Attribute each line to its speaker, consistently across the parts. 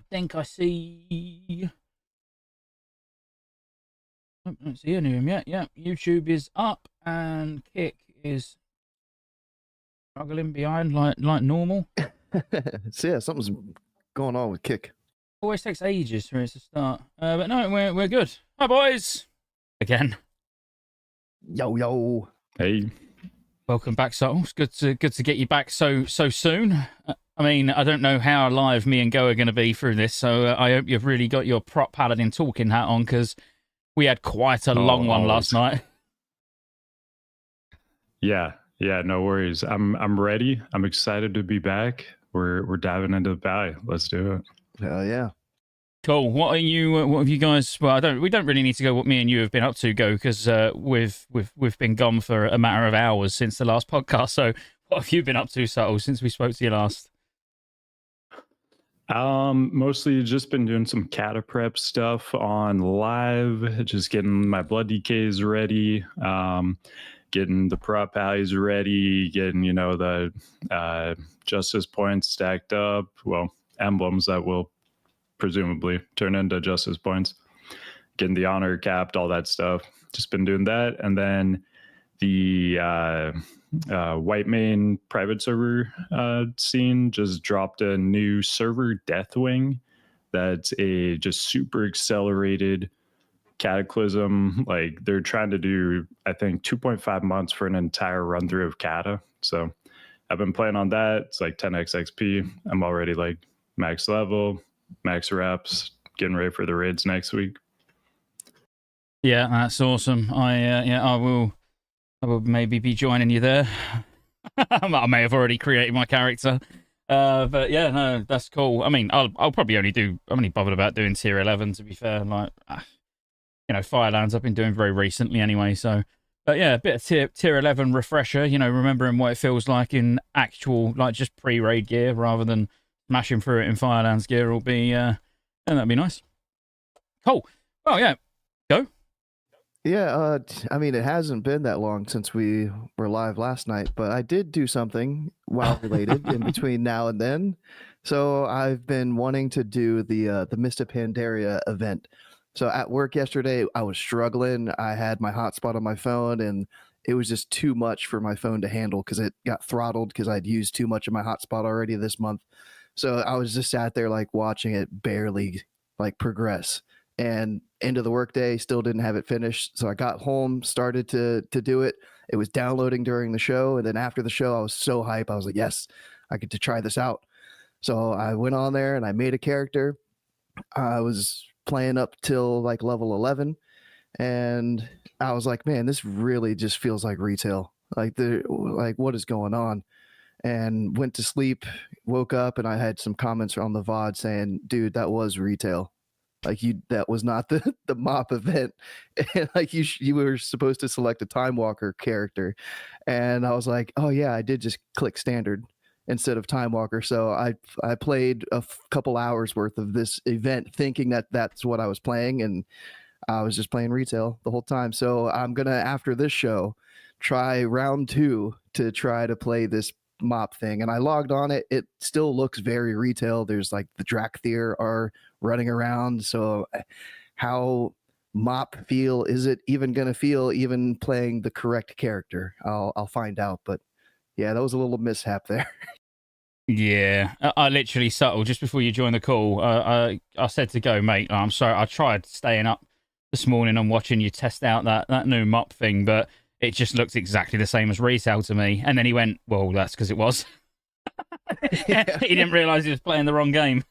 Speaker 1: think I see... I don't see any of them yet. Yeah, YouTube is up and Kick is struggling behind like normal.
Speaker 2: So yeah, something's going on with Kick.
Speaker 1: Always takes ages for it to start. But no, we're good. Hi, boys. Again.
Speaker 2: Yo.
Speaker 3: Hey.
Speaker 1: Welcome back, Subtle. It's good to get you back so soon. I mean, I don't know how live me and Go are going to be through this, so I hope you've really got your prop paladin talking hat on, because we had quite a long one last night.
Speaker 3: Yeah, no worries. I'm ready. I'm excited to be back. We're diving into the valley. Let's do it.
Speaker 2: Hell yeah.
Speaker 1: Cool. What have you guys? Well, we don't really need to go what me and you have been up to, Go, because we've been gone for a matter of hours since the last podcast. So, what have you been up to, Subtle, since we spoke to you last?
Speaker 3: Mostly just been doing some Cata prep stuff on live, just getting my blood decays ready, getting the prop alleys ready, getting, the justice points stacked up. Well, emblems that will presumably turn into justice points, getting the honor capped, all that stuff. Just been doing that. And then the White Main private server scene just dropped a new server, Deathwing. That's a just super accelerated cataclysm. Like, they're trying to do, I think, 2.5 months for an entire run through of Cata. So I've been playing on that. It's like 10x XP. I'm already like max level, max reps, getting ready for the raids next week.
Speaker 1: Yeah, that's awesome. I will maybe be joining you there. I may have already created my character. But yeah, no, that's cool. I mean, I'll probably I'm only bothered about doing tier 11, to be fair. Like, Firelands I've been doing very recently anyway, so. But yeah, a bit of tier 11 refresher, remembering what it feels like in actual, like, just pre-raid gear rather than smashing through it in Firelands gear will be, that'd be nice. Cool. Well, yeah. Go.
Speaker 2: Yeah, I mean, it hasn't been that long since we were live last night, but I did do something WoW-related in between now and then. So I've been wanting to do the Mist of Pandaria event. So at work yesterday, I was struggling. I had my hotspot on my phone, and it was just too much for my phone to handle because it got throttled because I'd used too much of my hotspot already this month. So I was just sat there like watching it barely like progress. And end of the workday, still didn't have it finished. So I got home, started to do it. It was downloading during the show. And then after the show, I was so hyped. I was like, yes, I get to try this out. So I went on there and I made a character. I was playing up till like level 11. And I was like, man, this really just feels like retail. Like what is going on? And went to sleep, woke up, and I had some comments on the VOD saying, dude, that was retail. Like, that was not the mop event. And like you were supposed to select a Time Walker character. And I was like, oh yeah, I did just click standard instead of Time Walker. So I played a couple hours worth of this event thinking that that's what I was playing. And I was just playing retail the whole time. So I'm going to, after this show, try round 2 to try to play this mop thing. And I logged on it. It still looks very retail. There's like the Drakthir are running around. So how mop feel is it even going to feel even playing the correct character? I'll find out. But yeah, that was a little mishap there.
Speaker 1: Yeah, I literally, Subtle, just before you joined the call, I said to Go, mate, I'm sorry, I tried staying up this morning and watching you test out that new mop thing, but it just looked exactly the same as retail to me. And then he went, well, that's because it was. He didn't realize he was playing the wrong game.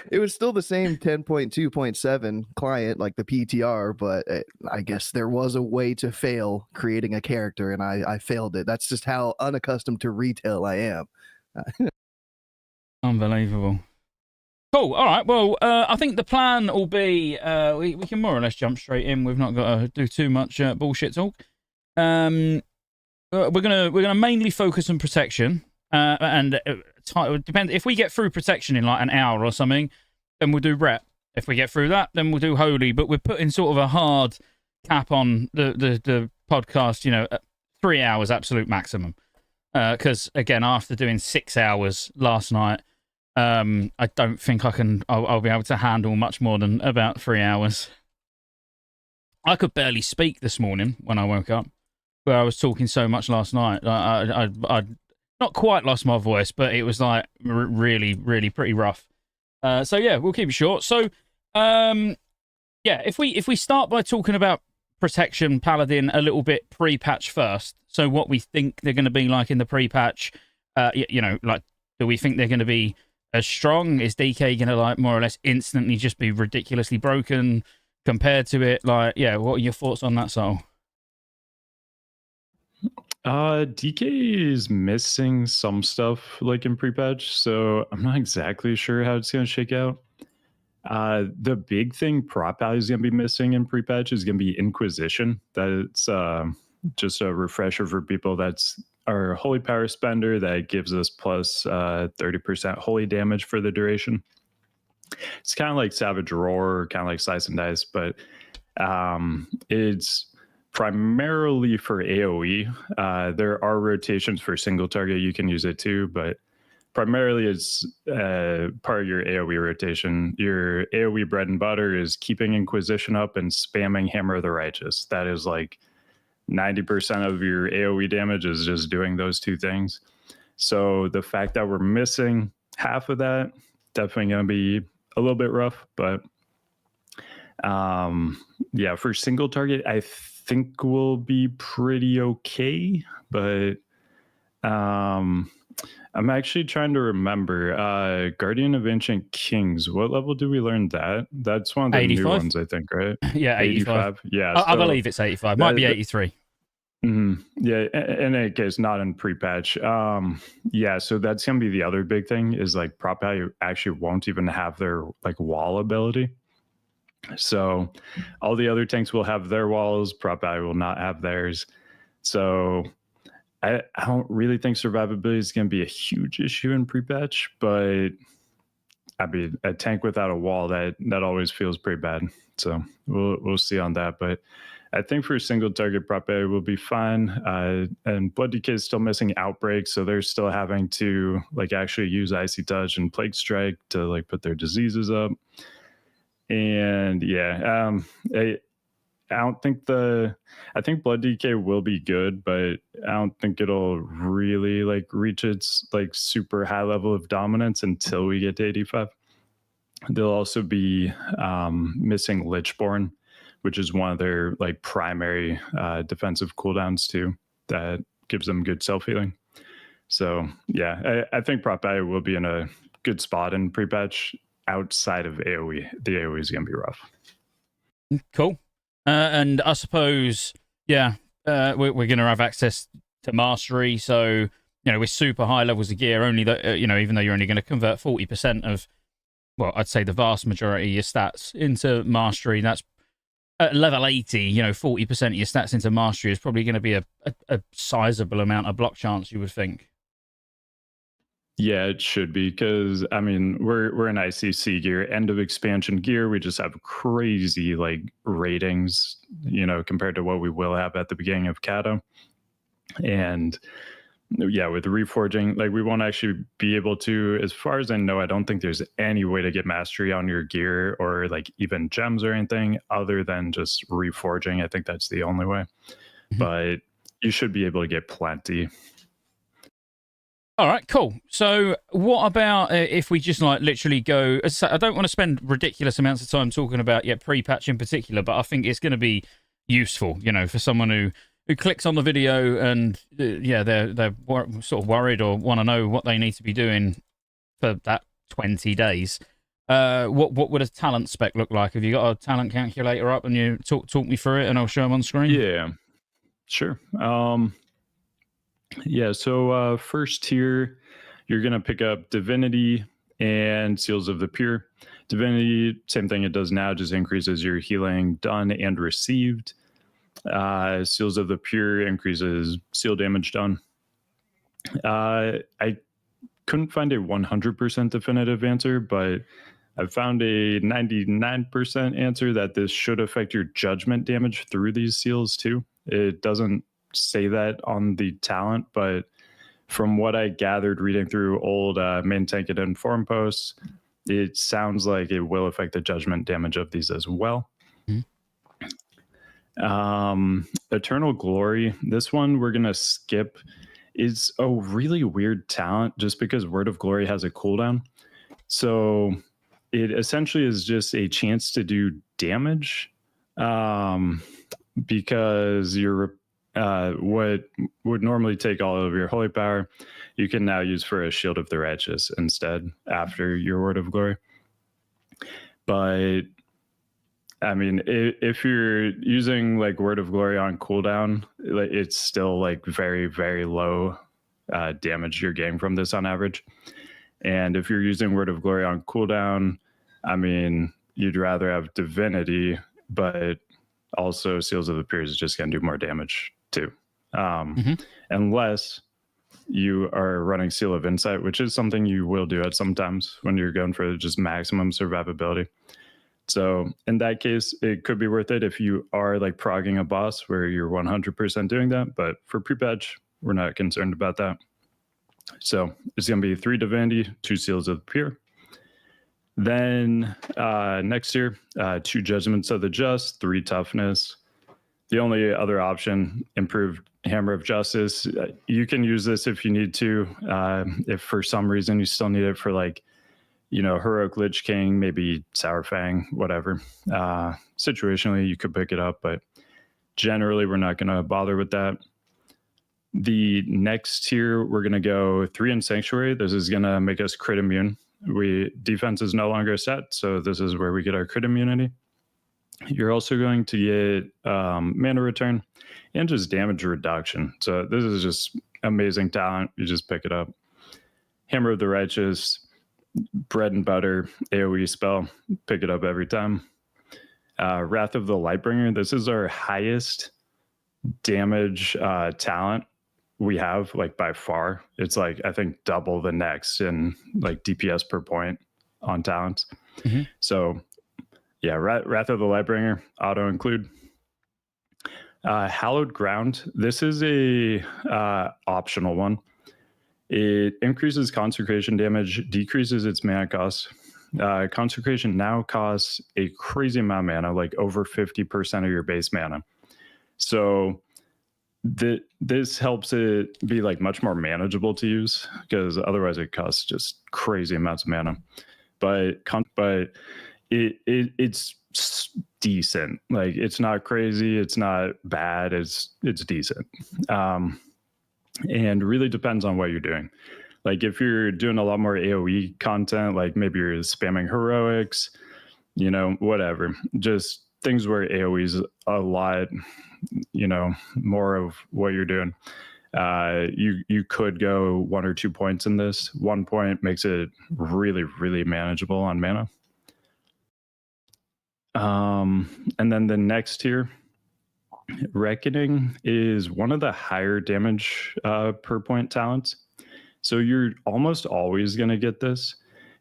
Speaker 2: It was still the same 10.2.7 client, like the PTR, but I guess there was a way to fail creating a character, and I failed it. That's just how unaccustomed to retail I am.
Speaker 1: Unbelievable. Cool. All right. Well, I think the plan will be we can more or less jump straight in. We've not got to do too much bullshit talk. We're gonna mainly focus on protection, and it depends. If we get through protection in like an hour or something, then we'll do rep. If we get through that, then we'll do holy. But we're putting sort of a hard cap on the podcast. 3 hours absolute maximum. Because again, after doing 6 hours last night, I don't think I'll be able to handle much more than about 3 hours. I could barely speak this morning when I woke up, where I was talking so much last night. I not quite lost my voice, but it was like really, really pretty rough. So yeah, we'll keep it short. So yeah, if we start by talking about Protection Paladin a little bit pre-patch first. So what we think they're going to be like in the pre-patch, like, do we think they're going to be as strong? Is DK going to like more or less instantly just be ridiculously broken compared to it? Like, yeah, what are your thoughts on that, Sol?
Speaker 3: DK is missing some stuff like in pre-patch, so I'm not exactly sure how it's going to shake out. The big thing Prop Pally is going to be missing in pre-patch is going to be Inquisition. That's just a refresher for people. That's our holy power spender that gives us plus 30% holy damage for the duration. It's kind of like Savage Roar, kind of like Slice and Dice, but it's primarily for AoE. There are rotations for single target. You can use it too, but primarily it's part of your AoE rotation. Your AoE bread and butter is keeping Inquisition up and spamming Hammer of the Righteous. That is like 90% of your AoE damage is just doing those two things. So the fact that we're missing half of that, definitely going to be a little bit rough. But yeah, for single target, I think we'll be pretty okay. But I'm actually trying to remember Guardian of Ancient Kings. What level do we learn that? That's one of the
Speaker 1: 85?
Speaker 3: new ones, I think, right?
Speaker 1: Yeah, 85.
Speaker 3: Yeah,
Speaker 1: I believe it's 85. Might be 83.
Speaker 3: Yeah, in any case, not in pre-patch. Yeah, so that's gonna be the other big thing is like Prop Value actually won't even have their like wall ability. So all the other tanks will have their walls. Prop Value will not have theirs. So I don't really think survivability is going to be a huge issue in pre-patch, but I mean, a tank without a wall, that always feels pretty bad. So we'll see on that. But I think for single target Prop A will be fine. And Blood DK is still missing Outbreak, so they're still having to like actually use Icy Touch and Plague Strike to like put their diseases up. And yeah, I think Blood DK will be good, but I don't think it'll really like reach its like super high level of dominance until we get to 85. They'll also be missing Lichborn, which is one of their like primary defensive cooldowns too, that gives them good self-healing. So yeah, I think Prop A will be in a good spot in pre-patch. Outside of AoE, the AoE is going to be rough.
Speaker 1: Cool. And I suppose, yeah, we're going to have access to Mastery. So, with super high levels of gear, only that, even though you're only going to convert 40% of, well, I'd say the vast majority of your stats into Mastery, that's at level 80, 40% of your stats into Mastery is probably going to be a sizable amount of block chance, you would think.
Speaker 3: Yeah, it should be, because I mean we're in ICC gear, end of expansion gear. We just have crazy like ratings, compared to what we will have at the beginning of Cata. And yeah, with reforging, like we won't actually be able to, as far as I know, I don't think there's any way to get mastery on your gear or like even gems or anything other than just reforging. I think that's the only way. But you should be able to get plenty.
Speaker 1: All right, cool. So what about if we just like literally go, I don't want to spend ridiculous amounts of time talking about pre-patch in particular, but I think it's going to be useful, for someone who clicks on the video and they're sort of worried or want to know what they need to be doing for that 20 days. What would a talent spec look like? Have you got a talent calculator up and you talk me through it and I'll show them on screen?
Speaker 3: Yeah, sure. Yeah, so first tier, you're going to pick up Divinity and Seals of the Pure. Divinity, same thing it does now, just increases your healing done and received. Seals of the Pure increases seal damage done. I couldn't find a 100% definitive answer, but I found a 99% answer that this should affect your judgment damage through these seals too. It doesn't say that on the talent, but from what I gathered reading through old main tank and forum posts, it sounds like it will affect the judgment damage of these as well. Eternal Glory, this one we're gonna skip. It's a really weird talent just because Word of Glory has a cooldown. So it essentially is just a chance to do damage, because you're what would normally take all of your holy power, you can now use for a Shield of the Righteous instead after your Word of Glory. But I mean, if you're using like Word of Glory on cooldown, it's still like very, very low damage you're getting from this on average. And if you're using Word of Glory on cooldown, I mean, you'd rather have Divinity, but also Seals of the Peers is just going to do more damage too. Unless you are running Seal of Insight, which is something you will do at sometimes when you're going for just maximum survivability. So in that case, it could be worth it if you are like progging a boss where you're 100% doing that. But for pre-patch, we're not concerned about that. So it's going to be 3 Divinity, 2 Seals of the Pure. Then next year, 2 Judgments of the Just, 3 Toughness. The only other option, improved Hammer of Justice. You can use this if you need to. If for some reason you still need it for like, you know, Heroic Lich King, maybe Sour Fang, whatever. Situationally, you could pick it up, but generally we're not going to bother with that. The next tier, we're going to go 3 in Sanctuary. This is going to make us crit immune. Defense is no longer set, so this is where we get our crit immunity. You're also going to get mana return and just damage reduction. So this is just amazing talent. You just pick it up. Hammer of the Righteous, bread and butter AoE spell. Pick it up every time. Wrath of the Lightbringer. This is our highest damage talent we have, like by far. It's like, I think, double the next in like DPS per point on talents. So yeah, Wrath of the Lightbringer, auto include. Hallowed Ground. This is a optional one. It increases consecration damage, decreases its mana cost. Consecration now costs a crazy amount of mana, like over 50% of your base mana. So this helps it be like much more manageable to use, because otherwise it costs just crazy amounts of mana. But it's decent. Like, it's not crazy, it's not bad, it's decent. And really depends on what you're doing. Like if you're doing a lot more AoE content, like maybe you're spamming heroics, you know, whatever, just things where AoE is a lot, you know, more of what you're doing. You could go 1 or 2 points in this. 1 point makes it really, really manageable on mana. And then the next tier, Reckoning, is one of the higher damage per point talents. So you're almost always going to get this.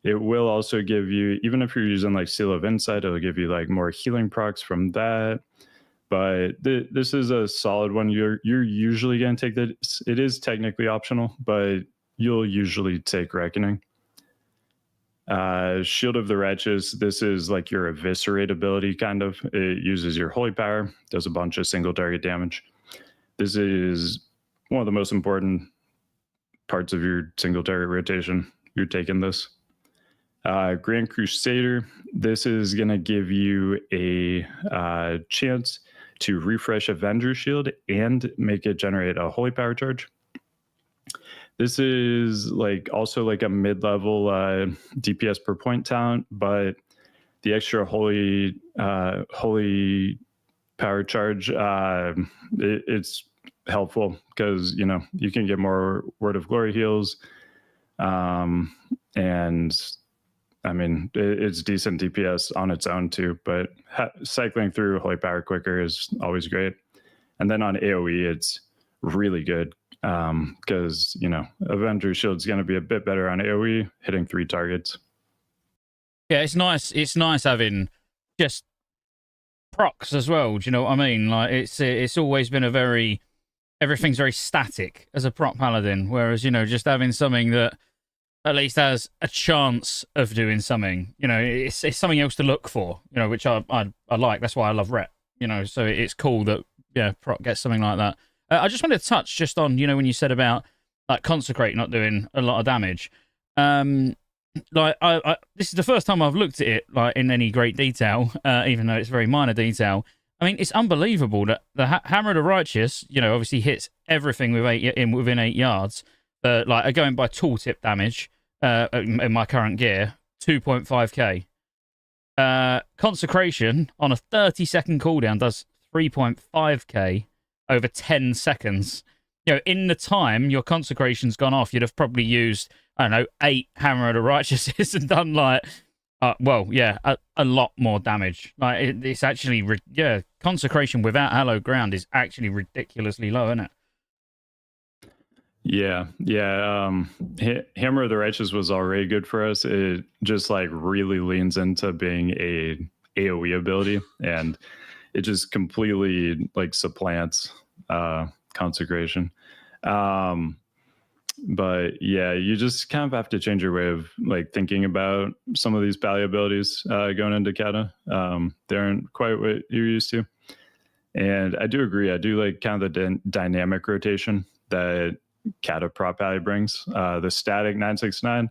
Speaker 3: It will also give you, even if you're using like Seal of Insight, it'll give you like more healing procs from that. But this is a solid one. You're usually going to take that. It is technically optional, but you'll usually take Reckoning. Shield of the Righteous, this is like your eviscerate ability, kind of. It uses your holy power, does a bunch of single target damage. This is one of the most important parts of your single target rotation. You're taking this. Grand Crusader, this is going to give you a chance to refresh Avenger Shield and make it generate a holy power charge. This is like also like a mid-level DPS per point talent, but the extra holy power charge, it's helpful because, you know, you can get more Word of Glory heals, and I mean it's decent DPS on its own too. But cycling through holy power quicker is always great, and then on AoE it's really good. Because, you know, Avenger Shield's going to be a bit better on AoE, hitting 3 targets.
Speaker 1: Yeah, it's nice. It's nice having just procs as well. Do you know what I mean? Like it's always been a very everything's very static as a prop paladin, whereas, just having something that at least has a chance of doing something, it's something else to look for, which I like. That's why I love Rep, so it's cool that, prop gets something like that. I just wanted to touch just on, when you said about like Consecrate not doing a lot of damage. Like this is the first time I've looked at it like in any great detail, even though it's very minor detail. I mean, it's unbelievable that the Hammer of the Righteous, obviously hits everything within 8 yards. Like going by tooltip damage in my current gear, 2.5k. Consecration on a 30-second cooldown does 3.5k over 10 seconds. In the time your Consecration's gone off, you'd have probably used, I don't know, 8 Hammer of the Righteouses and done like, a lot more damage. Like it's actually, Consecration without Hallowed Ground is actually ridiculously low, isn't it?
Speaker 3: Yeah. Hammer of the Righteous was already good for us. It just like really leans into being a AoE ability, and it just completely like supplants Consecration. But yeah, you just kind of have to change your way of like thinking about some of these pally abilities going into Cata. They aren't quite what you're used to. And I do agree. I do like kind of the dynamic rotation that Cata prop pally brings. The static 969.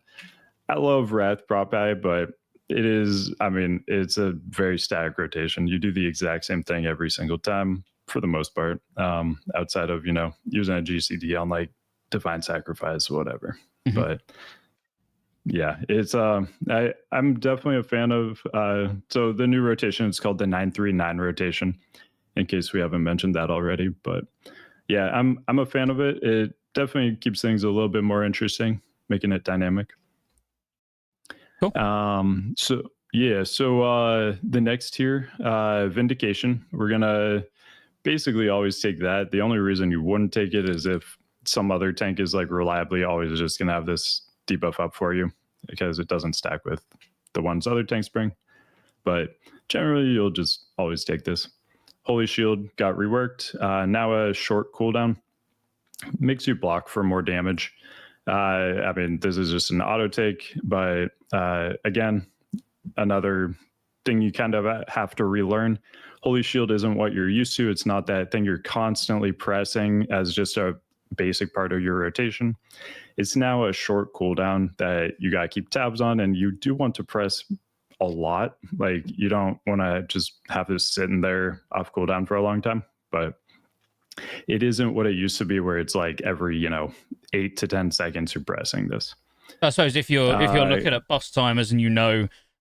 Speaker 3: I love Wrath prop pally, but it's a very static rotation. You do the exact same thing every single time for the most part, outside of, using a GCD on like Divine Sacrifice or whatever.
Speaker 1: Mm-hmm.
Speaker 3: But yeah, it's I'm definitely a fan of so the new rotation is called the 939 rotation, in case we haven't mentioned that already. But yeah, I'm a fan of it. It definitely keeps things a little bit more interesting, making it dynamic.
Speaker 1: Cool.
Speaker 3: So the next tier, Vindication, we're gonna basically always take that. The only reason you wouldn't take it is if some other tank is like reliably always just gonna have this debuff up for you, because it doesn't stack with the ones other tanks bring. But generally you'll just always take this. Holy Shield got reworked, now a short cooldown, makes you block for more damage. This is just an auto take, but again, another thing you kind of have to relearn. Holy Shield isn't what you're used to. It's not that thing you're constantly pressing as just a basic part of your rotation. It's now a short cooldown that you got to keep tabs on, and you do want to press a lot. Like you don't want to just have this sitting there off cooldown for a long time, but it isn't what it used to be, where it's like every 8 to 10 seconds you're pressing this.
Speaker 1: I suppose if you're looking at boss timers and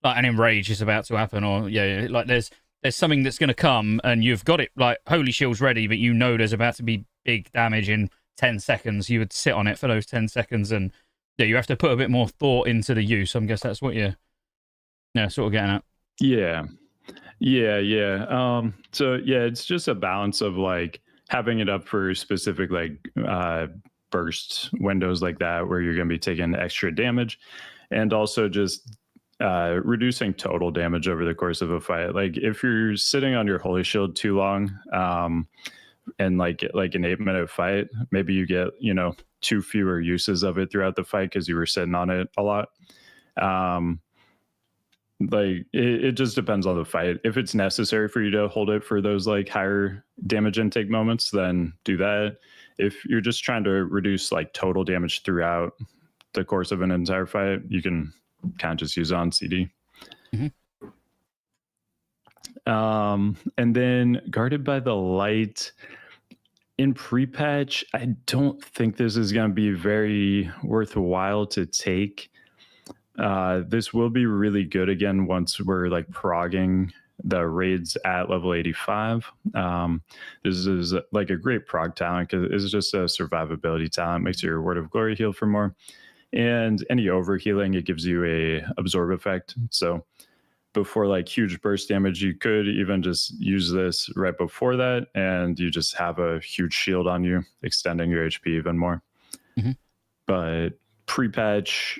Speaker 1: like an enrage is about to happen, or like there's something that's going to come and you've got it like Holy Shield's ready, but there's about to be big damage in 10 seconds, you would sit on it for those 10 seconds, and you have to put a bit more thought into the use. I guess that's what you're sort of getting at.
Speaker 3: Yeah. So yeah, it's just a balance of like having it up for specific like burst windows like that where you're going to be taking extra damage, and also just reducing total damage over the course of a fight. Like if you're sitting on your Holy Shield too long, and like an 8-minute fight, maybe you get 2 fewer uses of it throughout the fight because you were sitting on it a lot. Like it just depends on the fight. If it's necessary for you to hold it for those like higher damage intake moments, then do that. If you're just trying to reduce like total damage throughout the course of an entire fight, you can kind of just use it on CD.
Speaker 1: Mm-hmm.
Speaker 3: And then Guarded by the Light in pre-patch, I don't think this is going to be very worthwhile to take. This will be really good again once we're like progging the raids at level 85. This is like a great prog talent because it's just a survivability talent. Makes your Word of Glory heal for more, and any overhealing, it gives you a absorb effect. So before like huge burst damage, you could even just use this right before that, and you just have a huge shield on you, extending your HP even more.
Speaker 1: Mm-hmm.
Speaker 3: But pre-patch,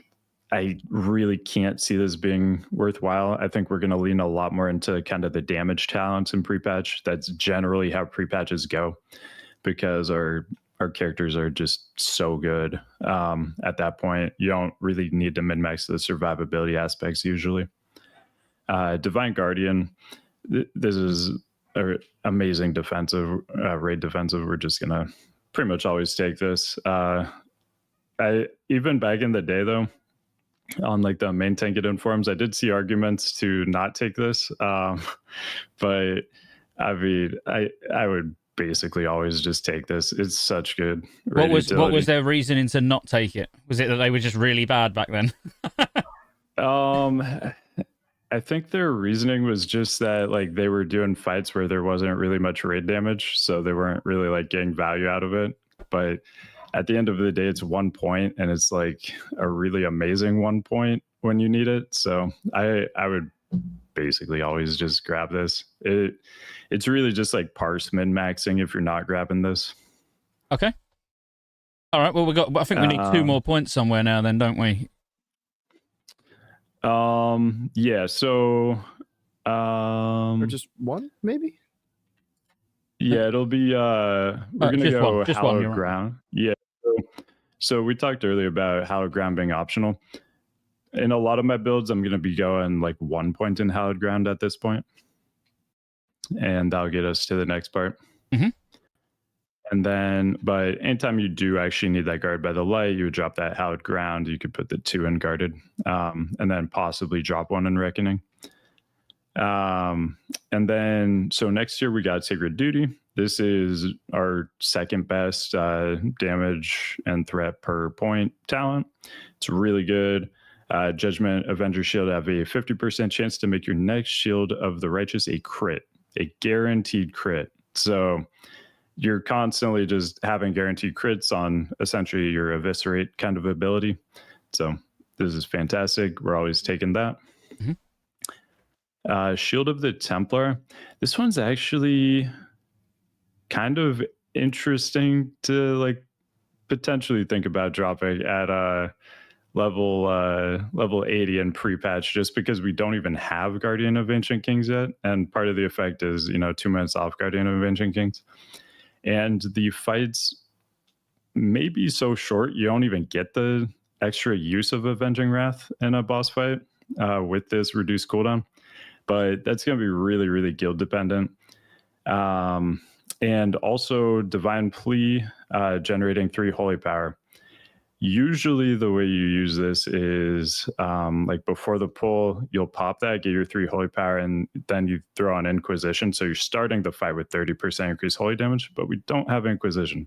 Speaker 3: I really can't see this being worthwhile. I think we're going to lean a lot more into kind of the damage talents in pre-patch. That's generally how pre-patches go. because our characters are just so good. At that point, you don't really need to min-max the survivability aspects usually. Divine Guardian, this is an amazing defensive, raid defensive. We're just gonna pretty much always take this. I even back in the day though, on like the main Tankaden forums, I did see arguments to not take this, but I mean, I would basically always just take this. It's such good.
Speaker 1: What was their reasoning to not take it? Was it that they were just really bad back then?
Speaker 3: I think their reasoning was just that like they were doing fights where there wasn't really much raid damage, so they weren't really like getting value out of it. But at the end of the day, it's 1 point, and it's like a really amazing 1 point when you need it. So I would basically always just grab this. It's really just like parse min maxing if you're not grabbing this.
Speaker 1: Okay. All right. Well, I think we need 2 more points somewhere now, then, don't we?
Speaker 3: Yeah. So,
Speaker 2: or just 1, maybe.
Speaker 3: Yeah, it'll be. We're gonna go hallowed ground.
Speaker 1: Right.
Speaker 3: Yeah. So we talked earlier about hallowed ground being optional. In a lot of my builds, I'm gonna be going like 1 point in hallowed ground at this point, and that'll get us to the next part.
Speaker 1: Mm-hmm.
Speaker 3: And then, but anytime you do actually need that guard by the light, you would drop that hallowed ground. You could put the 2 in guarded, and then possibly drop 1 in reckoning. And then, so next year we got Sacred Duty. This is our second best damage and threat per point talent. It's really good. Judgment Avenger Shield have a 50% chance to make your next Shield of the Righteous a crit, a guaranteed crit. So you're constantly just having guaranteed crits on essentially your eviscerate kind of ability. So this is fantastic. We're always taking that. Mm-hmm. Shield of the Templar. This one's actually kind of interesting to like potentially think about dropping at level 80 in pre-patch, just because we don't even have Guardian of Ancient Kings yet, and part of the effect is 2 minutes off Guardian of Ancient Kings, and the fights may be so short you don't even get the extra use of Avenging Wrath in a boss fight with this reduced cooldown, but that's going to be really, really guild dependent. And also Divine Plea, generating 3 holy power. Usually the way you use this is like before the pull, you'll pop that, get your 3 holy power, and then you throw on Inquisition. So you're starting the fight with 30% increased holy damage, but we don't have Inquisition.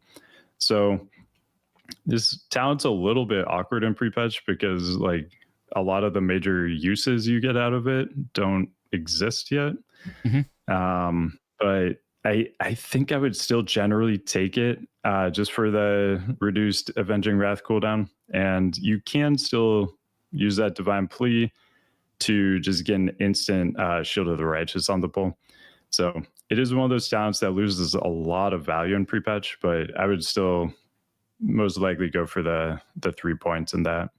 Speaker 3: So this talent's a little bit awkward in pre-patch because like a lot of the major uses you get out of it don't exist yet. Mm-hmm. But I think I would still generally take it just for the reduced Avenging Wrath cooldown. And you can still use that Divine Plea to just get an instant Shield of the Righteous on the pull. So it is one of those talents that loses a lot of value in pre-patch, but I would still most likely go for the 3 points in that.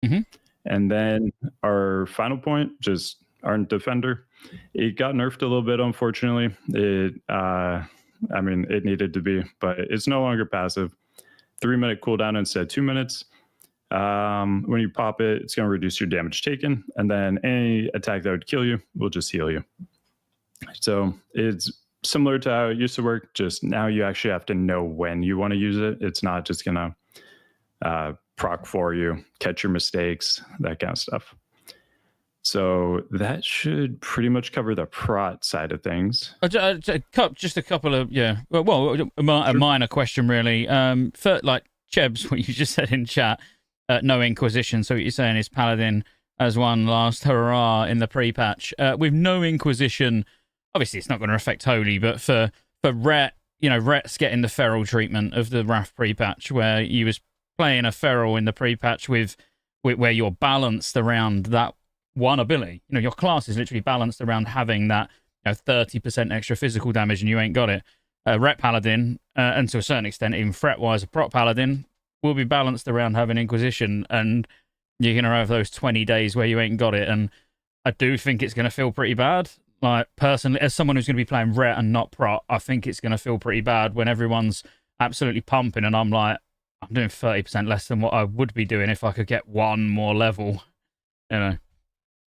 Speaker 3: Mm-hmm. And then our final point, just Ardent Defender. It got nerfed a little bit, unfortunately. It needed to be, but it's no longer passive. 3-minute cooldown instead of 2 minutes. When you pop it, it's going to reduce your damage taken, and then any attack that would kill you will just heal you. So it's similar to how it used to work, just now you actually have to know when you want to use it. It's not just going to proc for you, catch your mistakes, that kind of stuff. So that should pretty much cover the prot side of things.
Speaker 1: Just a couple of, a minor question really. For like Chebs, what you just said in chat, no Inquisition. So what you're saying is Paladin as one last hurrah in the pre-patch. With no Inquisition, obviously it's not going to affect Holy, but for Ret, Ret's getting the Feral treatment of the Wrath pre-patch, where you was playing a Feral in the pre-patch with where you're balanced around that one ability. Your class is literally balanced around having that 30% extra physical damage, and you ain't got it. Ret Paladin, and to a certain extent, even threat-wise, a Prot Paladin will be balanced around having Inquisition, and you're going to have those 20 days where you ain't got it. And I do think it's going to feel pretty bad. Like, personally, as someone who's going to be playing Ret and not Prot, I think it's going to feel pretty bad when everyone's absolutely pumping and I'm like, I'm doing 30% less than what I would be doing if I could get one more level, you know.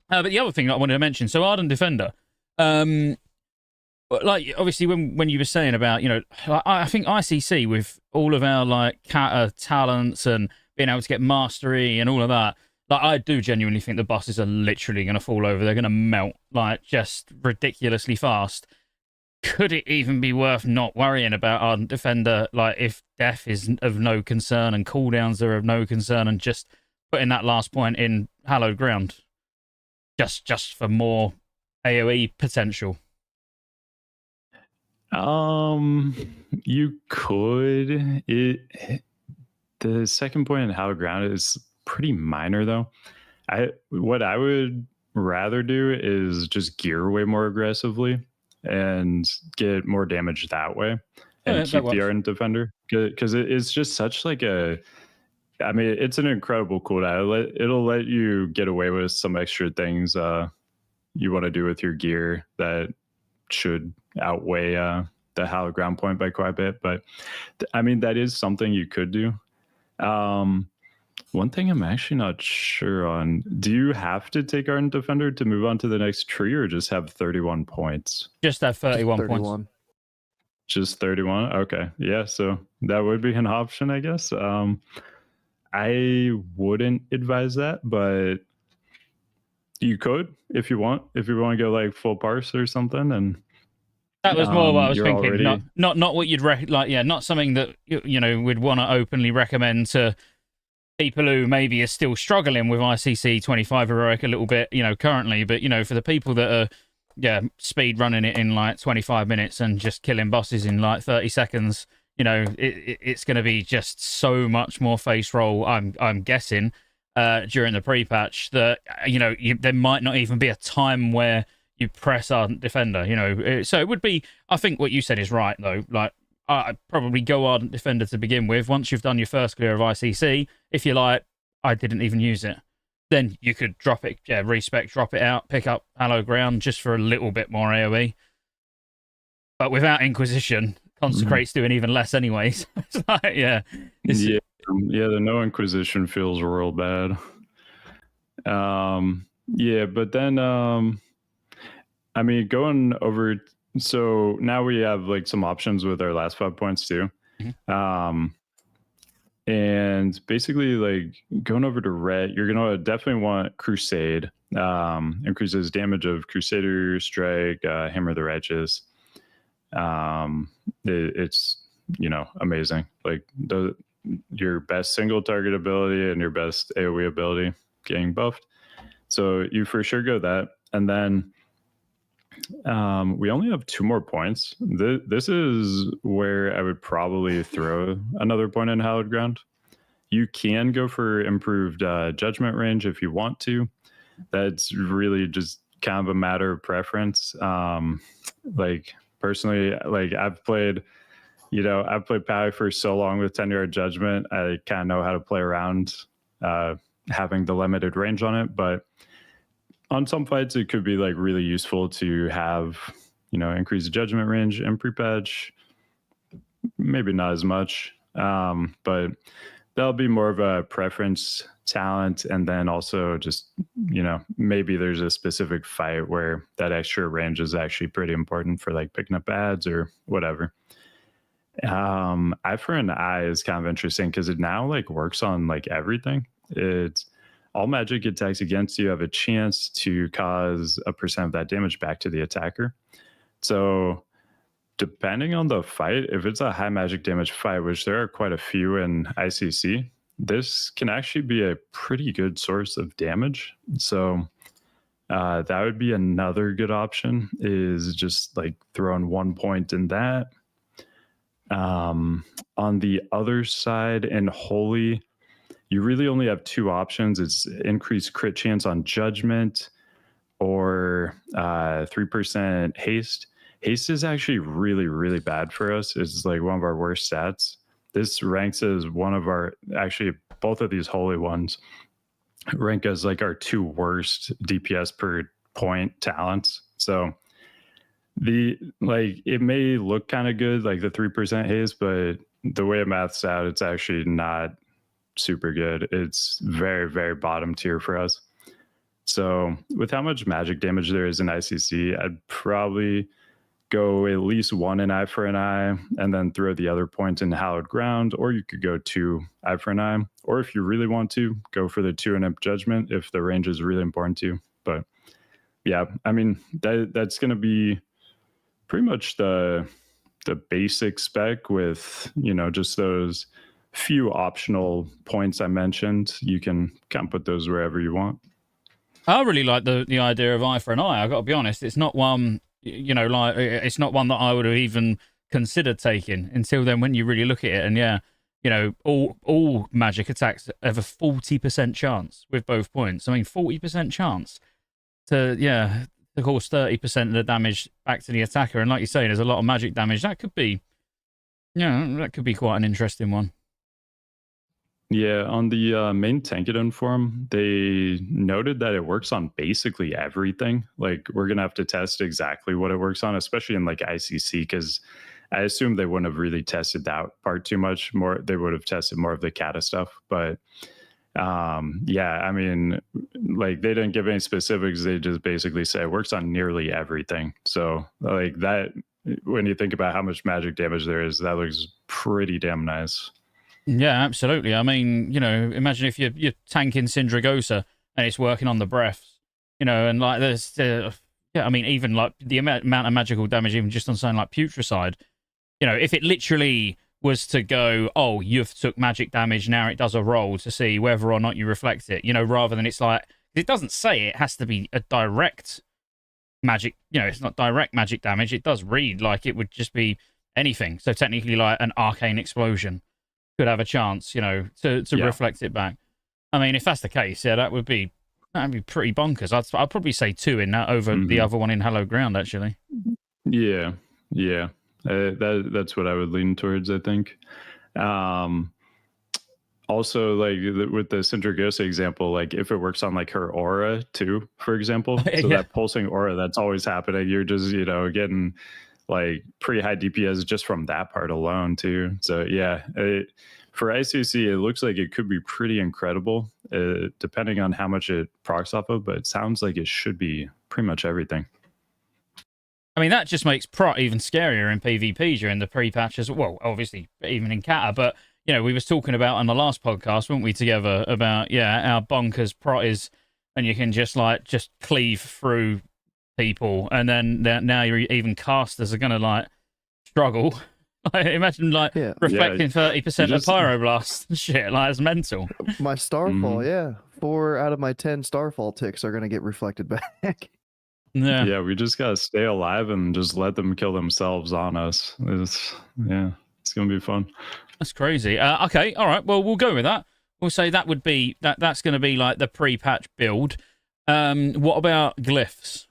Speaker 1: But the other thing that I wanted to mention, so Ardent Defender, like, obviously, when you were saying about, you know, I think ICC with all of our, like, Cata talents and being able to get mastery and all of that, like, I do genuinely think the bosses are literally going to fall over. They're going to melt, like, just ridiculously fast. Could it even be worth not worrying about Ardent Defender, like, if death is of no concern and cooldowns are of no concern, and just putting that last point in hallowed ground just for more AoE potential?
Speaker 3: You could. The second point in hallowed ground is pretty minor, though. What I would rather do is just gear way more aggressively and get more damage that way, and keep the Ardent Defender, because it's just such like a. I mean, it's an incredible cooldown. It'll let you get away with some extra things you want to do with your gear that should outweigh the hallowed ground point by quite a bit. But I mean, that is something you could do. One thing I'm actually not sure on, do you have to take Ardent Defender to move on to the next tree, or just have 31 points?
Speaker 1: Just have 31 points.
Speaker 3: Just 31? Okay. Yeah, so that would be an option, I guess. I wouldn't advise that, but you could if you want. If you want to go like full parse or something, and
Speaker 1: that was more what I was thinking.
Speaker 3: Already...
Speaker 1: Not what you'd not something that you know would want to openly recommend to people who maybe are still struggling with ICC 25 heroic a little bit, you know, currently. But you know, for the people that are speed running it in like 25 minutes and just killing bosses in like 30 seconds, you know, it's going to be just so much more face roll. I'm guessing during the pre-patch that you know there might not even be a time where you press Ardent Defender, you know. So it would be, I think what you said is right, though. Like, I'd probably go Ardent Defender to begin with. Once you've done your first clear of ICC, if you're like, I didn't even use it, then you could drop it, respec, drop it out, pick up Hallowed Ground just for a little bit more AoE. But without Inquisition, Consecrate's doing even less anyways. It's like, the
Speaker 3: no Inquisition feels real bad. But then... I mean, going over, so now we have like some options with our last 5 points too. Mm-hmm. And basically, like going over to Ret, you're going to definitely want Crusade. Increases damage of Crusader, Strike, Hammer of the Righteous. It's, you know, amazing. Like your best single target ability and your best AoE ability getting buffed. So you for sure go that. And then we only have 2 more points. This is where I would probably throw another point in hallowed ground. You can go for improved judgment range if you want to. That's really just kind of a matter of preference. Like personally, like I've played Pally for so long with 10-yard judgment. I kind of know how to play around having the limited range on it, but on some fights, it could be like really useful to have, you know, increased judgment range in pre-patch. Maybe not as much, but that'll be more of a preference talent. And then also just, you know, maybe there's a specific fight where that extra range is actually pretty important for like picking up ads or whatever. Eye for an Eye is kind of interesting because it now like works on like everything. It's all magic attacks against you have a chance to cause a % of that damage back to the attacker. So depending on the fight, if it's a high magic damage fight, which there are quite a few in ICC, this can actually be a pretty good source of damage. So that would be another good option, is just like throwing 1 point in that. On the other side, in Holy, you really only have 2 options. It's increased crit chance on judgment or 3% haste. Haste is actually really, really bad for us. It's like one of our worst stats. This ranks as one of our, actually both of these holy ones rank as like our 2 worst DPS per point talents. So It may look kind of good, like the 3% haze, but the way it maths out, it's actually not super good. It's very, very bottom tier for us. So with how much magic damage there is in ICC, I'd probably go at least 1 in Eye for an Eye and then throw the other point in Hallowed Ground, or you could go 2 Eye for an Eye, or if you really want to, go for the 2 in Imp Judgment if the range is really important to you. But yeah, I mean, that's going to be pretty much the basic spec with, just those few optional points I mentioned. You can kind of put those wherever you want.
Speaker 1: I really like the idea of Eye for an Eye. I got to be honest, it's not one, it's not one that I would have even considered taking until then. When you really look at it, and all magic attacks have a 40% chance with both points. I mean, 40% chance to cause 30% of the damage back to the attacker. And like you say, there's a lot of magic damage. That could be, that could be quite an interesting one.
Speaker 3: Yeah, on the main Tankadon forum, they noted that it works on basically everything. Like, we're going to have to test exactly what it works on, especially in like ICC, because I assume they wouldn't have really tested that part too much more. They would have tested more of the Cata stuff. But yeah, I mean, like, they didn't give any specifics. They just basically say it works on nearly everything. So like that, when you think about how much magic damage there is, that looks pretty damn nice.
Speaker 1: Yeah, absolutely. I mean, imagine if you're tanking Syndragosa and it's working on the breaths, and like there's, I mean, even like the amount of magical damage, even just on something like Putricide, if it literally was to go, oh, you've took magic damage, now it does a roll to see whether or not you reflect it, rather than it's like, it doesn't say it has to be a direct magic, it's not direct magic damage. It does read like it would just be anything. So technically like an arcane explosion could have a chance, to reflect it back. I mean, if that's the case, that'd be pretty bonkers. I'd probably say 2 in that over the other one in Hallowed Ground, actually.
Speaker 3: Yeah. That's what I would lean towards, I think. Also, like with the Syndragosa example, like if it works on like her aura too, for example, so that pulsing aura that's always happening, you're just, getting like pretty high DPS just from that part alone too. So yeah, for ICC, it looks like it could be pretty incredible, depending on how much it procs off of, but it sounds like it should be pretty much everything.
Speaker 1: I mean, that just makes Prot even scarier in PvP during the pre-patch as well, obviously, even in Cata. But, we was talking about on the last podcast, weren't we, together, about, how bonkers Prot is, and you can just cleave through people, and then now you're even casters are going to, struggle. Imagine, reflecting 30% of Pyroblast and shit. It's mental.
Speaker 2: My Starfall, 4 out of my 10 Starfall ticks are going to get reflected back.
Speaker 3: Yeah, we just gotta stay alive and just let them kill themselves on us. It's gonna be fun.
Speaker 1: That's crazy. Okay, all right. Well, we'll go with that. We'll say that would be that's going to be like the pre-patch build. What about glyphs?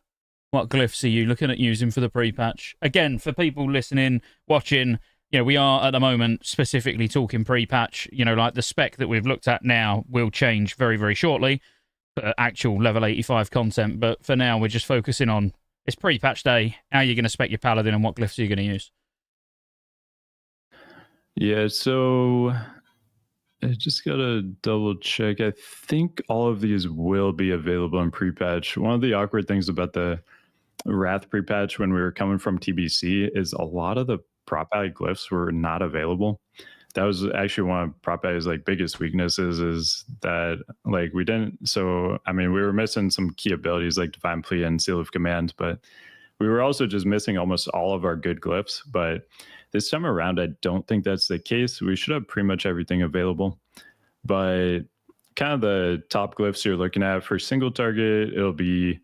Speaker 1: What glyphs are you looking at using for the pre-patch? Again, for people listening, watching, we are at the moment specifically talking pre-patch. Like the spec that we've looked at now will change very, very shortly. Actual level 85 content, but for now we're just focusing on it's pre-patch day, how you're going to spec your paladin and what glyphs you're going to use.
Speaker 3: Yeah, so I just gotta double check. I think all of these will be available in pre-patch. One of the awkward things about the Wrath pre-patch when we were coming from TBC is a lot of the prop ally glyphs were not available. That was actually one of Prop Ally's biggest weaknesses, is that we didn't. So I mean, we were missing some key abilities like Divine Plea and Seal of Command, but we were also just missing almost all of our good glyphs. But this time around, I don't think that's the case. We should have pretty much everything available. But kind of the top glyphs you're looking at for single target, it'll be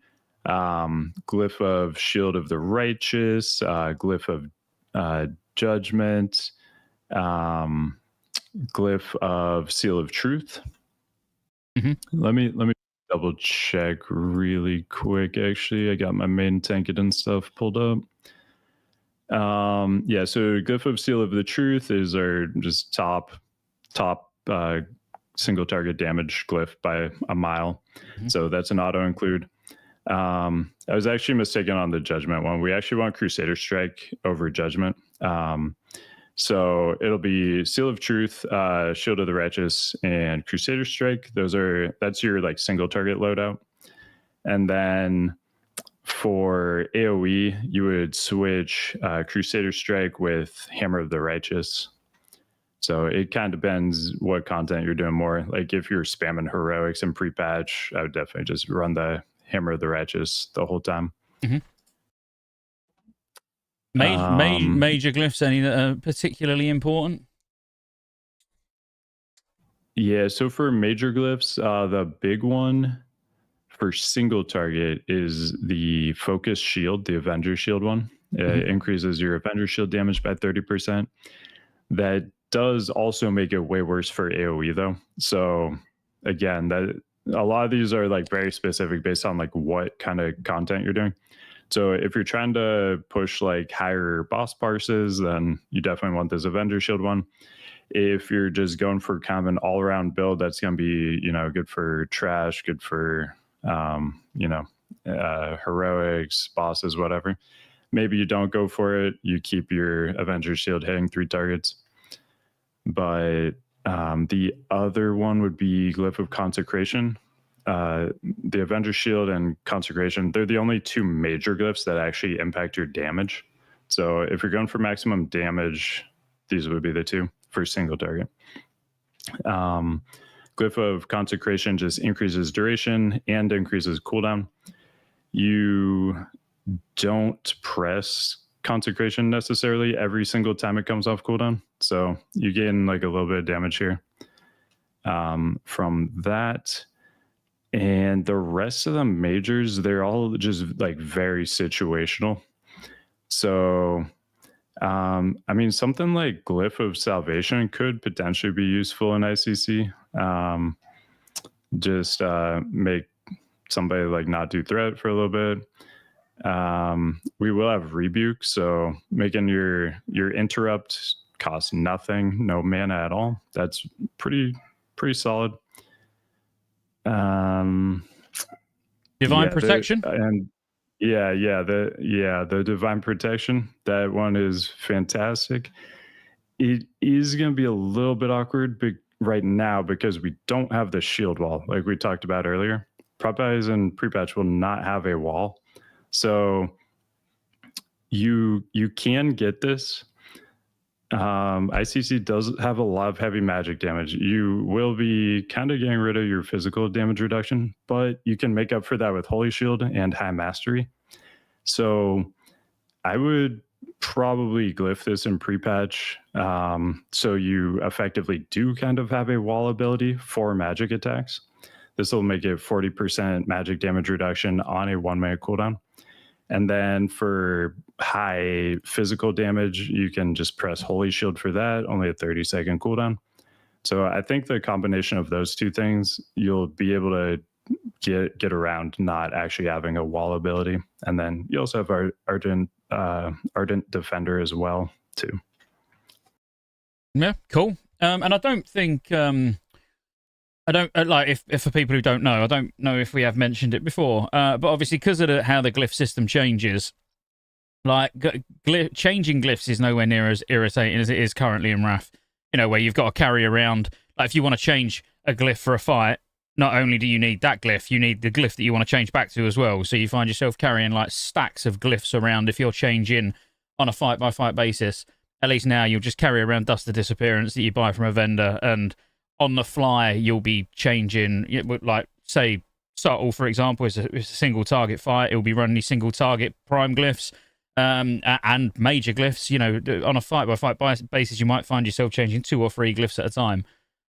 Speaker 3: Glyph of Shield of the Righteous, Glyph of Judgment, Glyph of Seal of Truth. Let me double check really quick. Actually, I got my main Tankadon stuff pulled up. So Glyph of Seal of the Truth is our just top single target damage glyph by a mile. So that's an auto include. I was actually mistaken on the Judgment one. We actually want Crusader Strike over Judgment. So it'll be Seal of Truth, Shield of the Righteous, and Crusader Strike. That's your like single target loadout. And then for AoE, you would switch Crusader Strike with Hammer of the Righteous. So it kind of depends what content you're doing more. Like if you're spamming heroics and pre-patch, I would definitely just run the Hammer of the Righteous the whole time.
Speaker 1: Mm-hmm. Major glyphs, any that are particularly important?
Speaker 3: Yeah, so for major glyphs, the big one for single target is the Focus Shield, the Avenger Shield one. It increases your Avenger Shield damage by 30%. That does also make it way worse for AoE though. So again, that a lot of these are like very specific based on like what kind of content you're doing. So if you're trying to push like higher boss parses, then you definitely want this Avenger Shield one. If you're just going for kind of an all-around build, that's going to be, good for trash, good for, heroics, bosses, whatever. Maybe you don't go for it. You keep your Avenger Shield hitting 3 targets. But the other one would be Glyph of Consecration. The Avenger Shield and Consecration, they're the only 2 major glyphs that actually impact your damage. So if you're going for maximum damage, these would be the 2 for single target. Glyph of Consecration just increases duration and increases cooldown. You don't press Consecration necessarily every single time it comes off cooldown. So you gain like a little bit of damage here from that. And the rest of the majors, they're all just like very situational. So, something like Glyph of Salvation could potentially be useful in ICC. Just make somebody like not do threat for a little bit. We will have Rebuke, so making your interrupt cost nothing, no mana at all. That's pretty solid.
Speaker 1: Divine Protection?
Speaker 3: The Divine Protection, that one is fantastic. It is going to be a little bit awkward right now because we don't have the shield wall like we talked about earlier. Prop Eyes and pre-patch will not have a wall, so you can get this. ICC does have a lot of heavy magic damage. You will be kind of getting rid of your physical damage reduction, but you can make up for that with Holy Shield and High Mastery. So I would probably glyph this in pre-patch, so you effectively do kind of have a wall ability for magic attacks. This will make it 40% magic damage reduction on a 1-minute cooldown. And then for high physical damage, you can just press Holy Shield for that, only a 30-second cooldown. So I think the combination of those 2 things, you'll be able to get around not actually having a wall ability. And then you also have Ardent Defender as well, too.
Speaker 1: Yeah, cool. And I don't think... I don't like if for people who don't know, I don't know if we have mentioned it before, but obviously because of how the glyph system changes, like changing glyphs is nowhere near as irritating as it is currently in Wrath. Where you've got to carry around, like if you want to change a glyph for a fight, not only do you need that glyph, you need the glyph that you want to change back to as well. So you find yourself carrying like stacks of glyphs around if you're changing on a fight by fight basis. At least now you'll just carry around Dust of Disappearance that you buy from a vendor, and on the fly, you'll be changing, like, say, Subtle, for example, is a single target fight. It'll be running these single target prime glyphs and major glyphs. On a fight-by-fight basis, you might find yourself changing 2 or 3 glyphs at a time.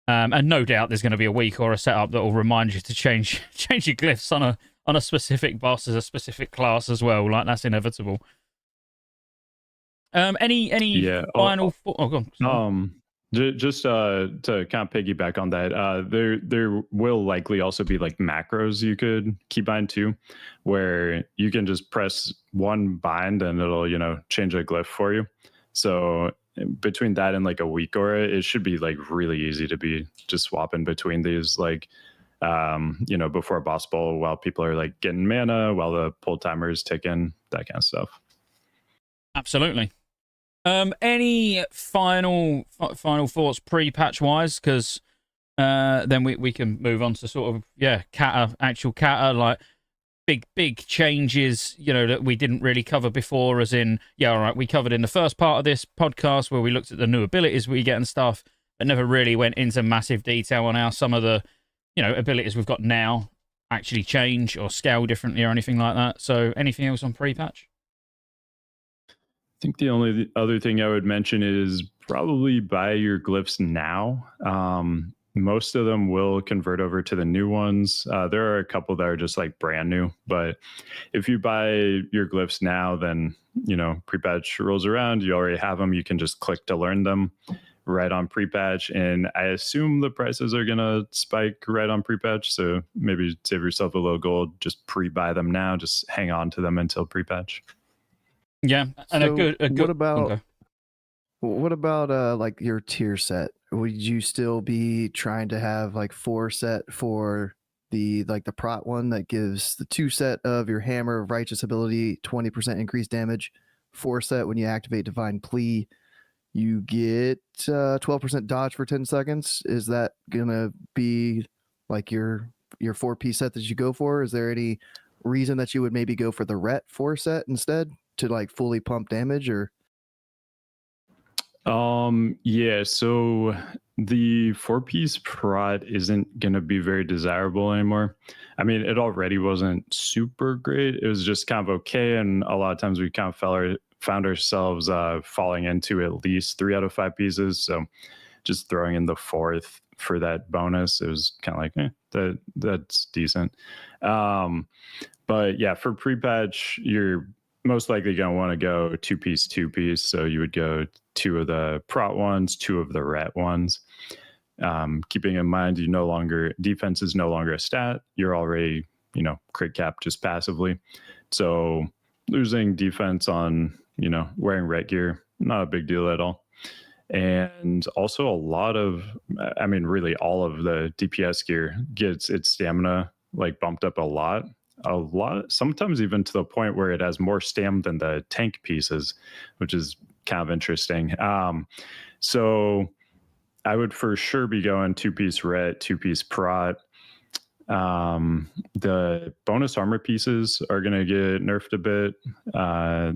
Speaker 1: And no doubt there's going to be a week or a setup that will remind you to change your glyphs on a specific boss as a specific class as well. Like, that's inevitable. Any final... go on.
Speaker 3: Just to kind of piggyback on that, there will likely also be like macros you could keybind too, where you can just press one bind and it'll change a glyph for you. So between that and like a weak aura, it should be like really easy to be just swapping between these. Like before boss bowl while people are like getting mana, while the pull timer is ticking, that kind of stuff.
Speaker 1: Absolutely. Any final thoughts pre-patch wise? Because then we can move on to sort of actual Cata, like big changes, that we didn't really cover before, as in, all right, we covered in the first part of this podcast where we looked at the new abilities we get and stuff, but never really went into massive detail on how some of the, abilities we've got now actually change or scale differently or anything like that. So anything else on pre-patch?
Speaker 3: I think the only other thing I would mention is probably buy your glyphs now. Most of them will convert over to the new ones. There are a couple that are just like brand new, but if you buy your glyphs now, then, pre-patch rolls around, you already have them. You can just click to learn them right on pre-patch. And I assume the prices are going to spike right on pre-patch. So maybe save yourself a little gold, just pre-buy them now, just hang on to them until pre-patch.
Speaker 1: Yeah. And
Speaker 2: so
Speaker 1: a good,
Speaker 2: what about like your tier set? Would you still be trying to have like 4 set for the prot one that gives the 2 set of your Hammer of Righteous ability 20% increased damage? 4 set when you activate Divine Plea, you get 12% dodge for 10 seconds. Is that gonna be like your 4-piece set that you go for? Is there any reason that you would maybe go for the Ret 4 set instead to like fully pump damage? Or
Speaker 3: so the 4-piece prot isn't going to be very desirable anymore. I mean, it already wasn't super great. It was just kind of okay. And a lot of times we kind of found ourselves falling into at least 3 out of 5 pieces. So just throwing in the 4th for that bonus, it was kind of like, that's decent. But yeah, for pre-patch, you're most likely going to want to go 2-piece. So you would go 2 of the prot ones, 2 of the ret ones. Keeping in mind, defense is no longer a stat. You're already, crit cap just passively. So losing defense on, wearing ret gear, not a big deal at all. And also really all of the DPS gear gets its stamina like bumped up a lot, sometimes even to the point where it has more stam than the tank pieces, which is kind of interesting. So I would for sure be going 2-piece ret, 2-piece prot. The bonus armor pieces are going to get nerfed a bit.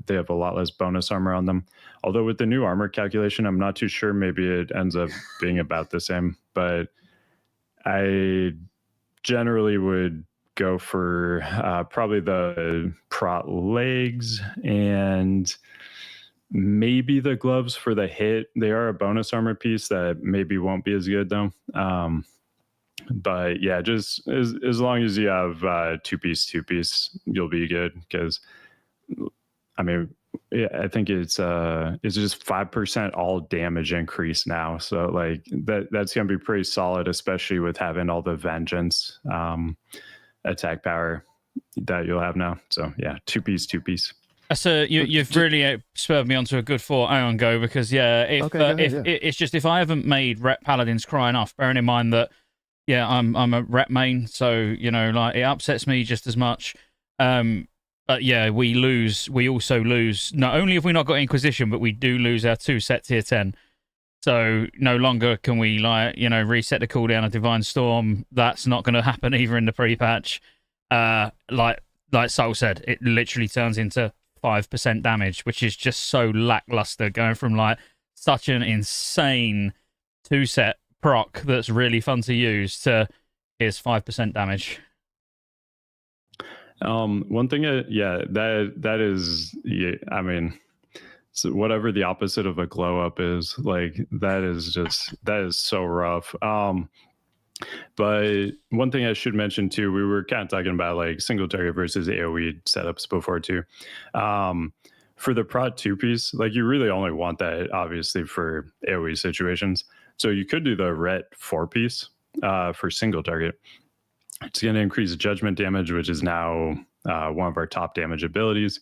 Speaker 3: They have a lot less bonus armor on them. Although with the new armor calculation, I'm not too sure. Maybe it ends up being about the same. But I generally would go for probably the prot legs and maybe the gloves for the hit. They are a bonus armor piece that maybe won't be as good though. But yeah, just as long as you have 2-piece, you'll be good. Because I mean, I think it's just 5% all damage increase now. So like that's gonna be pretty solid, especially with having all the vengeance attack power that you'll have now. So yeah, 2-piece.
Speaker 1: So you've really spurred me onto a good thought. Hang on, go, because it's just if I haven't made Ret Paladins cry enough, bearing in mind that I'm a Ret main, so like it upsets me just as much. But yeah, we also lose. Not only have we not got Inquisition, but we do lose our 2 set tier 10. So no longer can we reset the cooldown of Divine Storm. That's not going to happen either in the pre-patch. Like Soul said, it literally turns into 5% damage, which is just so lackluster, going from like such an insane 2-set proc that's really fun to use to here's 5% damage.
Speaker 3: One thing, that is, I mean, so whatever the opposite of a glow up is, like that is so rough. But one thing I should mention too, we were kind of talking about like single target versus AoE setups before too. For the prot 2-piece, like you really only want that obviously for AoE situations. So you could do the ret 4-piece for single target. It's going to increase judgment damage, which is now one of our top damage abilities,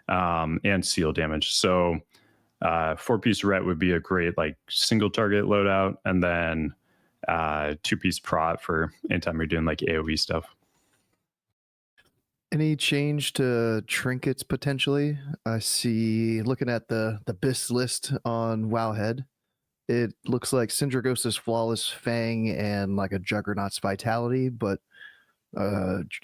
Speaker 3: and seal damage. So 4-piece ret would be a great like single target loadout, and then 2-piece prot for anytime you're doing like AoE stuff.
Speaker 2: Any change to trinkets potentially? I see, looking at the BIS list on Wowhead, it looks like Syndragos' Flawless Fang and like a Juggernaut's Vitality, but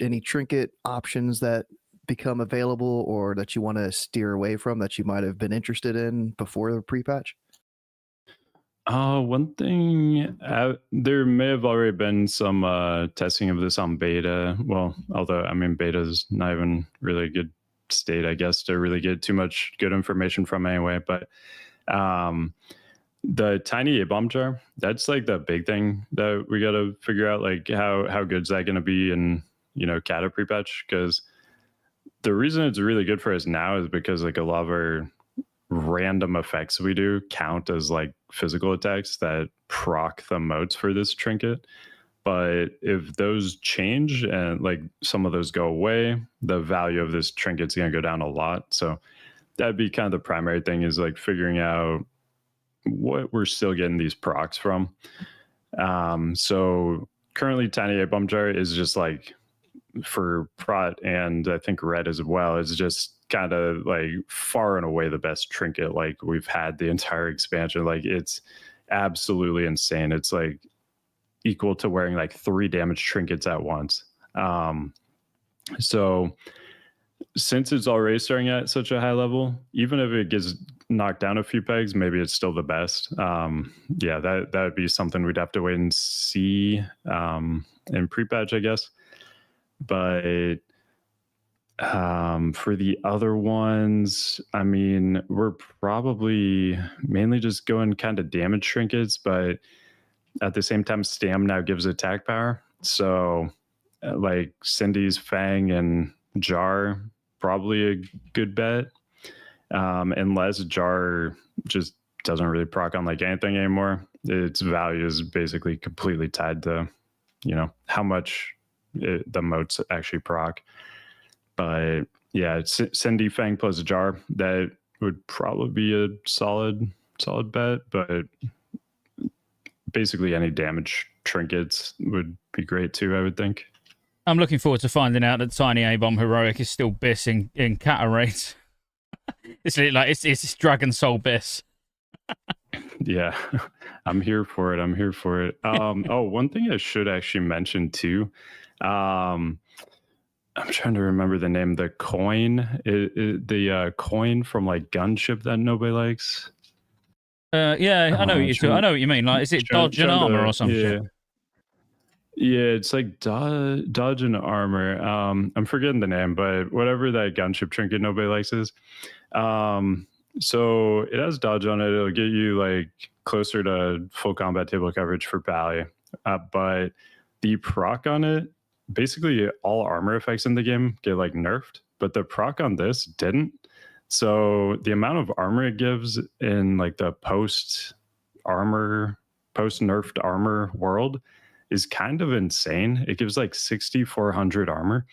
Speaker 2: any trinket options that become available or that you want to steer away from that you might have been interested in before the pre-patch?
Speaker 3: One thing, there may have already been some testing of this on beta. Well, although, I mean, beta is not even really a good state, I guess, to really get too much good information from anyway. But the tiny A-bomb jar, that's like the big thing that we got to figure out, like how good is that going to be in, Cata pre-patch? Because the reason it's really good for us now is because like a lot of our random effects we do count as like physical attacks that proc the motes for this trinket. But if those change and like some of those go away, the value of this trinket's going to go down a lot. So that'd be kind of the primary thing, is like figuring out what we're still getting these procs from. So currently Tiny A-Bomb Jar is just like for prot, and I think red as well, is just kind of like far and away the best trinket like we've had the entire expansion. Like it's absolutely insane. It's like equal to wearing like 3 damage trinkets at once. So since it's already starting at such a high level, even if it gets knocked down a few pegs, maybe it's still the best. Yeah, that would be something we'd have to wait and see in pre-patch, I guess. But for the other ones, I mean, we're probably mainly just going kind of damage trinkets, but at the same time, Stam now gives attack power. So like Cindy's Fang and Jar, probably a good bet. Unless Jar just doesn't really proc on like anything anymore. Its value is basically completely tied to, how much the motes actually proc. But yeah, Cindy Fang plus Jar, that would probably be a solid bet. But basically any damage trinkets would be great too, I would think.
Speaker 1: I'm looking forward to finding out that Tiny A-Bomb Heroic is still BIS in Cata raids. It's like it's Dragon Soul BIS.
Speaker 3: Yeah, I'm here for it. Oh, one thing I should actually mention too. I'm trying to remember the name. The coin, the coin from like Gunship that nobody likes.
Speaker 1: Yeah, I know what you mean. Like, is it dodge and armor or something?
Speaker 3: Yeah, it's like dodge and armor. I'm forgetting the name, but whatever that Gunship trinket nobody likes is. So it has dodge on it. It'll get you like closer to full combat table coverage for Pally. But the proc on it, basically all armor effects in the game get like nerfed, but the proc on this didn't. So the amount of armor it gives in like the post nerfed armor world is kind of insane. It gives like 6,400 armor,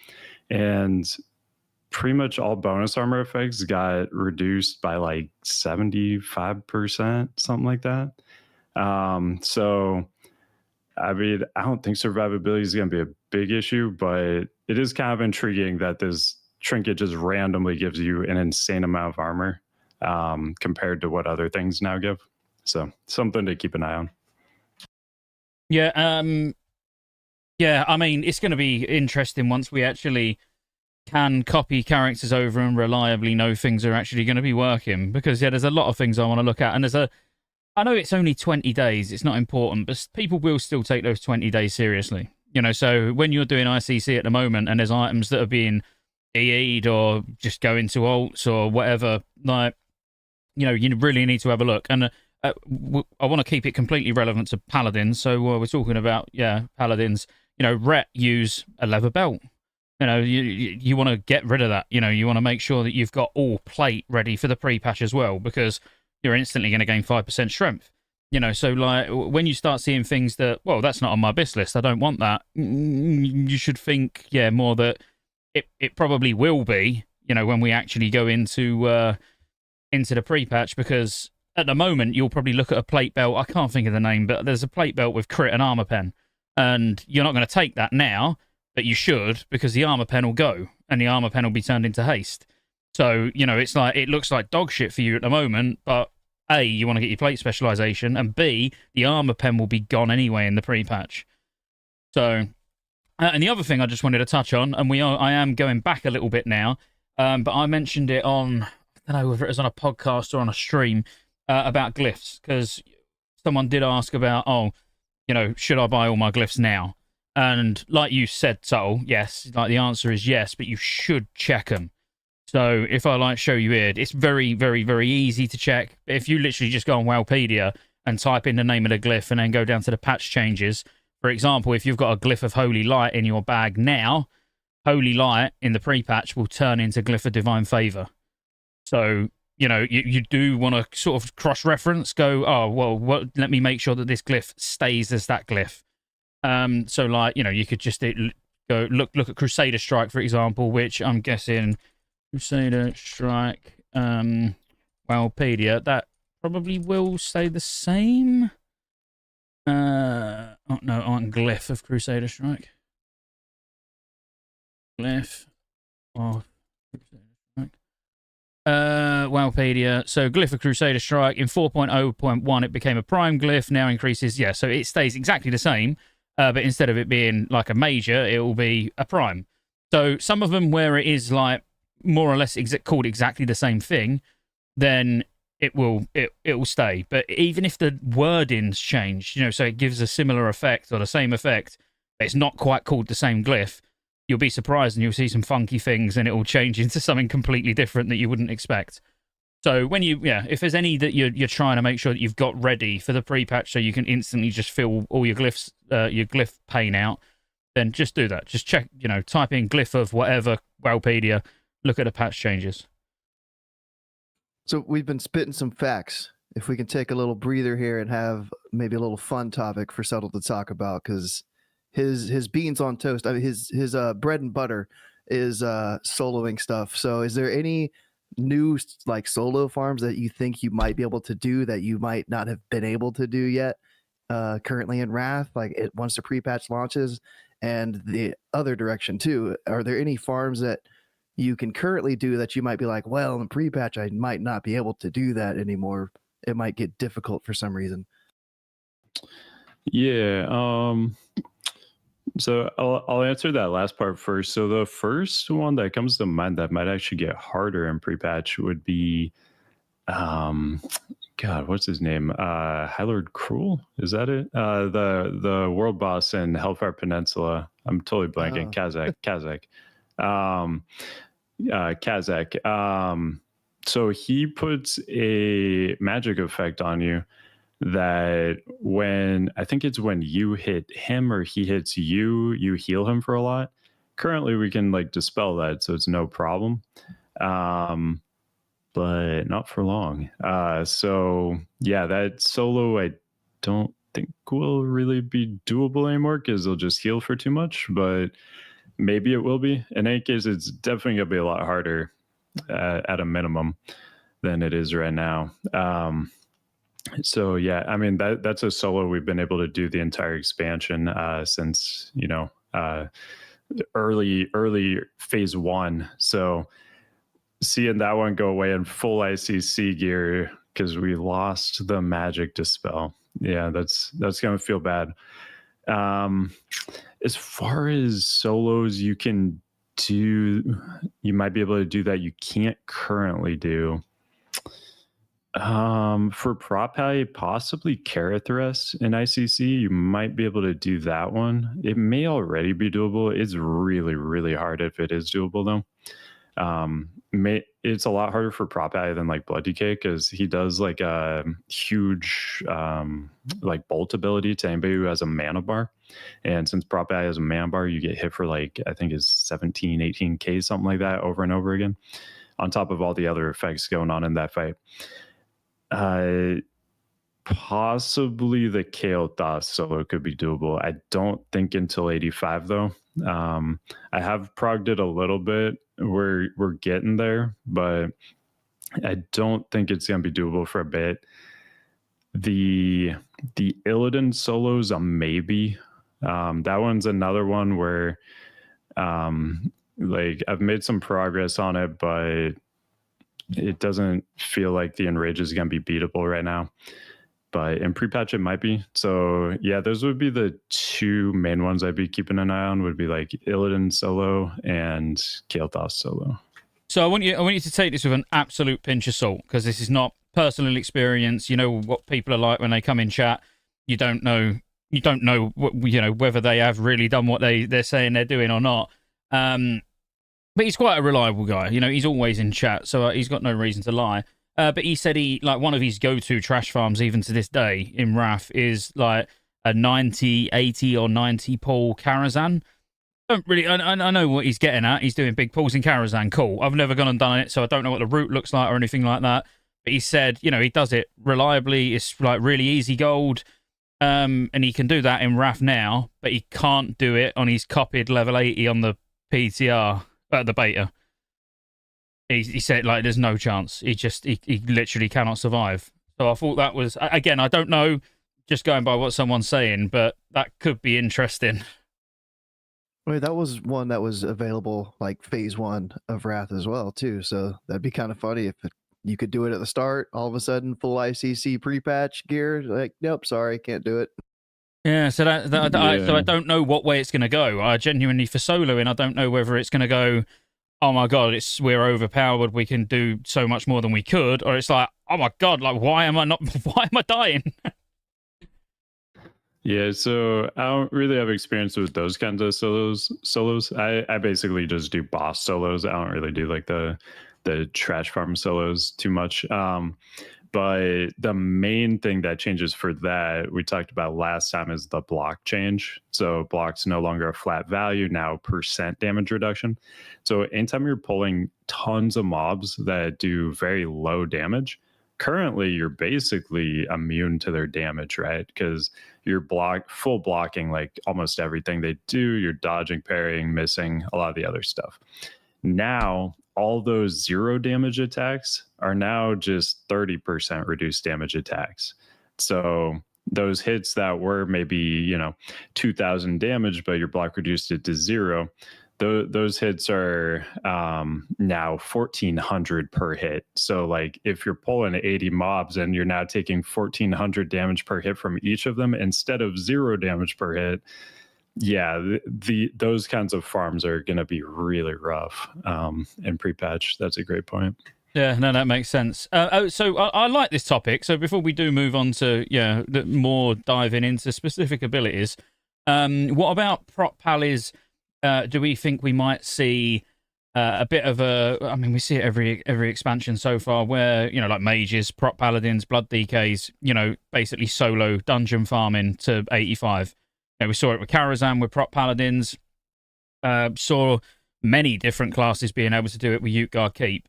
Speaker 3: and pretty much all bonus armor effects got reduced by like 75%, something like that. So I mean, I don't think survivability is going to be a big issue, but it is kind of intriguing that this trinket just randomly gives you an insane amount of armor compared to what other things now give. So something to keep an eye on.
Speaker 1: Yeah, I mean, it's going to be interesting once we actually can copy characters over and reliably know things are actually going to be working. Because, yeah, there's a lot of things I want to look at. And I know it's only 20 days, it's not important, but people will still take those 20 days seriously. So when you're doing ICC at the moment and there's items that are being EE'd or just go into alts or whatever, like, you really need to have a look. And I want to keep it completely relevant to Paladins. So we're talking about, Paladins, Ret use a leather belt. You want to get rid of that. You want to make sure that you've got all plate ready for the pre-patch as well, because you're instantly going to gain 5% strength. So like when you start seeing things that, well, that's not on my BIS list, I don't want that, you should think, more that it probably will be, when we actually go into the pre-patch, because at the moment, you'll probably look at a plate belt. I can't think of the name, but there's a plate belt with crit and armor pen. And you're not going to take that now, but you should, because the armor pen will go and the armor pen will be turned into haste. So, it's like, it looks like dog shit for you at the moment, but A, you want to get your plate specialization, and B, the armor pen will be gone anyway in the pre-patch. So, and the other thing I just wanted to touch on, and I am going back a little bit now, but I mentioned it on, I don't know whether it was on a podcast or on a stream, about glyphs, because someone did ask about, should I buy all my glyphs now? And like you said, Subtle, yes, like the answer is yes, but you should check them. So if I show you here, it's very, very, very easy to check. If you literally just go on Wowpedia and type in the name of the glyph and then go down to the patch changes, for example, if you've got a glyph of Holy Light in your bag now, Holy Light in the pre-patch will turn into Glyph of Divine Favor. So, you do want to sort of cross-reference, go, let me make sure that this glyph stays as that glyph. So, you could just go look at Crusader Strike, for example, which I'm guessing... Crusader Strike, Wowpedia, that probably will stay the same. On Glyph of Crusader Strike. Glyph of Crusader Strike. Wowpedia. So Glyph of Crusader Strike in 4.0.1 it became a prime glyph, now increases, so it stays exactly the same, but instead of it being like a major, it will be a prime. So some of them where it is like more or less called exactly the same thing, then it will stay. But even if the wording's changed, so it gives a similar effect or the same effect, but it's not quite called the same glyph, you'll be surprised and you'll see some funky things and it will change into something completely different that you wouldn't expect. So when if there's any that you're trying to make sure that you've got ready for the pre-patch so you can instantly just fill all your glyphs, your glyph pane out, then just do that. Just check, type in glyph of whatever, Wowpedia, look at the patch changes.
Speaker 2: So we've been spitting some facts. If we can take a little breather here and have maybe a little fun topic for Subtle to talk about, because his beans on toast, his bread and butter is soloing stuff. So is there any new solo farms that you think you might be able to do that you might not have been able to do yet currently in Wrath, once the pre-patch launches? And the other direction too, are there any farms that you can currently do that you might be like, well, in the pre-patch, I might not be able to do that anymore. It might get difficult for some reason.
Speaker 3: Yeah. So I'll answer that last part first. So the first one that comes to mind that might actually get harder in pre-patch would be, God, what's his name? Hylord Cruel? Is that it? The world boss in Hellfire Peninsula. I'm totally blanking. Kazakh. Kazakh. So he puts a magic effect on you that when you hit him or he hits you, you heal him for a lot. Currently, we can dispel that, so it's no problem. But not for long. So yeah, that solo I don't think will really be doable anymore because they'll just heal for too much, but maybe it will be. In any case, it's definitely gonna be a lot harder at a minimum than it is right now. So yeah, I mean that's a solo we've been able to do the entire expansion since early phase 1. So seeing that one go away in full ICC gear because we lost the magic dispel. Yeah, that's gonna feel bad. As far as solos you can do, you might be able to do that you can't currently do. For Prop Pally, possibly Carathras in ICC, you might be able to do that one. It may already be doable. It's really, really hard if it is doable though. It's a lot harder for Prop Pally than Blood Decay because he does a huge bolt ability to anybody who has a mana bar. And since Prop Pally has a mana bar, you get hit for I think is 17, 18k, something like that over and over again, on top of all the other effects going on in that fight. Possibly the Kael'thas solo could be doable. I don't think until 85 though. I have progged it a little bit. We're getting there, but I don't think it's going to be doable for a bit. The Illidan solos, a maybe. That one's another one where like I've made some progress on it, but it doesn't feel like the Enrage is going to be beatable right now. But in pre-patch, it might be. So yeah, those would be the two main ones I'd be keeping an eye on. Would be like Illidan solo and Kael'thas solo.
Speaker 1: So I want you to take this with an absolute pinch of salt, because this is not personal experience. You know what people are like when they come in chat. You don't know what, whether they have really done what they're saying they're doing or not. But he's quite a reliable guy. He's always in chat, so he's got no reason to lie. But he said one of his go-to trash farms, even to this day, in Wrath, is like a 90, 80, or 90 pull Karazhan. I know what he's getting at. He's doing big pulls in Karazhan. Cool. I've never gone and done it, so I don't know what the route looks like or anything like that. But he said, he does it reliably. It's like really easy gold. And he can do that in Wrath now, but he can't do it on his copied level 80 on the PTR, the beta. He said, like, there's no chance. He literally cannot survive. So I thought that was, again, I don't know, just going by what someone's saying, but that could be interesting.
Speaker 2: Wait, that was one that was available like phase 1 of Wrath as well, too. So that'd be kind of funny if you could do it at the start, all of a sudden full ICC pre-patch gear. Like, nope, sorry, can't do it.
Speaker 1: Yeah, so I don't know what way it's going to go. I genuinely, for soloing, I don't know whether it's going to go, oh my god, we're overpowered, we can do so much more than we could, or it's like, oh my god, like why am I dying?
Speaker 3: Yeah, so I don't really have experience with those kinds of solos. I basically just do boss solos. I don't really do like the trash farm solos too much. But the main thing that changes for that, we talked about last time, is the block change. So block's no longer a flat value, now % damage reduction. So anytime you're pulling tons of mobs that do very low damage, currently you're basically immune to their damage, right? Because you're full blocking like almost everything they do. You're dodging, parrying, missing a lot of the other stuff. Now, all those 0 damage attacks are now just 30% reduced damage attacks. So those hits that were maybe, 2,000 damage, but your block reduced it to 0, those hits are now 1,400 per hit. So like if you're pulling 80 mobs and you're now taking 1,400 damage per hit from each of them instead of 0 damage per hit, yeah, those kinds of farms are going to be really rough in pre-patch. That's a great point.
Speaker 1: Yeah, no, that makes sense. So I like this topic. So before we do move on to more diving into specific abilities, what about prop pallies? Do we think we might see a bit of I mean, we see it every expansion so far, where like mages, prop paladins, blood DKs, basically solo dungeon farming to 85. We saw it with Karazhan, with prop paladins. Saw many different classes being able to do it with Utgard Keep.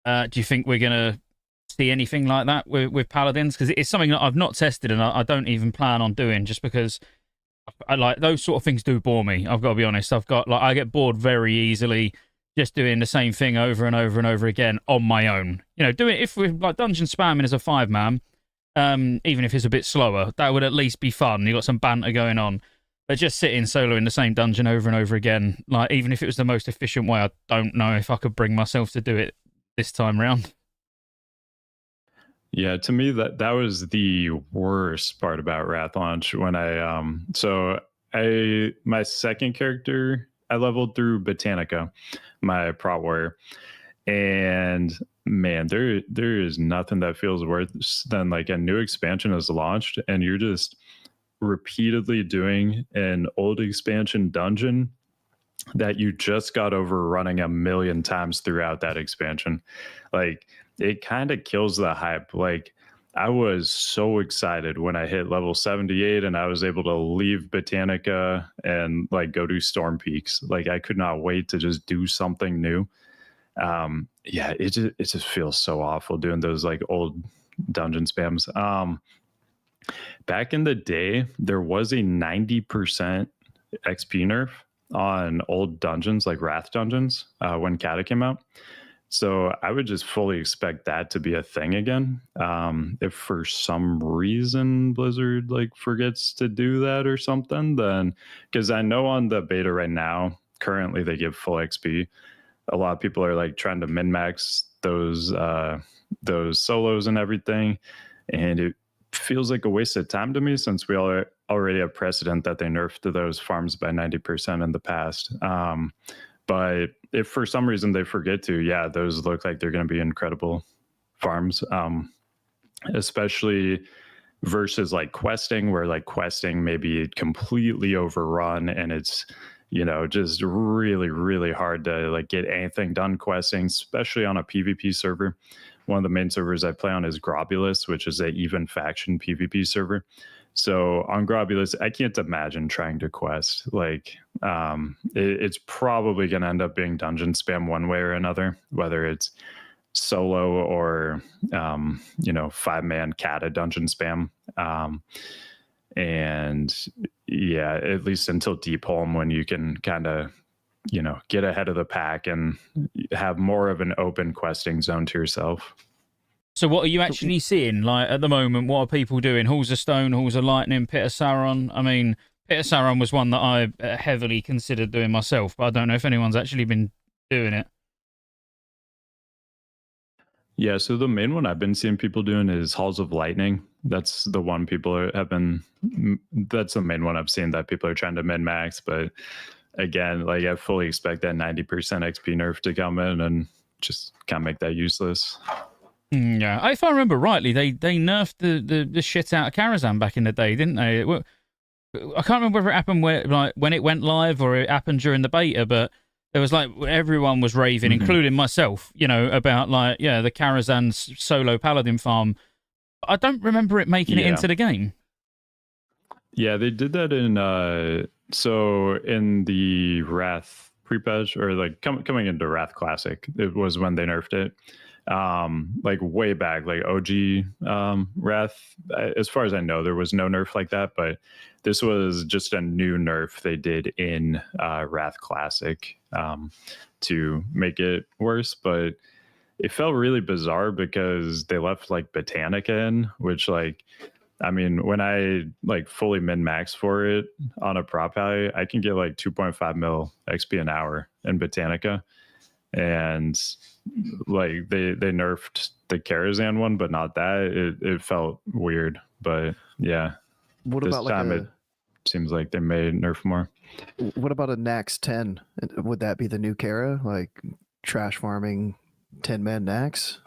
Speaker 1: Do you think we're gonna see anything like that with paladins? Because it's something that I've not tested and I don't even plan on doing, just because I like those sort of things do bore me. I've got to be honest. I get bored very easily just doing the same thing over and over and over again on my own. Doing if we're like dungeon spamming as a 5-man, even if it's a bit slower, that would at least be fun. You got some banter going on. But just sitting solo in the same dungeon over and over again, like even if it was the most efficient way, I don't know if I could bring myself to do it this time round.
Speaker 3: Yeah, to me that was the worst part about Wrath launch when my second character I leveled through Botanica, my prot warrior, and man, there is nothing that feels worse than like a new expansion is launched and you're just repeatedly doing an old expansion dungeon that you just got over running 1 million times throughout that expansion. Like it kind of kills the hype. Like I was so excited when I hit level 78 and I was able to leave Botanica and like go do Storm Peaks. Like I could not wait to just do something new. Yeah, it just feels so awful doing those like old dungeon spams. Back in the day, there was a 90% XP nerf on old dungeons like Wrath dungeons when Cata came out. So I would just fully expect that to be a thing again. If for some reason Blizzard like forgets to do that or something, then because I know on the beta right now, currently they give full XP. A lot of people are like trying to min max those solos and everything, and it feels like a waste of time to me since we all already have precedent that they nerfed those farms by 90% in the past. But if for some reason they forget to, yeah, those look like they're going to be incredible farms, especially versus like questing, where like questing may be completely overrun and it's, you know, just really, really hard to like get anything done questing, especially on a PvP server. One of the main servers I play on is Grobulus, which is an even faction PvP server. So on Grobulus, I can't imagine trying to quest. Like, it's probably going to end up being dungeon spam one way or another, whether it's solo or, 5-man Cata dungeon spam. And yeah, at least until Deep Home, when you can kind of, get ahead of the pack and have more of an open questing zone to yourself.
Speaker 1: So what are you actually seeing? Like at the moment, what are people doing? Halls of Stone, Halls of Lightning, Pit of Sauron? I mean, Pit of Sauron was one that I heavily considered doing myself, but I don't know if anyone's actually been doing it.
Speaker 3: Yeah, so the main one I've been seeing people doing is Halls of Lightning. That's the one that's the main one I've seen that people are trying to min-max. But again, like I fully expect that 90% XP nerf to come in and just kind of make that useless.
Speaker 1: Yeah, if I remember rightly, they nerfed the shit out of Karazhan back in the day, didn't they? I can't remember whether it happened when it went live or it happened during the beta, but there was like everyone was raving, including myself, about the Karazhan solo Paladin farm. I don't remember it making it into the game.
Speaker 3: Yeah, they did that in the Wrath pre-patch, or like coming into Wrath Classic, it was when they nerfed it. Like way back, like OG Wrath, as far as I know, there was no nerf like that, but this was just a new nerf they did in Wrath Classic to make it worse. But it felt really bizarre because they left like Botanica in, which like, I mean, when I like fully min max for it on a prop value, I can get like 2.5 mil XP an hour in Botanica. And like they nerfed the Karazhan one, but not that. It felt weird, but yeah.
Speaker 2: What
Speaker 3: this
Speaker 2: about
Speaker 3: time it seems like they may nerf more.
Speaker 2: What about a Nax 10? Would that be the new Kara? Like trash farming 10-man Nax?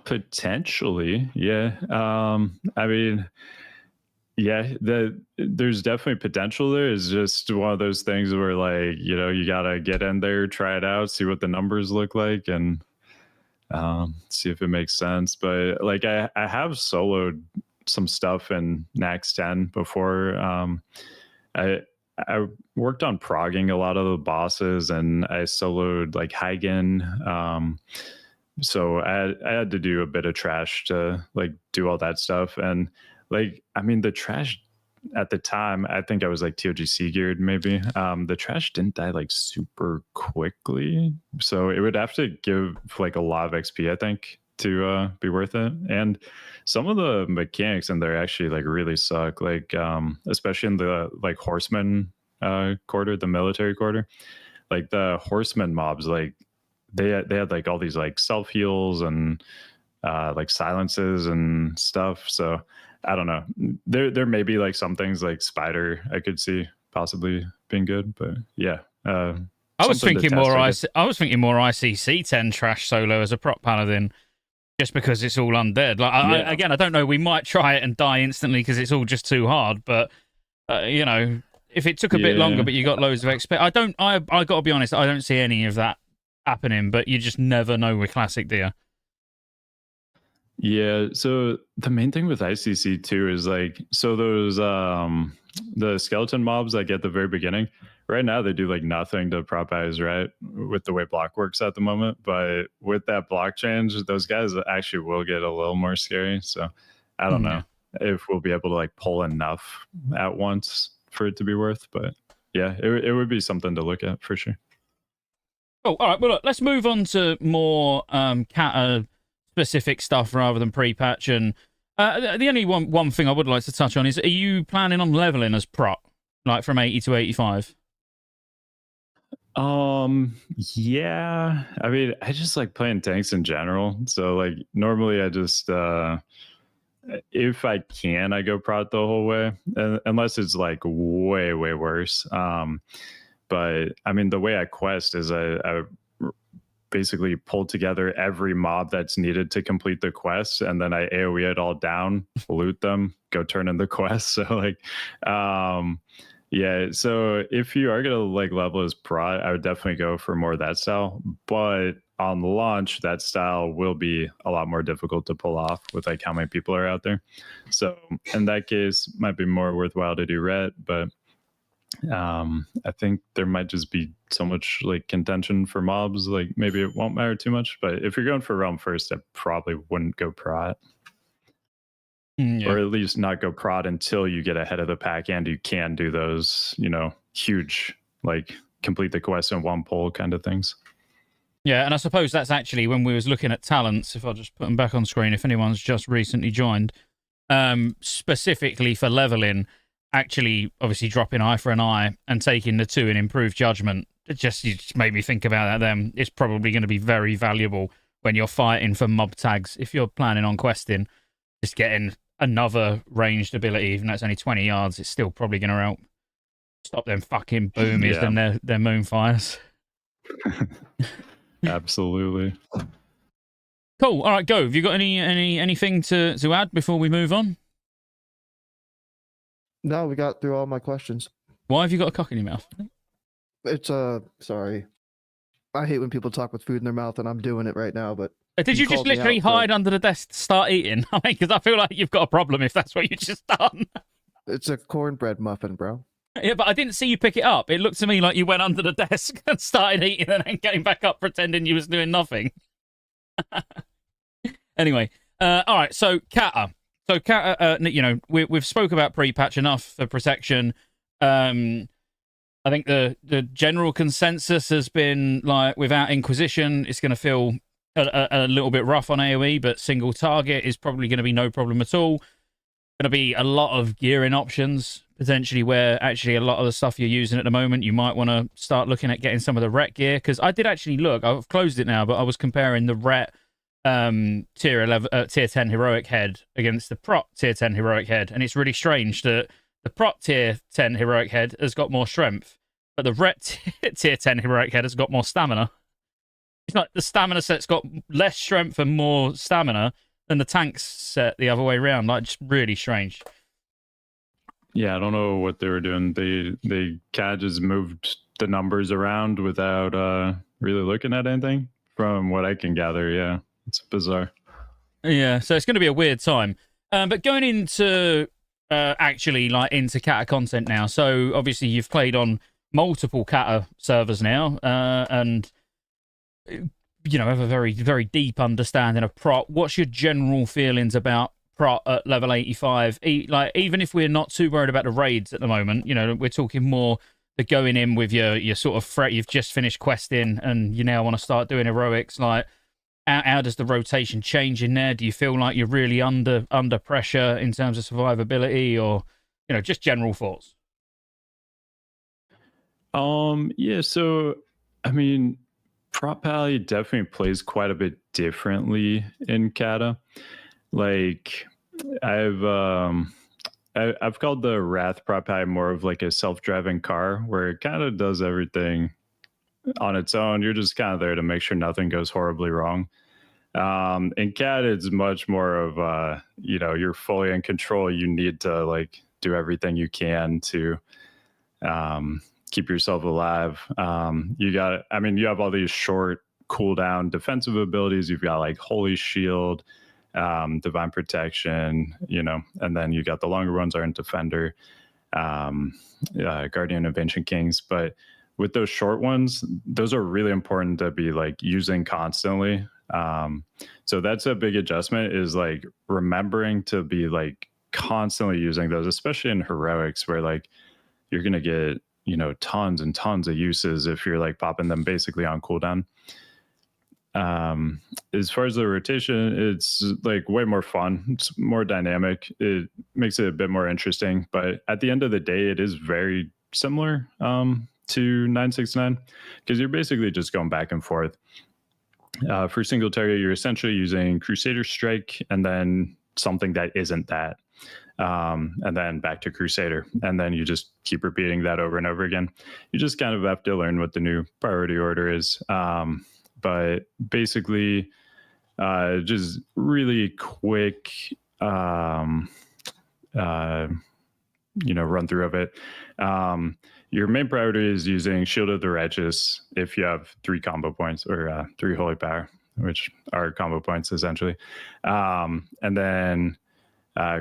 Speaker 3: Potentially, yeah. I mean, yeah, there's definitely potential there. It's just one of those things where like, you gotta get in there, try it out, see what the numbers look like, and see if it makes sense. But like I have soloed some stuff in Nax 10 before. I worked on progging a lot of the bosses, and I soloed like Hygen. So I had to do a bit of trash to like do all that stuff. And like, I mean, the trash at the time, I think I was like TOGC geared maybe. The trash didn't die like super quickly. So it would have to give like a lot of XP, I think, to be worth it. And some of the mechanics in there actually like really suck. Like, especially in the like horseman quarter, the military quarter, like the horseman mobs, like they had like all these like self heals and like silences and stuff. So I don't know. There may be like some things like Spider I could see possibly being good, but yeah.
Speaker 1: I was thinking more ICC 10 trash solo as a prop paladin, just because it's all undead. Like again, I don't know. We might try it and die instantly because it's all just too hard. But if it took a bit longer, but you got loads of XP, I got to be honest. I don't see any of that happening. But you just never know with classic, do you?
Speaker 3: Yeah, so the main thing with ICC too is like, so those the skeleton mobs like at the very beginning, right now they do like nothing to prop eyes, right, with the way block works at the moment. But with that block change, those guys actually will get a little more scary. So I don't know if we'll be able to like pull enough at once for it to be worth, but yeah, it would be something to look at for sure.
Speaker 1: Oh, all right. Well, look, let's move on to more Cata specific stuff rather than pre-patch. And the only one thing I would like to touch on is: are you planning on leveling as prot, like from 80 to 85?
Speaker 3: Yeah. I mean, I just like playing tanks in general. So like normally I just if I can, I go prot the whole way, unless it's like way worse. But I mean, the way I quest is I basically pull together every mob that's needed to complete the quest, and then I AoE it all down, loot them, go turn in the quest. So like, yeah. So if you are gonna like level as prot, I would definitely go for more of that style. But on launch, that style will be a lot more difficult to pull off with like how many people are out there. So in that case, might be more worthwhile to do ret, but I think there might just be so much like contention for mobs, like maybe it won't matter too much. But if you're going for realm first, I probably wouldn't go prot. Or at least not go prot until you get ahead of the pack and you can do those, you know, huge like complete the quest in one pull kind of things.
Speaker 1: Yeah, and I suppose that's actually when we was looking at talents, if I'll just put them back on screen, if anyone's just recently joined, specifically for leveling, actually obviously dropping eye for an eye and taking the 2 in improved judgment, you just made me think about that then. It's probably going to be very valuable when you're fighting for mob tags. If you're planning on questing, just getting another ranged ability, even though it's only 20 yards, it's still probably going to help stop them fucking boomies and their moonfires.
Speaker 3: Absolutely.
Speaker 1: Cool. All right, go. Have you got anything to add before we move on?
Speaker 2: No, we got through all my questions.
Speaker 1: Why have you got a cock in your mouth?
Speaker 2: It's sorry. I hate when people talk with food in their mouth, and I'm doing it right now. But
Speaker 1: did you just literally hide under the desk to start eating? I mean, because I feel like you've got a problem if that's what you just done.
Speaker 2: It's a cornbread muffin, bro.
Speaker 1: Yeah, but I didn't see you pick it up. It looked to me like you went under the desk and started eating and then came back up pretending you was doing nothing. Anyway, all right, so Cata. So Cata, you know, we've spoke about pre-patch enough for protection. I think the general consensus has been like without Inquisition, it's going to feel a little bit rough on AoE, but single target is probably going to be no problem at all. Going to be a lot of gearing options, potentially where actually a lot of the stuff you're using at the moment, you might want to start looking at getting some of the ret gear. Because I did actually look, I've closed it now, but I was comparing the ret tier 10 heroic head against the prot tier 10 heroic head, and it's really strange that the prot tier 10 heroic head has got more strength, but the ret tier 10 heroic head has got more stamina. It's like the stamina set's got less strength and more stamina than the tanks set the other way around. Like, just really strange.
Speaker 3: Yeah, I don't know what they were doing. They kind of just moved the numbers around without really looking at anything, from what I can gather. Yeah, it's bizarre.
Speaker 1: Yeah, so it's going to be a weird time. But going into actually like into Cata content now. So obviously you've played on multiple Cata servers now, and you know, have a very, very deep understanding of prot. What's your general feelings about prot at level 85? Like, even if we're not too worried about the raids at the moment, you know, we're talking more the going in with your sort of threat. You've just finished questing and you now want to start doing heroics. Like, how does the rotation change in there? Do you feel like you're really under pressure in terms of survivability, or, you know, just general thoughts?
Speaker 3: Yeah, so I mean, Prot Pally definitely plays quite a bit differently in Cata. Like, I've called the Wrath Prot Pally more of like a self-driving car, where it kind of does everything on its own. You're just kind of there to make sure nothing goes horribly wrong. In Cata, it's much more of you know, you're fully in control. You need to like do everything you can to keep yourself alive. You have all these short cooldown defensive abilities. You've got like Holy Shield, Divine Protection, you know, and then you got the longer ones are in Defender, Guardian of Ancient Kings. But with those short ones, those are really important to be like using constantly. So that's a big adjustment, is like remembering to be like constantly using those, especially in heroics, where like you're going to get tons and tons of uses if you're like popping them basically on cooldown. As far as the rotation, it's like way more fun. It's more dynamic. It makes it a bit more interesting, but at the end of the day, it is very similar to 969 because you're basically just going back and forth. For single target, you're essentially using Crusader Strike and then something that isn't that, and then back to Crusader, and then you just keep repeating that over and over again. You just kind of have to learn what the new priority order is. But basically, just really quick, run through of it. Your main priority is using Shield of the Righteous if you have 3 combo points or 3 Holy Power, which are combo points essentially. And then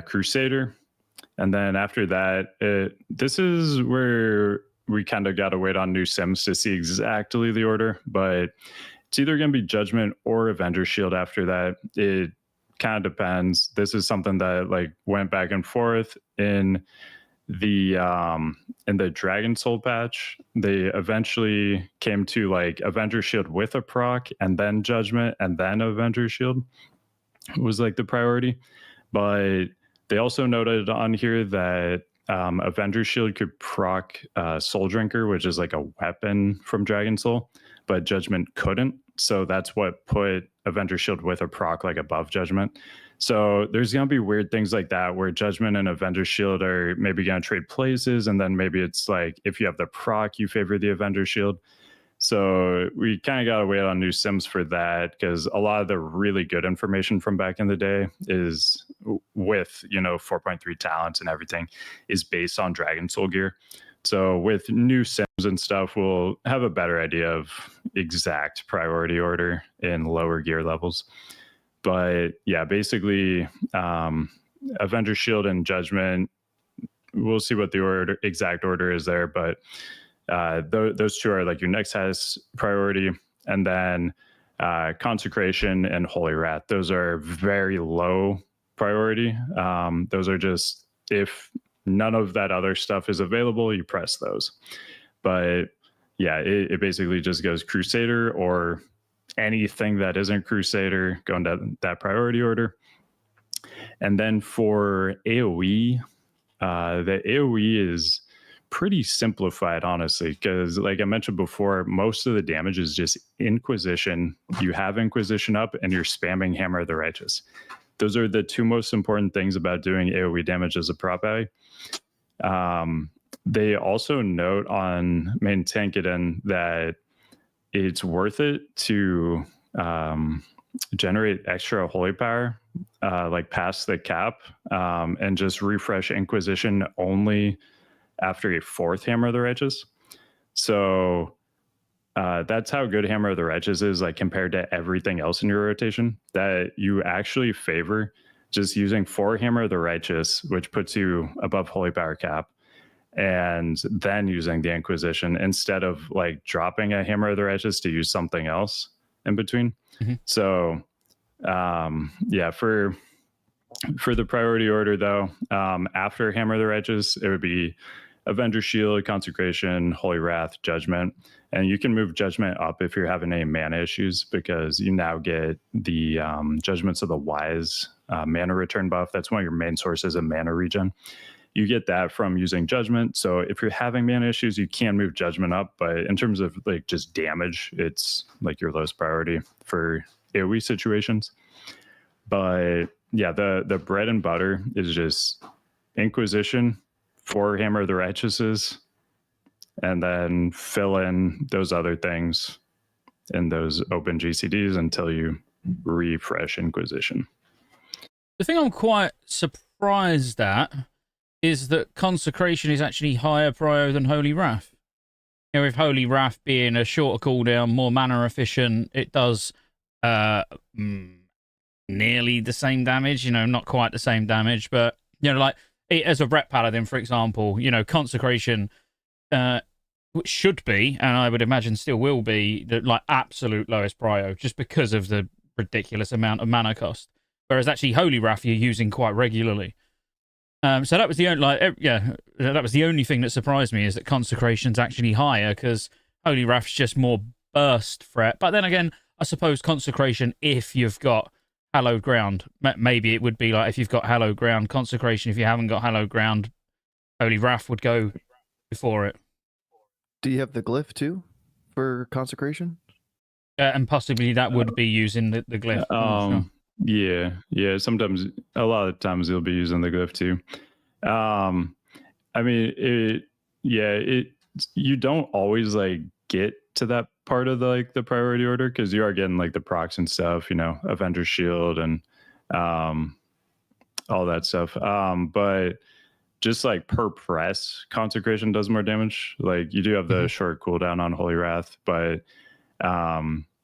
Speaker 3: Crusader. And then after that, this is where we kind of got to wait on new sims to see exactly the order, but it's either going to be Judgment or Avenger Shield after that. It kind of depends. This is something that like went back and forth in the Dragon Soul patch. They eventually came to like Avenger Shield with a proc and then Judgment and then Avenger Shield was like the priority. But they also noted on here that Avenger Shield could proc Soul Drinker, which is like a weapon from Dragon Soul, but Judgment couldn't. So that's what put Avenger Shield with a proc like above Judgment. So there's going to be weird things like that where Judgment and Avenger Shield are maybe going to trade places. And then maybe it's like if you have the proc, you favor the Avenger Shield. So we kind of got to wait on new sims for that because a lot of the really good information from back in the day is with, 4.3 talents and everything is based on Dragon Soul gear. So with new sims and stuff, we'll have a better idea of exact priority order in lower gear levels. But yeah, basically Avenger Shield and Judgment, we'll see what the exact order is there. But those two are like your next highest priority. And then Consecration and Holy Wrath, those are very low priority. Those are just if none of that other stuff is available, you press those. But yeah, it basically just goes Crusader or anything that isn't Crusader going down that priority order. And then for AoE, the AoE is pretty simplified, honestly, because like I mentioned before, most of the damage is just Inquisition. You have Inquisition up and you're spamming Hammer of the Righteous. Those are the 2 most important things about doing AoE damage as a prop ally. They also note on main Tankadin that it's worth it to generate extra holy power like past the cap and just refresh Inquisition only after a 4th Hammer of the Righteous. So that's how good Hammer of the Righteous is, like compared to everything else in your rotation, that you actually favor just using 4 Hammer of the Righteous, which puts you above Holy Power cap, and then using the Inquisition instead of like dropping a Hammer of the Righteous to use something else in between. Mm-hmm. So yeah, for the priority order though, after Hammer of the Righteous, it would be Avenger Shield, Consecration, Holy Wrath, Judgment. And you can move Judgment up if you're having any mana issues because you now get the Judgments of the Wise mana return buff. That's one of your main sources of mana regen. You get that from using Judgment. So if you're having mana issues, you can move Judgment up. But in terms of like just damage, it's like your lowest priority for AoE situations. But yeah, the bread and butter is just Inquisition, 4 Hammer of the Righteouses, and then fill in those other things in those open GCDs until you refresh Inquisition.
Speaker 1: The thing I'm quite surprised at is that Consecration is actually higher prio than Holy Wrath. With Holy Wrath being a shorter cooldown, more mana efficient, it does nearly the same damage, not quite the same damage, but, like, as a Rep Paladin, for example, Consecration should be, and I would imagine still will be, the like absolute lowest prio, just because of the ridiculous amount of mana cost. Whereas actually Holy Wrath you're using quite regularly. So that was the only, that was the only thing that surprised me, is that Consecration's actually higher, because Holy Wrath's just more burst threat. But then again, I suppose Consecration, if you've got Hallowed Ground, maybe it would be like, if you've got Hallowed Ground, Consecration. If you haven't got Hallowed Ground, Holy Wrath would go before it.
Speaker 2: Do you have the glyph too for Consecration?
Speaker 1: And possibly that would be using the glyph. Sure.
Speaker 3: Yeah. Sometimes, a lot of times, you'll be using the glyph too. I mean, you don't always like get to that part of the priority order, because you are getting like the procs and stuff, Avenger Shield and all that stuff. But just like per press, Consecration does more damage. Like, you do have the short cooldown on Holy Wrath, but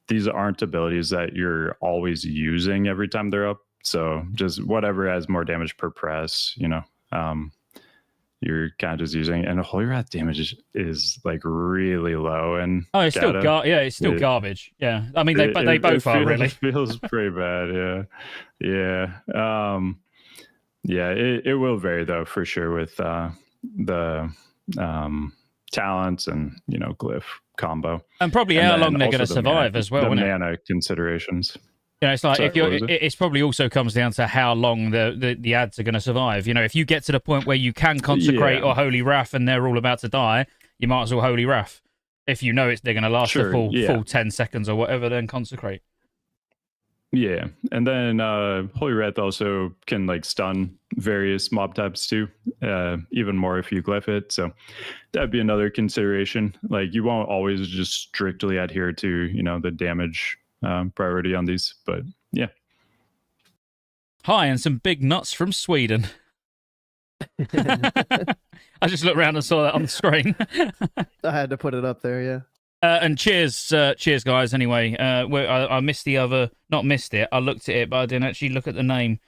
Speaker 3: these aren't abilities that you're always using every time they're up. So just whatever has more damage per press, you're kind of just using. And Holy Wrath damage is like really low. And
Speaker 1: it's still garbage. Yeah, I mean they both are really.
Speaker 3: It feels pretty bad. Yeah. It will vary though, for sure, with the talents and glyph combo,
Speaker 1: and probably how long they're going to survive as well.
Speaker 3: The mana considerations.
Speaker 1: It's like, it's probably also comes down to how long the ads are going to survive. If you get to the point where you can Consecrate or Holy Wrath and they're all about to die, you might as well Holy Wrath. If you know they're going to last the full 10 seconds or whatever, then Consecrate.
Speaker 3: Yeah, and then Holy Wrath also can like stun various mob types too, even more if you glyph it. So that'd be another consideration. Like, you won't always just strictly adhere to the damage priority on these, but yeah.
Speaker 1: Hi, and some big nuts from Sweden. I just looked around and saw that on the screen.
Speaker 2: I had to put it up there, yeah.
Speaker 1: And cheers, guys. Anyway, I missed the other, not missed it. I looked at it, but I didn't actually look at the name.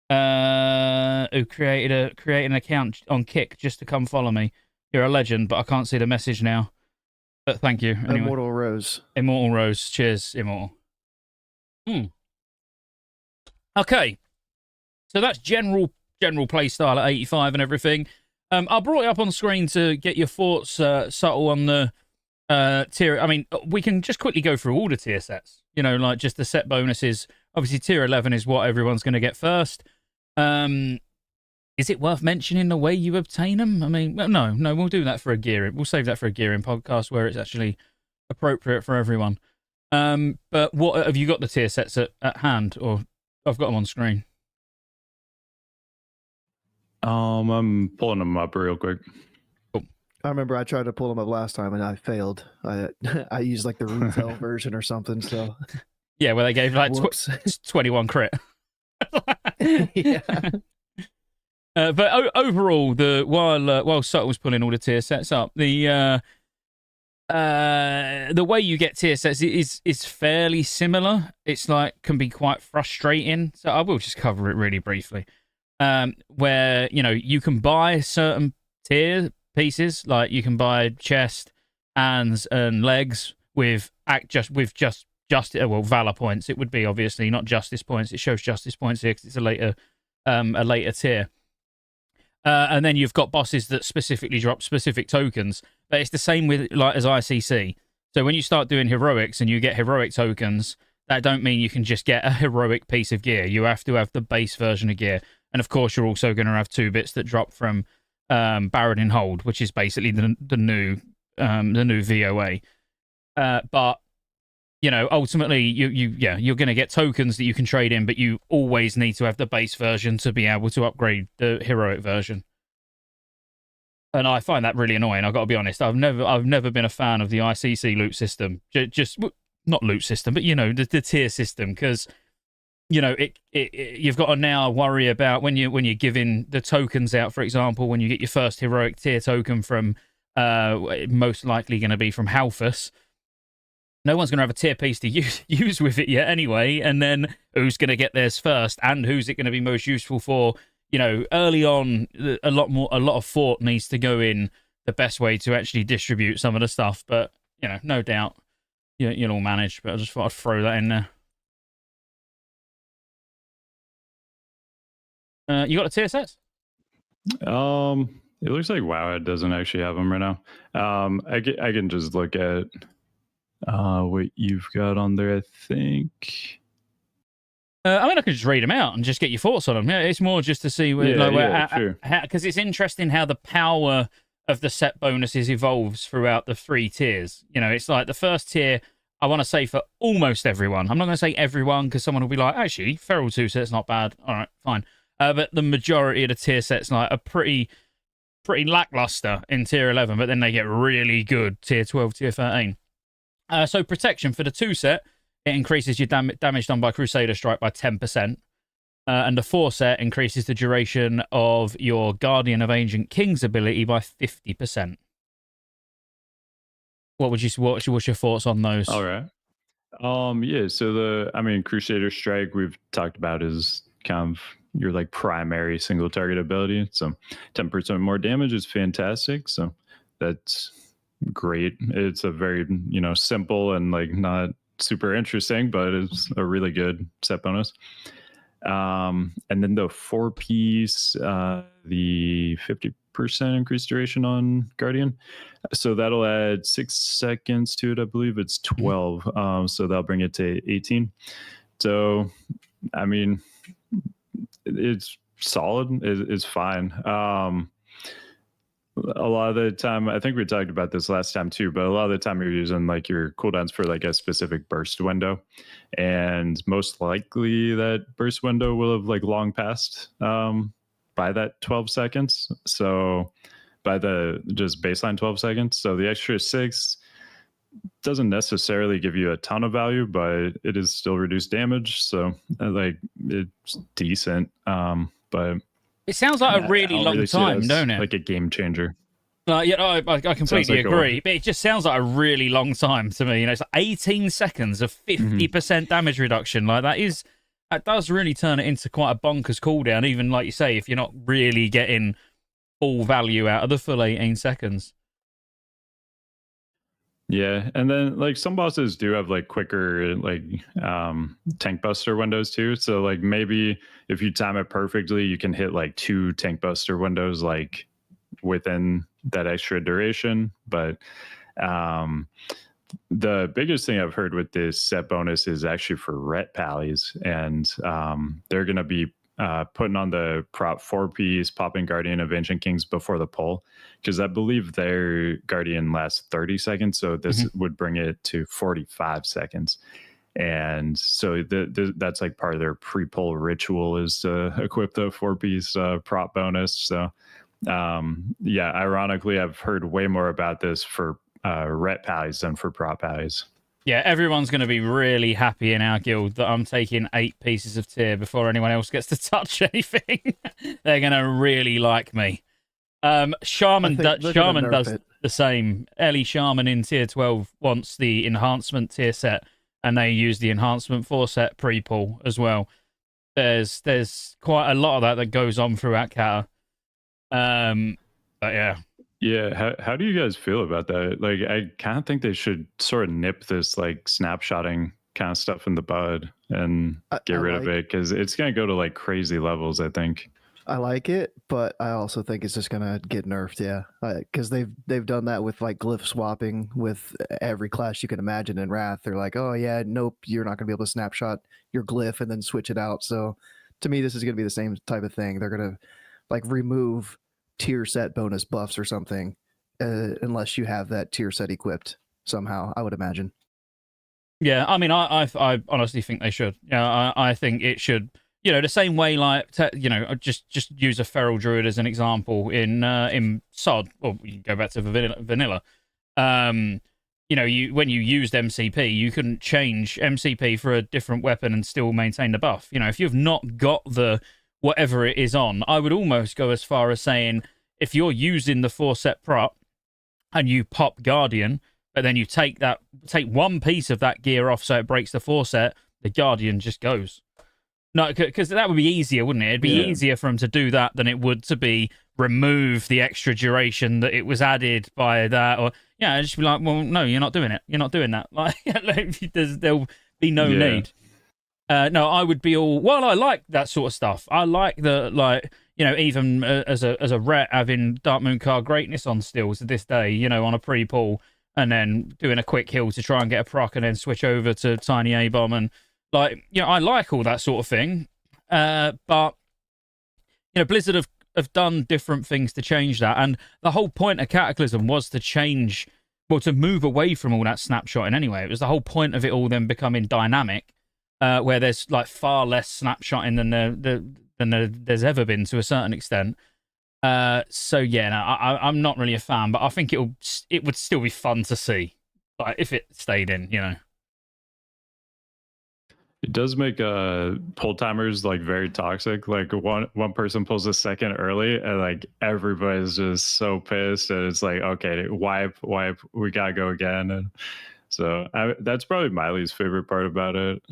Speaker 1: Who created an account on Kick just to come follow me? You're a legend, but I can't see the message now. But thank you. Anyway.
Speaker 2: Immortal Rose.
Speaker 1: Cheers, Immortal. Okay, so that's general play style at 85 and everything. I brought it up on screen to get your thoughts, subtle, on the tier. I mean, we can just quickly go through all the tier sets, like just the set bonuses. Obviously, tier 11 is what everyone's going to get first. Is it worth mentioning the way you obtain them? I mean, no, we'll do that for a gearing. We'll save that for a gearing podcast where it's actually appropriate for everyone. But what have you got the tier sets at hand, or I've got them on screen?
Speaker 3: I'm pulling them up real quick.
Speaker 2: I remember I tried to pull them up last time and I failed. I used like the retail version or something. So
Speaker 1: yeah, where they gave like 21 crit.
Speaker 2: Yeah.
Speaker 1: But overall, while Subtle was pulling all the tier sets up, the way you get tier sets is fairly similar. It's like can be quite frustrating. So I will just cover it really briefly. Where you can buy certain tier pieces, like you can buy chest, hands, and legs with valor points. It would be obviously not justice points. It shows justice points here because it's a later tier. And then you've got bosses that specifically drop specific tokens, but it's the same with as ICC. So when you start doing heroics and you get heroic tokens, that don't mean you can just get a heroic piece of gear. You have to have the base version of gear, and of course you're also going to have 2 bits that drop from Baradin Hold, which is basically the new VOA. But ultimately you're going to get tokens that you can trade in, but you always need to have the base version to be able to upgrade the heroic version. And I find that really annoying. I've got to be honest. I've never been a fan of the ICC loot system. Just not loot system, but the tier system, because you've got to now worry about when you're giving the tokens out. For example, when you get your first heroic tier token from most likely going to be from Halfus. No one's going to have a tier piece to use with it yet anyway, and then who's going to get theirs first, and who's it going to be most useful for? Early on, a lot of thought needs to go in the best way to actually distribute some of the stuff, but, no doubt you'll all manage, but I just thought I'd throw that in there. You got the tier sets?
Speaker 3: It looks like WoW doesn't actually have them right now. I can just look at what you've got on there, I think.
Speaker 1: I mean, I could just read them out and just get your thoughts on them. Yeah, it's more just to see
Speaker 3: Sure.
Speaker 1: Because it's interesting how the power of the set bonuses evolves throughout the 3 tiers. You know, it's like the first tier, I want to say for almost everyone. I'm not going to say everyone because someone will be like, actually, Feral 2 set's not bad. All right, fine. But the majority of the tier sets like are pretty lackluster in tier 11, but then they get really good tier 12, tier 13. So protection for the 2 set, it increases your damage done by Crusader Strike by 10%. And the 4 set increases the duration of your Guardian of Ancient Kings ability by 50%. What's your thoughts on those?
Speaker 3: All right. Yeah, so Crusader Strike we've talked about is kind of your like primary single target ability. So 10% more damage is fantastic. So that's great. It's a very, simple and like not super interesting, but it's a really good set bonus. And then the 4-piece, the 50% increased duration on Guardian. So that'll add 6 seconds to it. I believe it's 12. So that'll bring it to 18. So, I mean, it's solid. It's fine. A lot of the time, I think we talked about this last time too, but a lot of the time you're using like your cooldowns for like a specific burst window, and most likely that burst window will have like long passed by that 12 seconds. So by the just baseline 12 seconds. So the extra 6 doesn't necessarily give you a ton of value, but it is still reduced damage. So like it's decent. But
Speaker 1: it sounds like a really long time, don't it?
Speaker 3: Like a game changer.
Speaker 1: I completely agree. But it just sounds like a really long time to me. It's like 18 seconds of 50% damage reduction. Like that does really turn it into quite a bonkers cooldown. Even like you say, if you're not really getting full value out of the full 18 seconds.
Speaker 3: Yeah, and then like some bosses do have like quicker like tank buster windows too. So like maybe if you time it perfectly, you can hit like 2 tank buster windows like within that extra duration. But the biggest thing I've heard with this set bonus is actually for Ret Pallies, and they're going to be putting on the prop 4-piece popping Guardian of Ancient Kings before the pull, because I believe their Guardian lasts 30 seconds, so this would bring it to 45 seconds. And so that's like part of their pre-pull ritual is to equip the 4-piece prop bonus. So yeah, ironically, I've heard way more about this for Ret Pallies than for prop Pallies.
Speaker 1: Yeah, everyone's going to be really happy in our guild that I'm taking 8 pieces of tier before anyone else gets to touch anything. They're going to really like me. Shaman does the same. Ellie Shaman in tier 12 wants the enhancement tier set, and they use the enhancement 4 set pre-pull as well. There's quite a lot of that goes on throughout Cata. But yeah.
Speaker 3: Yeah, how do you guys feel about that? Like, I kind of think they should sort of nip this like snapshotting kind of stuff in the bud and get rid of it, because it's going to go to like crazy levels, I think.
Speaker 2: I like it, but I also think it's just going to get nerfed, yeah. Because they've done that with like glyph swapping with every class you can imagine in Wrath. They're like, oh yeah, nope, you're not going to be able to snapshot your glyph and then switch it out. So to me, this is going to be the same type of thing. They're going to like remove tier set bonus buffs or something, unless you have that tier set equipped somehow, I would imagine.
Speaker 1: Yeah, I mean, I honestly think they should. Yeah, I think it should. The same way, like, just use a feral druid as an example in SOD. Well, you can go back to vanilla. When you used MCP, you couldn't change MCP for a different weapon and still maintain the buff. If you've not got the whatever it is on, I would almost go as far as saying, if you're using the 4 set prop and you pop Guardian, but then you take 1 piece of that gear off so it breaks the 4 set, the Guardian just goes. No, because that would be easier, wouldn't it? It'd be easier for them to do that than it would to be remove the extra duration that it was added by that. Or just be like, well, no, you're not doing it. You're not doing that. Like, there'll be no need. No, I would be all, well, I like that sort of stuff. I like the, even as a ret having Dark Moon Card Greatness on still to this day, on a pre-pull, and then doing a quick heal to try and get a proc and then switch over to Tiny A-Bomb. And I like all that sort of thing. But Blizzard have done different things to change that. And the whole point of Cataclysm was to change, to move away from all that snapshotting anyway. It was the whole point of it all then becoming dynamic, where there's far less snapshotting than there's ever been to a certain extent. So yeah, no, I'm not really a fan, but I think it would still be fun to see, if it stayed in,
Speaker 3: It does make pull timers very toxic. One person pulls a second early, and everybody's just so pissed, and it's okay, wipe, we gotta go again. And so that's probably my least favorite part about it.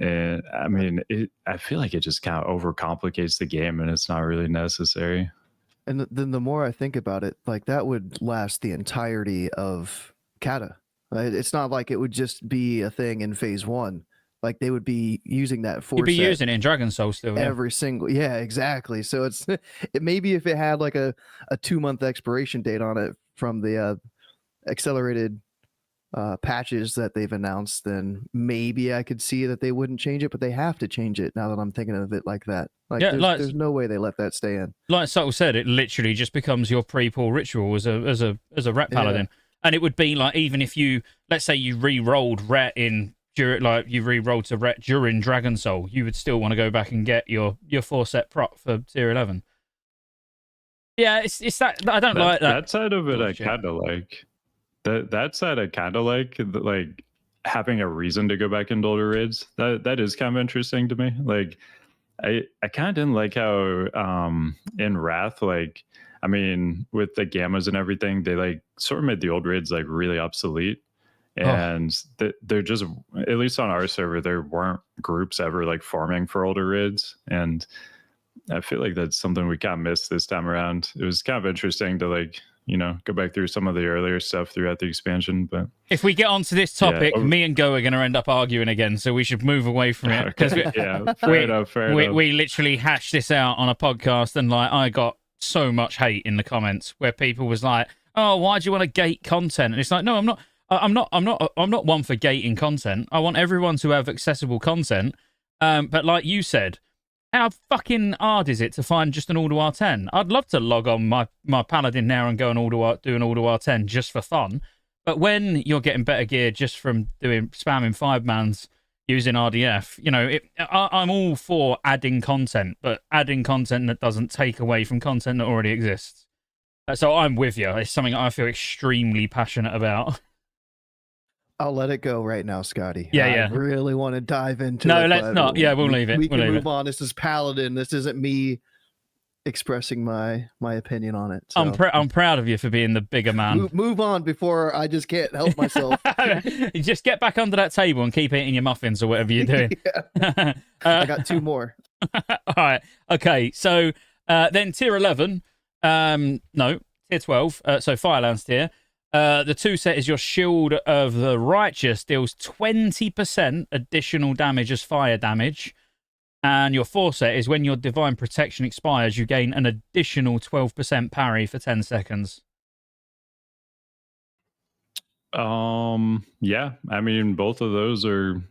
Speaker 3: And I mean, I feel like it just kind of overcomplicates the game, and it's not really necessary.
Speaker 2: And then the more I think about it, that would last the entirety of Cata. Right? It's not like it would just be a thing in phase 1. They would be using that force.
Speaker 1: You'd be using it in Dragon Soul still.
Speaker 2: Every single, yeah, exactly. So maybe if it had a 2-month expiration date on it from the accelerated patches that they've announced, then maybe I could see that they wouldn't change it, but they have to change it now that I'm thinking of it like that. There's no way they let that stay in.
Speaker 1: Like Subtle said, it literally just becomes your pre-pull ritual as a Ret Paladin. Yeah. And it would be even if let's say you re-rolled Ret you re-rolled to Ret during Dragon Soul, you would still want to go back and get your 4-set prop for Tier 11. Yeah, it's that I don't like that.
Speaker 3: That side of it I kind of like. That side I kind of like having a reason to go back into older raids. That is kind of interesting to me. I kind of didn't like how in Wrath, I mean, with the gammas and everything, they sort of made the old raids really obsolete. And they're just, at least on our server, there weren't groups ever forming for older raids. And I feel like that's something we kind of missed this time around. It was kind of interesting to go back through some of the earlier stuff throughout the expansion. But
Speaker 1: if we get onto this topic, me and Go are going to end up arguing again, so we should move away from it. Because
Speaker 3: fair enough.
Speaker 1: We literally hashed this out on a podcast, and I got so much hate in the comments where people was like, "Oh, why do you want to gate content?" And it's no, I'm not. I'm not one for gating content. I want everyone to have accessible content. But like you said, how fucking hard is it to find just an Order R10? I'd love to log on my Paladin now and go and do an Order R10 just for fun. But when you're getting better gear just from spamming 5-mans using RDF, I'm all for adding content, but adding content that doesn't take away from content that already exists. So I'm with you. It's something I feel extremely passionate about.
Speaker 2: I'll let it go right now, Scotty.
Speaker 1: Yeah.
Speaker 2: I really want to dive into it.
Speaker 1: No, let's not. Yeah, we'll leave it.
Speaker 2: We can move on. This is Paladin. This isn't me expressing my opinion on it. So.
Speaker 1: I'm proud of you for being the bigger man.
Speaker 2: Move on before I just can't help myself.
Speaker 1: You just get back under that table and keep eating your muffins or whatever you're doing.
Speaker 2: I got 2 more.
Speaker 1: All right. Okay. So then tier 11. No, tier 12. So Firelands tier. The 2-set is your Shield of the Righteous, deals 20% additional damage as fire damage. And your 4-set is when your Divine Protection expires, you gain an additional 12% parry for 10 seconds.
Speaker 3: Yeah, I mean, both of those are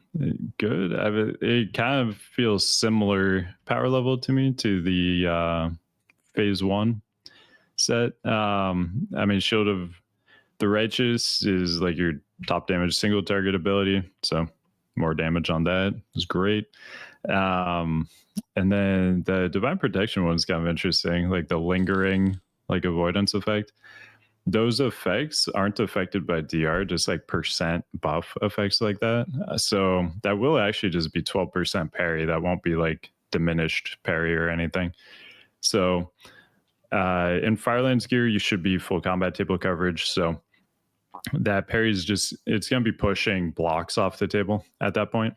Speaker 3: good. It kind of feels similar power level to me to the phase 1 set. I mean, Shield of the Righteous is your top damage single target ability, so more damage on that is great. And then the Divine Protection one is kind of interesting, the lingering avoidance effect. Those effects aren't affected by DR, just percent buff effects like that. So that will actually just be 12% parry. That won't be diminished parry or anything. So in Firelands gear, you should be full combat table coverage. So that parry is it's going to be pushing blocks off the table at that point,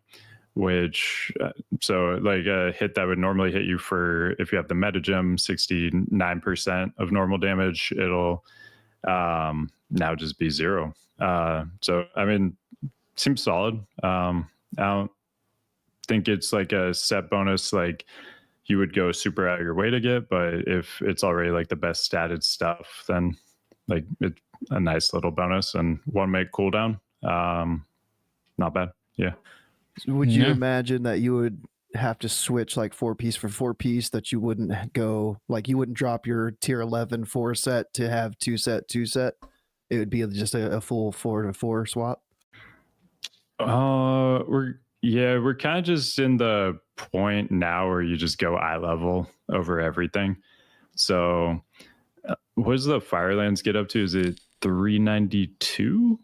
Speaker 3: which so a hit that would normally hit you for, if you have the meta gem, 69% of normal damage, it'll now just be 0. So I mean, seems solid. I don't think it's a set bonus you would go super out of your way to get, but if it's already like the best statted stuff, then like it's a nice little bonus and 1 minute cooldown. Not bad. Yeah.
Speaker 2: Would you imagine that you would have to switch like 4-piece for 4-piece, that you wouldn't go like you wouldn't drop your tier 11 4 set to have 2 set? It would be just a full 4 to 4 swap.
Speaker 3: We're kind of just in the point now where you just go eye level over everything. So what does the Firelands get up to? Is it 392?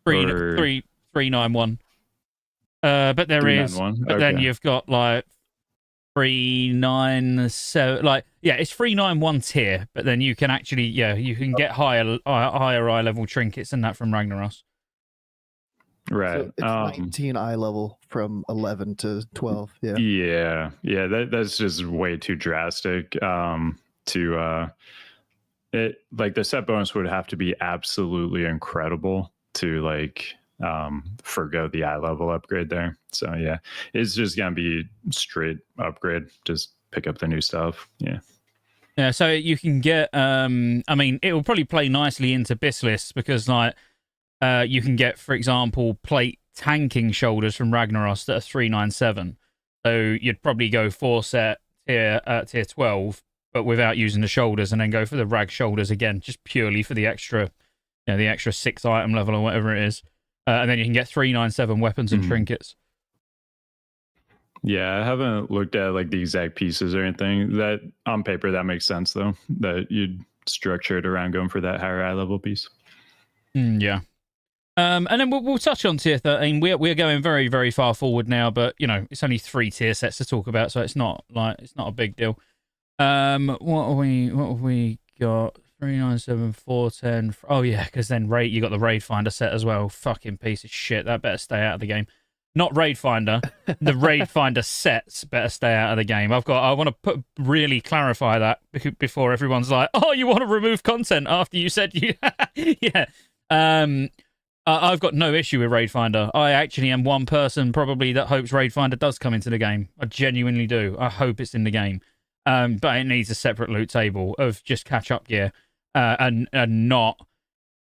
Speaker 1: 391. But there is, but then you've got like 397. Like, yeah, it's 391 tier, but then you can actually, you can get higher eye level trinkets than that from Ragnaros.
Speaker 3: Right.
Speaker 2: So it's 19 eye level from 11 to 12.
Speaker 3: Yeah. That's just way too drastic. It like the set bonus would have to be absolutely incredible to like forgo the eye level upgrade there. So yeah, it's just gonna be straight upgrade. Just pick up the new stuff. Yeah,
Speaker 1: so you can get I mean, it will probably play nicely into Bislists because like you can get, for example, plate tanking shoulders from Ragnaros that are 397. So you'd probably go 4 set tier 12, but without using the shoulders, and then go for the rag shoulders again, just purely for the extra, the extra 6 item level or whatever it is. And then you can get 397 weapons and trinkets.
Speaker 3: Yeah, I haven't looked at like the exact pieces or anything. That on paper that makes sense though. That you'd structure it around going for that higher eye level piece.
Speaker 1: Yeah. And then we'll touch on tier 13. We're going very, very far forward now, but it's only 3 tier sets to talk about, so it's not a big deal. What have we got? 397, 410. Oh yeah, because then you got the Raid Finder set as well. Fucking piece of shit. That better stay out of the game. Not Raid Finder. The Raid Finder sets better stay out of the game. I want to really clarify that before everyone's like, oh, you want to remove content after you said you. Yeah. I've got no issue with Raid Finder. I actually am one person probably that hopes Raid Finder does come into the game. I genuinely do. I hope it's in the game. But it needs a separate loot table of just catch-up gear and not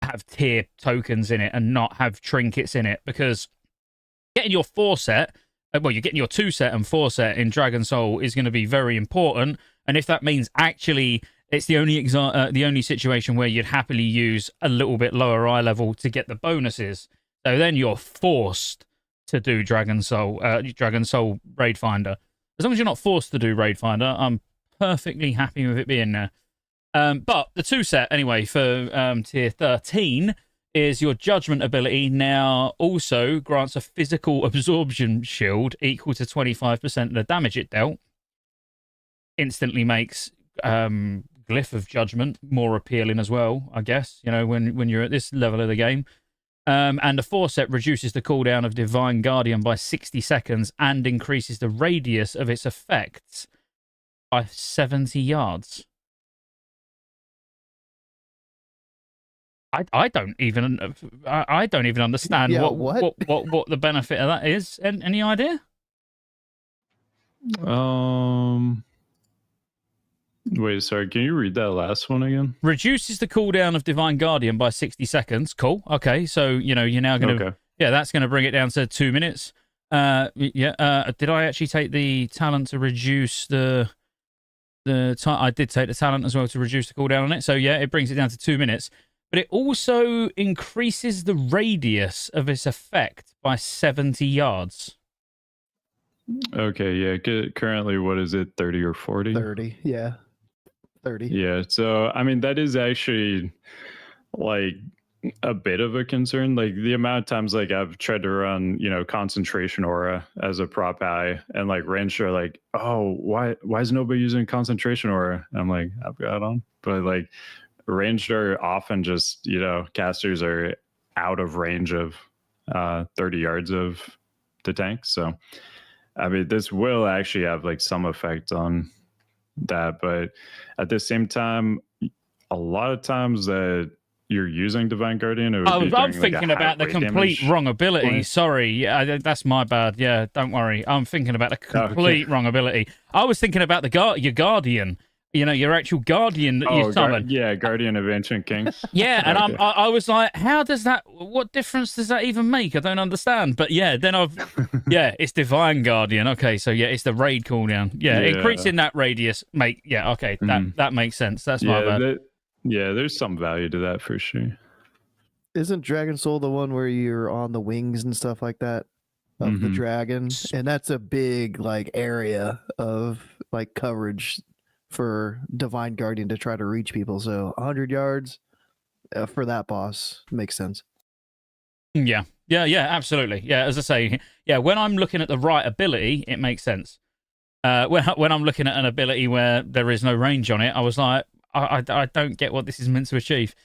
Speaker 1: have tier tokens in it and not have trinkets in it, because getting your 4 set, you're getting your 2 set and 4 set in Dragon Soul is going to be very important. And if that means actually it's the only situation where you'd happily use a little bit lower eye level to get the bonuses, so then you're forced to do Dragon Soul Raid Finder. As long as you're not forced to do Raid Finder, I'm perfectly happy with it being there. But the 2 set, anyway, for tier 13 is your Judgment ability now also grants a physical absorption shield equal to 25% of the damage it dealt. Instantly makes Glyph of Judgment more appealing as well, I guess, when you're at this level of the game. And the 4 set reduces the cooldown of Divine Guardian by 60 seconds and increases the radius of its effects by 70 yards. I don't even understand what the benefit of that is. Any idea?
Speaker 3: Wait, sorry, can you read that last one again?
Speaker 1: Reduces the cooldown of Divine Guardian by 60 seconds. Cool. Okay, so you're now going to that's going to bring it down to 2 minutes. Did I actually take the talent to reduce the I did take the talent as well to reduce the cooldown on it. So yeah, it brings it down to 2 minutes. But it also increases the radius of its effect by 70 yards.
Speaker 3: Okay, yeah. Currently, what is it, 30 or 40?
Speaker 2: 30, yeah. 30.
Speaker 3: Yeah, so, I mean, that is actually, like, a bit of a concern. Like, the amount of times, like, I've tried to run, Concentration Aura as a prop eye, and, like, ranged are like, oh, why is nobody using Concentration Aura? And I'm like, I've got on. But, like, ranged are often just, casters are out of range of 30 yards of the tank. So, I mean, this will actually have like some effect on that. But at the same time, a lot of times that you're using Divine Guardian? It would
Speaker 1: I'm
Speaker 3: be during,
Speaker 1: thinking
Speaker 3: like, a
Speaker 1: about the
Speaker 3: high rate
Speaker 1: complete
Speaker 3: damage
Speaker 1: wrong ability.
Speaker 3: point?
Speaker 1: Sorry, yeah, that's my bad. Yeah, don't worry. I'm thinking about the complete
Speaker 3: Okay.
Speaker 1: wrong ability. I was thinking about your Guardian. You know, your actual Guardian that you
Speaker 3: Oh,
Speaker 1: summon.
Speaker 3: Guardian of Ancient Kings.
Speaker 1: Yeah, and
Speaker 3: Okay.
Speaker 1: I was like, how does that? What difference does that even make? I don't understand. But yeah, then it's Divine Guardian. Okay, so yeah, it's the raid cooldown. Yeah,
Speaker 3: Yeah.
Speaker 1: increasing that radius okay, that makes sense. That's my
Speaker 3: Yeah,
Speaker 1: bad.
Speaker 3: there's some value to that for sure.
Speaker 2: Isn't Dragon Soul the one where you're on the wings and stuff like that of the
Speaker 3: Mhm.
Speaker 2: dragon? And that's a big like area of like coverage for Divine Guardian to try to reach people. So 100 yards for that boss makes sense.
Speaker 1: Yeah, absolutely. Yeah, as I say, yeah, when I'm looking at the right ability, it makes sense. When I'm looking at an ability where there is no range on it, I was like, I don't get what this is meant to achieve.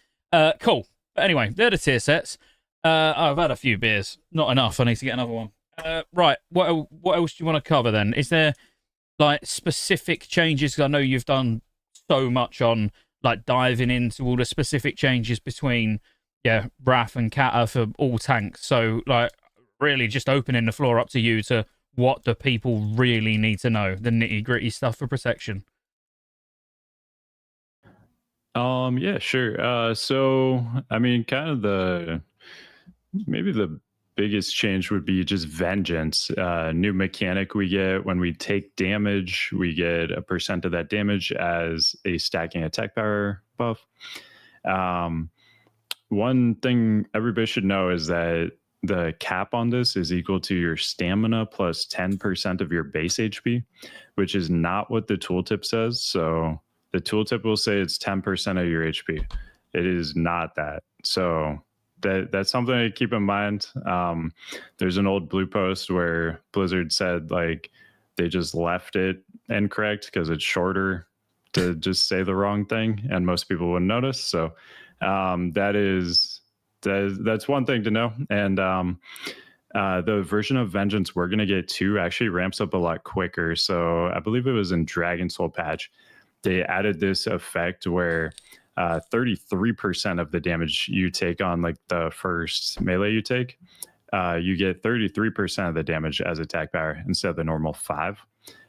Speaker 1: Cool. But anyway, they're the tier sets. I've had a few beers, not enough. I need to get another one. Right. What else do you want to cover then? Is there like specific changes? 'Cause I know you've done so much on like diving into all the specific changes between Wrath and Cata for all tanks. So like really just opening the floor up to you to what do people really need to know, the nitty gritty stuff for protection.
Speaker 3: Yeah, sure. So I mean, kind of maybe the biggest change would be just Vengeance. New mechanic we get when we take damage, we get a % of that damage as a stacking attack power buff. One thing everybody should know is that the cap on this is equal to your stamina plus 10% of your base HP, which is not what the tooltip says. So the tooltip will say it's 10% of your HP. It is not that. So that's something to keep in mind. There's an old blue post where Blizzard said like they just left it incorrect because it's shorter to just say the wrong thing, and most people wouldn't notice. So that's one thing to know. And the version of Vengeance we're going to get too actually ramps up a lot quicker. So I believe it was in Dragon Soul patch. They added this effect where 33% of the damage you take on like the first melee you take, you get 33% of the damage as attack power instead of the normal 5.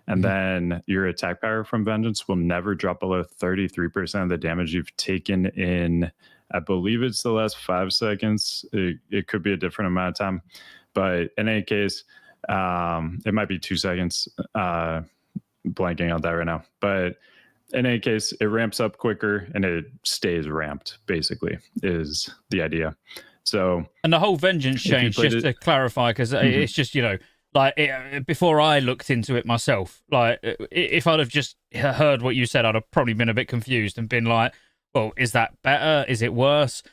Speaker 3: And then your attack power from Vengeance will never drop below 33% of the damage you've taken in, I believe it's the last 5 seconds. It could be a different amount of time. But in any case, it might be 2 seconds. Blanking on that right now. But in any case, it ramps up quicker and it stays ramped, basically, is the idea. So,
Speaker 1: and the whole Vengeance change, just to clarify, because it's just, like before I looked into it myself, like if I'd have just heard what you said, I'd have probably been a bit confused and been like, well, is that better? Is it worse?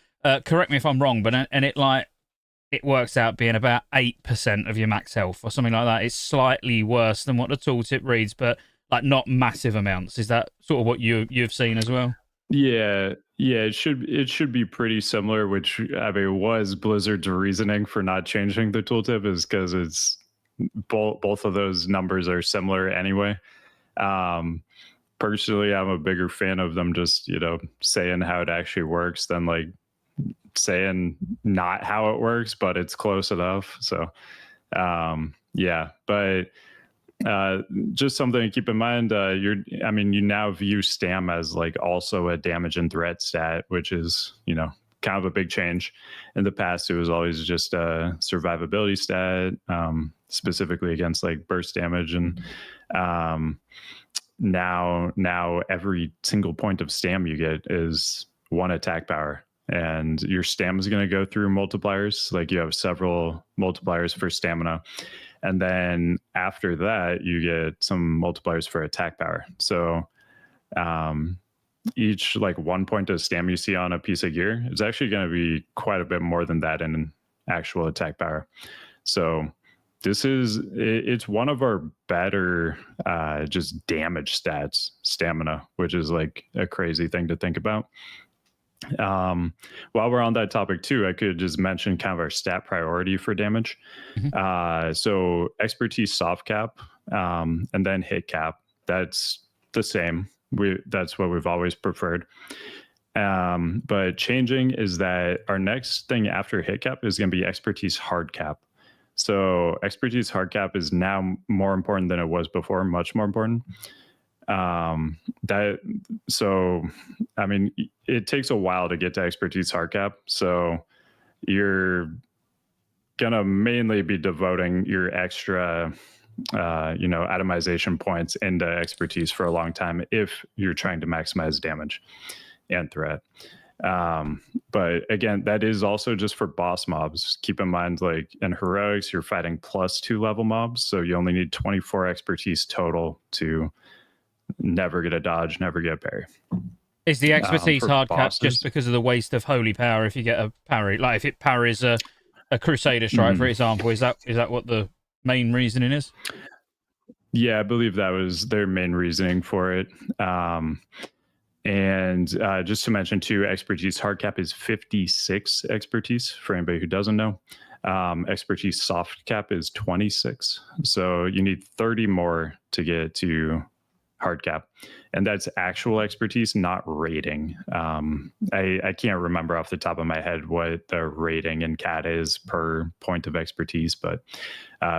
Speaker 1: Correct me if I'm wrong, but it works out being about 8% of your max health or something like that. It's slightly worse than what the tooltip reads, but like not massive amounts. Is that sort of what you've seen as well?
Speaker 3: Yeah, it should be pretty similar, which I mean was Blizzard's reasoning for not changing the tooltip, is because it's both of those numbers are similar anyway. Personally, I'm a bigger fan of them just, saying how it actually works than like saying not how it works, but it's close enough. So but just something to keep in mind. You now view stam as like also a damage and threat stat, which is, kind of a big change. In the past, it was always just a survivability stat, specifically against like burst damage. And now every single point of stam you get is 1 attack power. And your stam is going to go through multipliers. Like you have several multipliers for stamina. And then after that, you get some multipliers for attack power. So each like 1 point of stam you see on a piece of gear is actually going to be quite a bit more than that in actual attack power. So it's one of our better just damage stats, stamina, which is like a crazy thing to think about. While we're on that topic too, I could just mention kind of our stat priority for damage. So expertise soft cap, and then hit cap. That's the same. That's what we've always preferred. But changing is that our next thing after hit cap is going to be expertise hard cap. So expertise hard cap is now more important than it was before, much more important. That so I mean, it takes a while to get to expertise hard cap. So you're gonna mainly be devoting your extra atomization points into expertise for a long time if you're trying to maximize damage and threat. But again, that is also just for boss mobs. Keep in mind, like in heroics, you're fighting +2 level mobs, so you only need 24 expertise total to never get a dodge, never get a parry.
Speaker 1: Is the expertise hard cap just
Speaker 3: bosses-
Speaker 1: because of the waste of holy power if you get a parry? Like if it parries a Crusader strike, for example, is that what the main reasoning is?
Speaker 3: Yeah, I believe that was their main reasoning for it. And just to mention too, expertise hard cap is 56 expertise for anybody who doesn't know. Expertise soft cap is 26. So you need 30 more to get to hard cap. And that's actual expertise, not rating. I can't remember off the top of my head what the rating in Cata is per point of expertise, but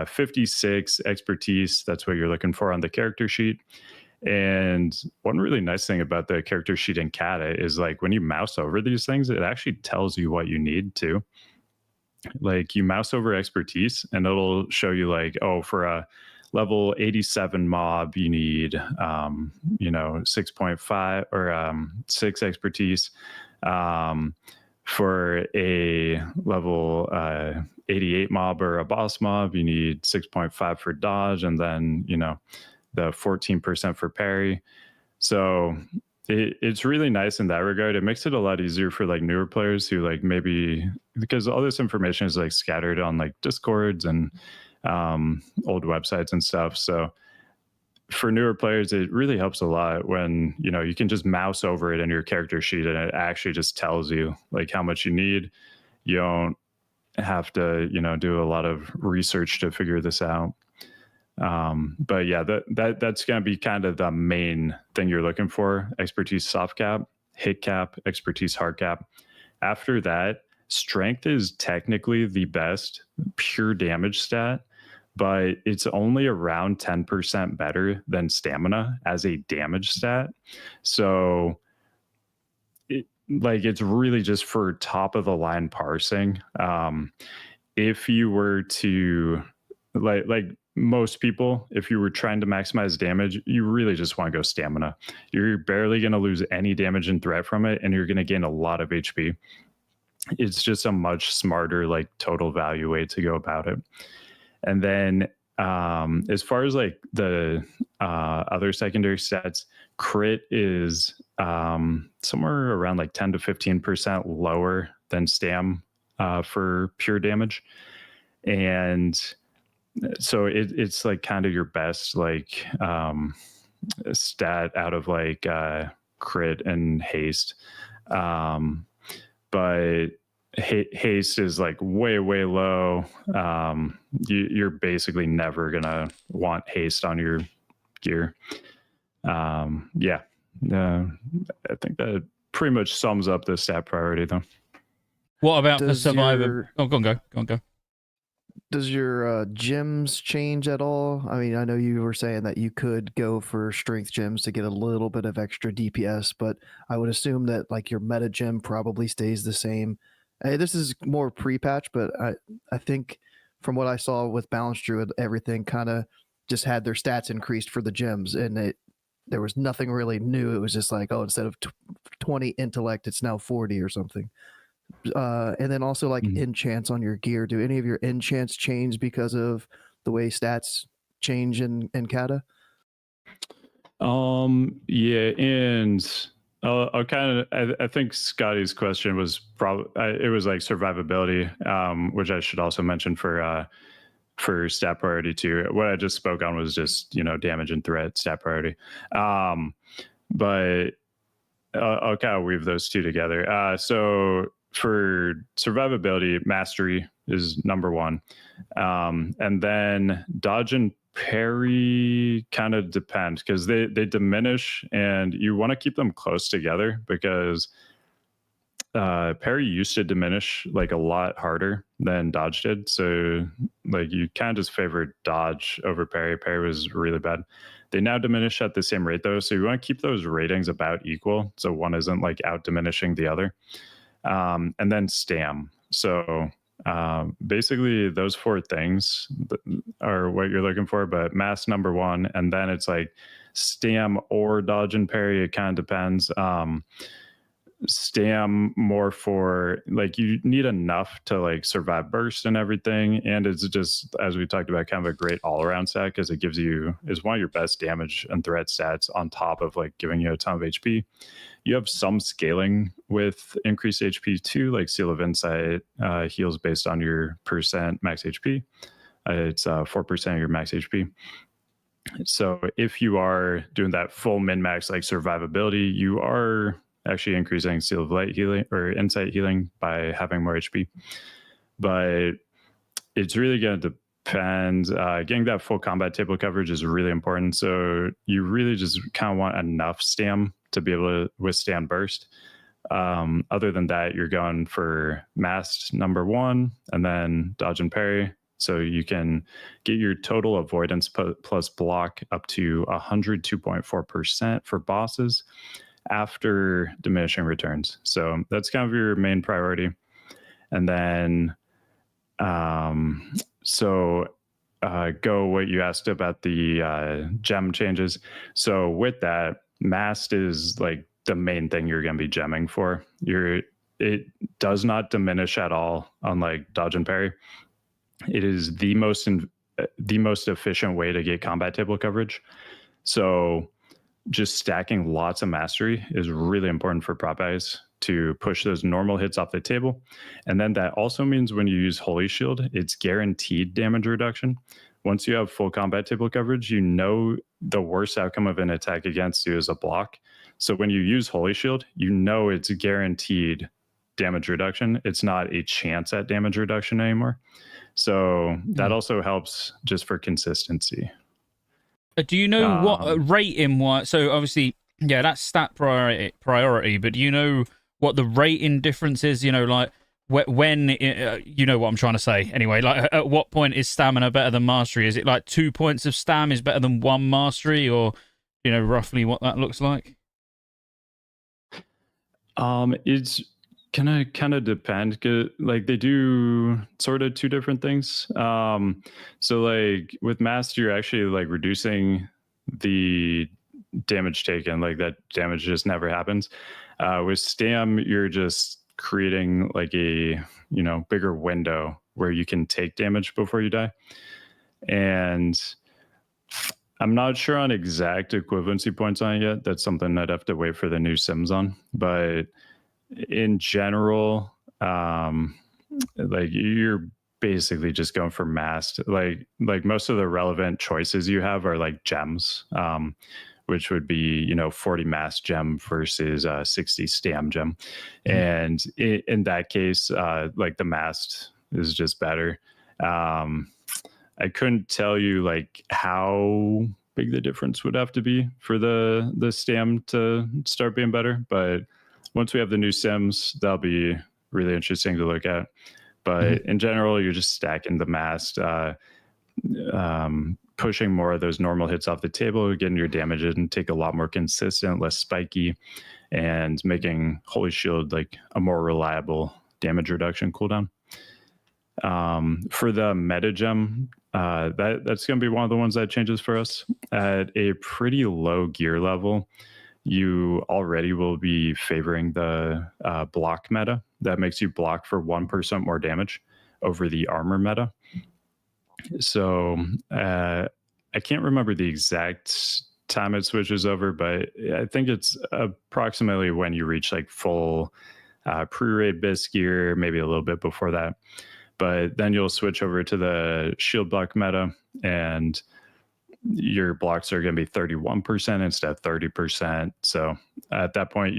Speaker 3: 56 expertise, that's what you're looking for on the character sheet. And one really nice thing about the character sheet in Cata is like when you mouse over these things, it actually tells you what you need to. Like you mouse over expertise and it'll show you like, oh, for a level 87 mob, you need 6.5 or 6 expertise. For a level 88 mob or a boss mob, you need 6.5 for dodge, and then the 14% for parry. So it's really nice in that regard. It makes it a lot easier for like newer players who like maybe, because all this information is like scattered on like Discords and old websites and stuff. So for newer players, it really helps a lot when you can just mouse over it in your character sheet and it actually just tells you like how much you need. You don't have to do a lot of research to figure this out. But yeah, that's going to be kind of the main thing you're looking for: expertise soft cap, hit cap, expertise hard cap. After that, strength is technically the best pure damage stat, but it's only around 10% better than stamina as a damage stat. So it's really just for top of the line parsing. If you were to like most people, if you were trying to maximize damage, you really just want to go stamina. You're barely going to lose any damage and threat from it, and you're going to gain a lot of HP. It's just a much smarter like total value way to go about it. And then as far as like the other secondary stats, crit is somewhere around like 10 to 15% lower than stam for pure damage. And so it's like kind of your best like stat out of like crit and haste. But haste is like way low. You're basically never gonna want haste on your gear. I think that pretty much sums up the stat priority though.
Speaker 1: What about for survivor? Go on.
Speaker 2: Does your gems change at all? I mean, I know you were saying that you could go for strength gems to get a little bit of extra DPS, but I would assume that like your meta gem probably stays the same. This is more pre-patch, but I think from what I saw with Balance Druid, everything kind of just had their stats increased for the gems, and there was nothing really new. It was just like, oh, instead of 20 intellect, it's now 40 or something. And then also like enchants on your gear. Do any of your enchants change because of the way stats change in Cata?
Speaker 3: Yeah, and I'll kind of I think Scotty's question was probably it was like survivability, which I should also mention for stat priority too. What I just spoke on was just damage and threat stat priority, but I'll kind of weave those two together. So for survivability, mastery is number one, and then dodge and parry kind of depend because they diminish, and you want to keep them close together because parry used to diminish like a lot harder than dodge did. So like you kind of just favored dodge over parry. Parry was really bad. They now diminish at the same rate though. So you want to keep those ratings about equal. So one isn't like out diminishing the other. And then stam. So basically those 4 things are what you're looking for, but mass number 1. And then it's like stam or dodge and parry. It kind of depends. Stam more for like you need enough to like survive burst and everything, and it's just, as we talked about, kind of a great all-around stat because it gives you is one of your best damage and threat stats on top of like giving you a ton of HP. You have some scaling with increased HP too, like Seal of Insight heals based on your percent max HP. It's 4% of your max HP. So if you are doing that full min-max like survivability, you are actually increasing Seal of Light healing or Insight healing by having more HP. But it's really going to depend. Getting that full combat table coverage is really important. So you really just kind of want enough stam to be able to withstand burst. Other than that, you're going for masked number 1 and then dodge and parry. So you can get your total avoidance plus block up to 102.4% for bosses after diminishing returns. So that's kind of your main priority. And then go what you asked about the gem changes. So with that, masked is like the main thing you're going to be gemming for. It does not diminish at all, unlike dodge and parry. It is the most efficient way to get combat table coverage. So just stacking lots of mastery is really important for prop eyes to push those normal hits off the table. And then that also means when you use Holy Shield, it's guaranteed damage reduction. Once you have full combat table coverage, you know the worst outcome of an attack against you is a block. So when you use Holy Shield, you know it's guaranteed damage reduction. It's not a chance at damage reduction anymore. So that also helps just for consistency.
Speaker 1: Do you know what rating was? So obviously, yeah, that's stat priority. But do you know what the rating difference is? You know, like when you know what I'm trying to say. Anyway, like at what point is stamina better than mastery? Is it like 2 points of stam is better than 1 mastery, or you know roughly what that looks like?
Speaker 3: It's kind of depend. Like they do sort of 2 different things. So like with master, you're actually like reducing the damage taken. Like that damage just never happens. With stam, you're just creating like a bigger window where you can take damage before you die. And I'm not sure on exact equivalency points on it yet. That's something I'd have to wait for the new sims on. But in general, like you're basically just going for masked. Like most of the relevant choices you have are like gems, which would be 40 masked gem versus 60 stam gem. And in that case, like the masked is just better. I couldn't tell you like how big the difference would have to be for the stam to start being better, but once we have the new sims, that'll be really interesting to look at. But in general, you're just stacking the masked, pushing more of those normal hits off the table, getting your damage in, take a lot more consistent, less spiky, and making Holy Shield like a more reliable damage reduction cooldown. For the meta gem, that's going to be one of the ones that changes for us. At a pretty low gear level, you already will be favoring the block meta. That makes you block for 1% more damage over the armor meta. So I can't remember the exact time it switches over, but I think it's approximately when you reach like full pre-raid bisque gear, maybe a little bit before that. But then you'll switch over to the shield block meta, and your blocks are going to be 31% instead of 30%. So at that point,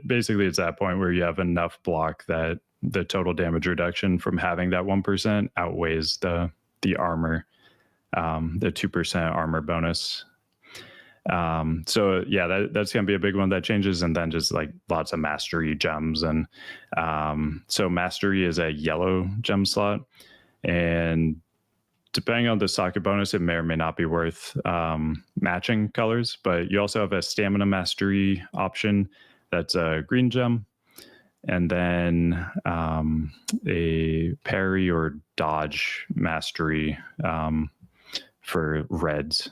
Speaker 3: basically it's that point where you have enough block that the total damage reduction from having that 1% outweighs the armor, the 2% armor bonus. So yeah, that's gonna be a big one that changes, and then just like lots of mastery gems. And so mastery is a yellow gem slot, and depending on the socket bonus, it may or may not be worth matching colors. But you also have a stamina mastery option that's a green gem, and then a parry or dodge mastery for reds.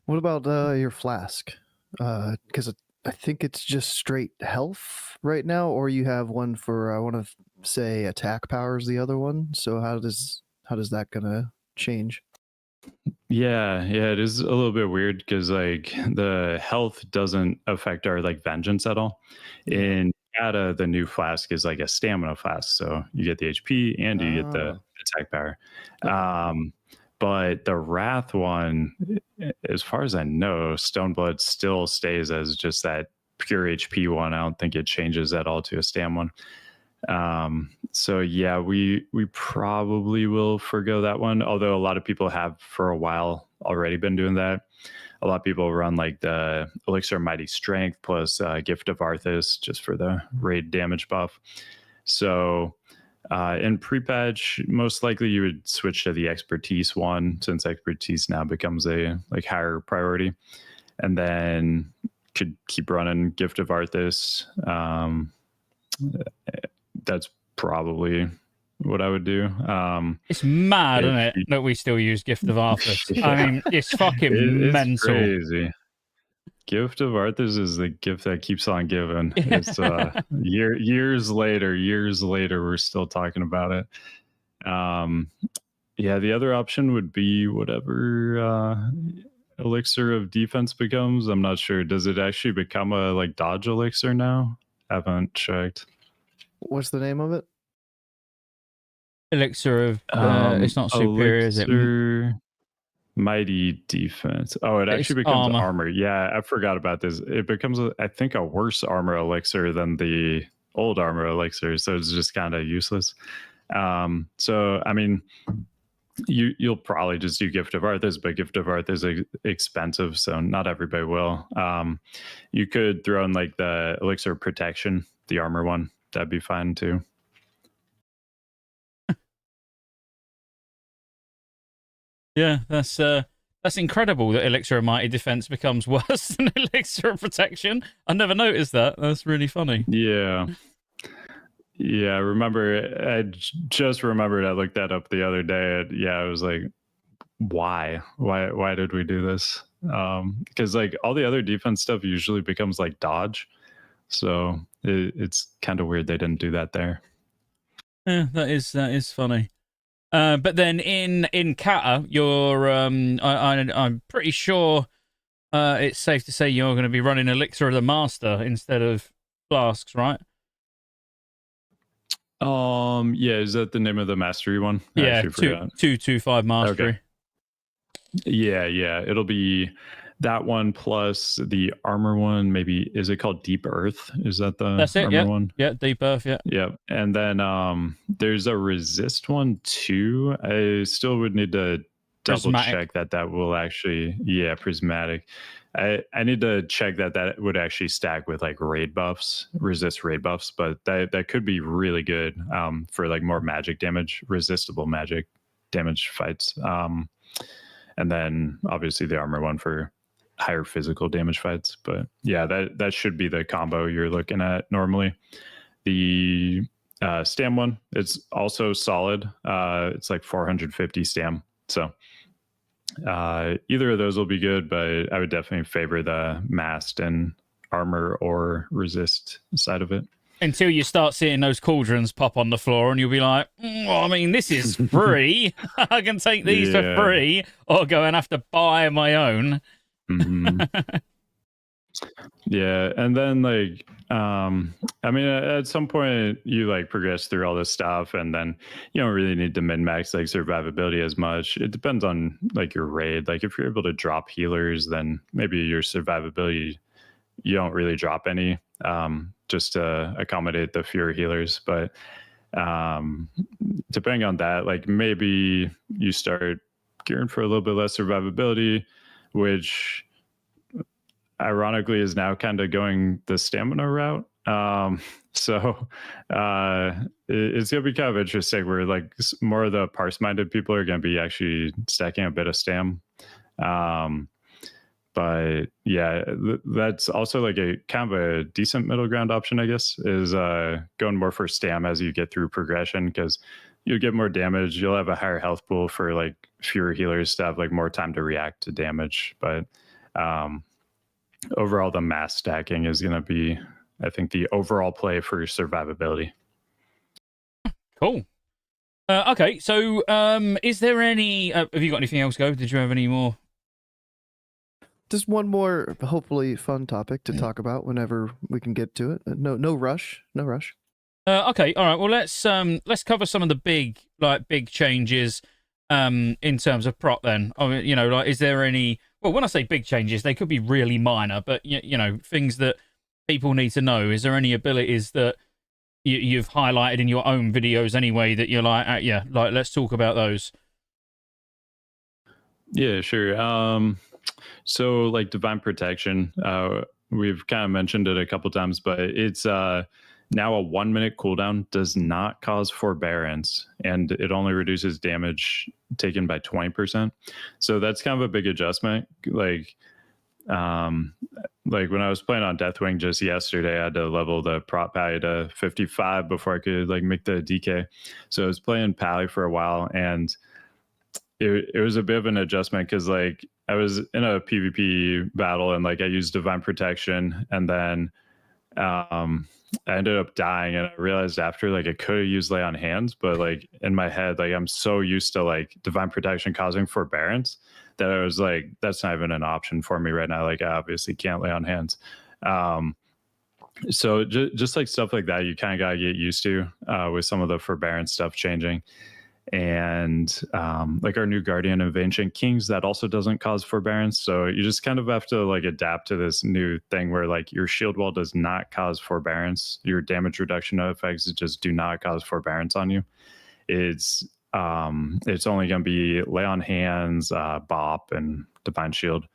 Speaker 2: What about your flask? Because I think it's just straight health right now, or you have one for I want to say attack power is the other one. So how does that gonna change?
Speaker 3: Yeah, it is a little bit weird because like the health doesn't affect our like vengeance at all. In Cata, the new flask is like a stamina flask, so you get the HP and you get the attack power. But the Wrath one, as far as I know, Stoneblood still stays as just that pure HP one. I don't think it changes at all to a stam one. So yeah, we probably will forgo that one, although a lot of people have for a while already been doing that. A lot of people run like the Elixir of Mighty Strength plus Gift of Arthas just for the raid damage buff. So in pre-patch, most likely you would switch to the Expertise one, since Expertise now becomes a like higher priority, and then could keep running Gift of Arthas. That's probably what I would do.
Speaker 1: It's mad, isn't it, that we still use Gift of Arthas? Yeah. I mean, it's fucking mental.
Speaker 3: It's crazy. Gift of Arthas is the gift that keeps on giving. It's years later, we're still talking about it. Yeah, the other option would be whatever Elixir of Defense becomes. I'm not sure. Does it actually become a like dodge elixir now? Haven't checked.
Speaker 2: What's the name of it?
Speaker 1: Elixir of it's not superior, is it?
Speaker 3: Mighty Defense. Oh, it actually becomes armor. Yeah, I forgot about this. It becomes, I think, a worse armor elixir than the old armor elixir, so it's just kind of useless. So, I mean, you'll probably just do Gift of Arthas, but Gift of Arthas is expensive, so not everybody will. You could throw in like the Elixir of Protection, the armor one. That'd be fine too.
Speaker 1: Yeah, that's incredible that Elixir of Mighty Defense becomes worse than Elixir of Protection. I never noticed that. That's really funny.
Speaker 3: Yeah. Yeah, I just remembered I looked that up the other day. I was like, why did we do this? Because like all the other defense stuff usually becomes like dodge. So it's kind of weird they didn't do that there.
Speaker 1: Yeah, that is funny. But then in Cata, you're I'm pretty sure it's safe to say you're going to be running Elixir of the Master instead of flasks, right?
Speaker 3: Yeah, is that the name of the mastery one?
Speaker 1: Yeah, 225 mastery.
Speaker 3: Okay. Yeah, it'll be that one plus the armor one. Maybe is it called Deep Earth? Is that the armor one?
Speaker 1: Yeah, Deep Earth.
Speaker 3: Yeah, and then there's a resist one too. I still would need to double check that will actually prismatic. I need to check that would actually stack with like raid buffs, resist raid buffs, but that could be really good for like more magic damage, resistible magic damage fights. And then obviously the armor one for higher physical damage fights. But yeah, that should be the combo you're looking at normally. The stam one, it's also solid. It's like 450 stam. So either of those will be good, but I would definitely favor the masked and armor or resist side of it.
Speaker 1: Until you start seeing those cauldrons pop on the floor and you'll be like, I mean, this is free. I can take these for free or go and have to buy my own.
Speaker 3: Mm-hmm. Yeah, and then like I mean at some point you like progress through all this stuff and then you don't really need to min-max like survivability as much. It depends on like your raid. Like if you're able to drop healers, then maybe your survivability you don't really drop any just to accommodate the fewer healers. But depending on that, like maybe you start gearing for a little bit less survivability, which ironically is now kind of going the stamina route. So it's gonna be kind of interesting where like more of the parse-minded people are gonna be actually stacking a bit of stam. But yeah, that's also like a kind of a decent middle ground option, I guess, is going more for stam as you get through progression, because you'll get more damage. You'll have a higher health pool for like fewer healers to have like more time to react to damage. But overall, the mass stacking is going to be, I think, the overall play for survivability.
Speaker 1: Cool. Okay, so is there any... have you got anything else, Go? Did you have any more?
Speaker 2: Just one more, hopefully fun topic to talk about whenever we can get to it. No rush. No rush.
Speaker 1: Okay, all right. Well, let's cover some of the big changes in terms of prop then. I mean, you know, like, is there any... Well, when I say big changes, they could be really minor, but, you know, things that people need to know. Is there any abilities that you've highlighted in your own videos anyway that you're like, yeah, like, let's talk about those?
Speaker 3: Yeah, sure. So like Divine Protection, we've kind of mentioned it a couple times, but it's now a 1 minute cooldown, does not cause forbearance, and it only reduces damage taken by 20%. So that's kind of a big adjustment. Like when I was playing on Deathwing just yesterday, I had to level the prop pally to 55 before I could like make the DK. So I was playing pally for a while, and it was a bit of an adjustment because like I was in a PvP battle and like I used Divine Protection, and then I ended up dying, and I realized after like I could have used Lay on Hands, but like in my head, like I'm so used to like Divine Protection causing forbearance that I was like, that's not even an option for me right now. Like I obviously can't Lay on Hands. So just like stuff like that, you kind of got to get used to with some of the forbearance stuff changing. And like our new Guardian of Ancient Kings, that also doesn't cause forbearance. So you just kind of have to like adapt to this new thing where like your shield wall does not cause forbearance. Your damage reduction effects just do not cause forbearance on you. It's only going to be Lay on Hands, Bop, and Divine Shield.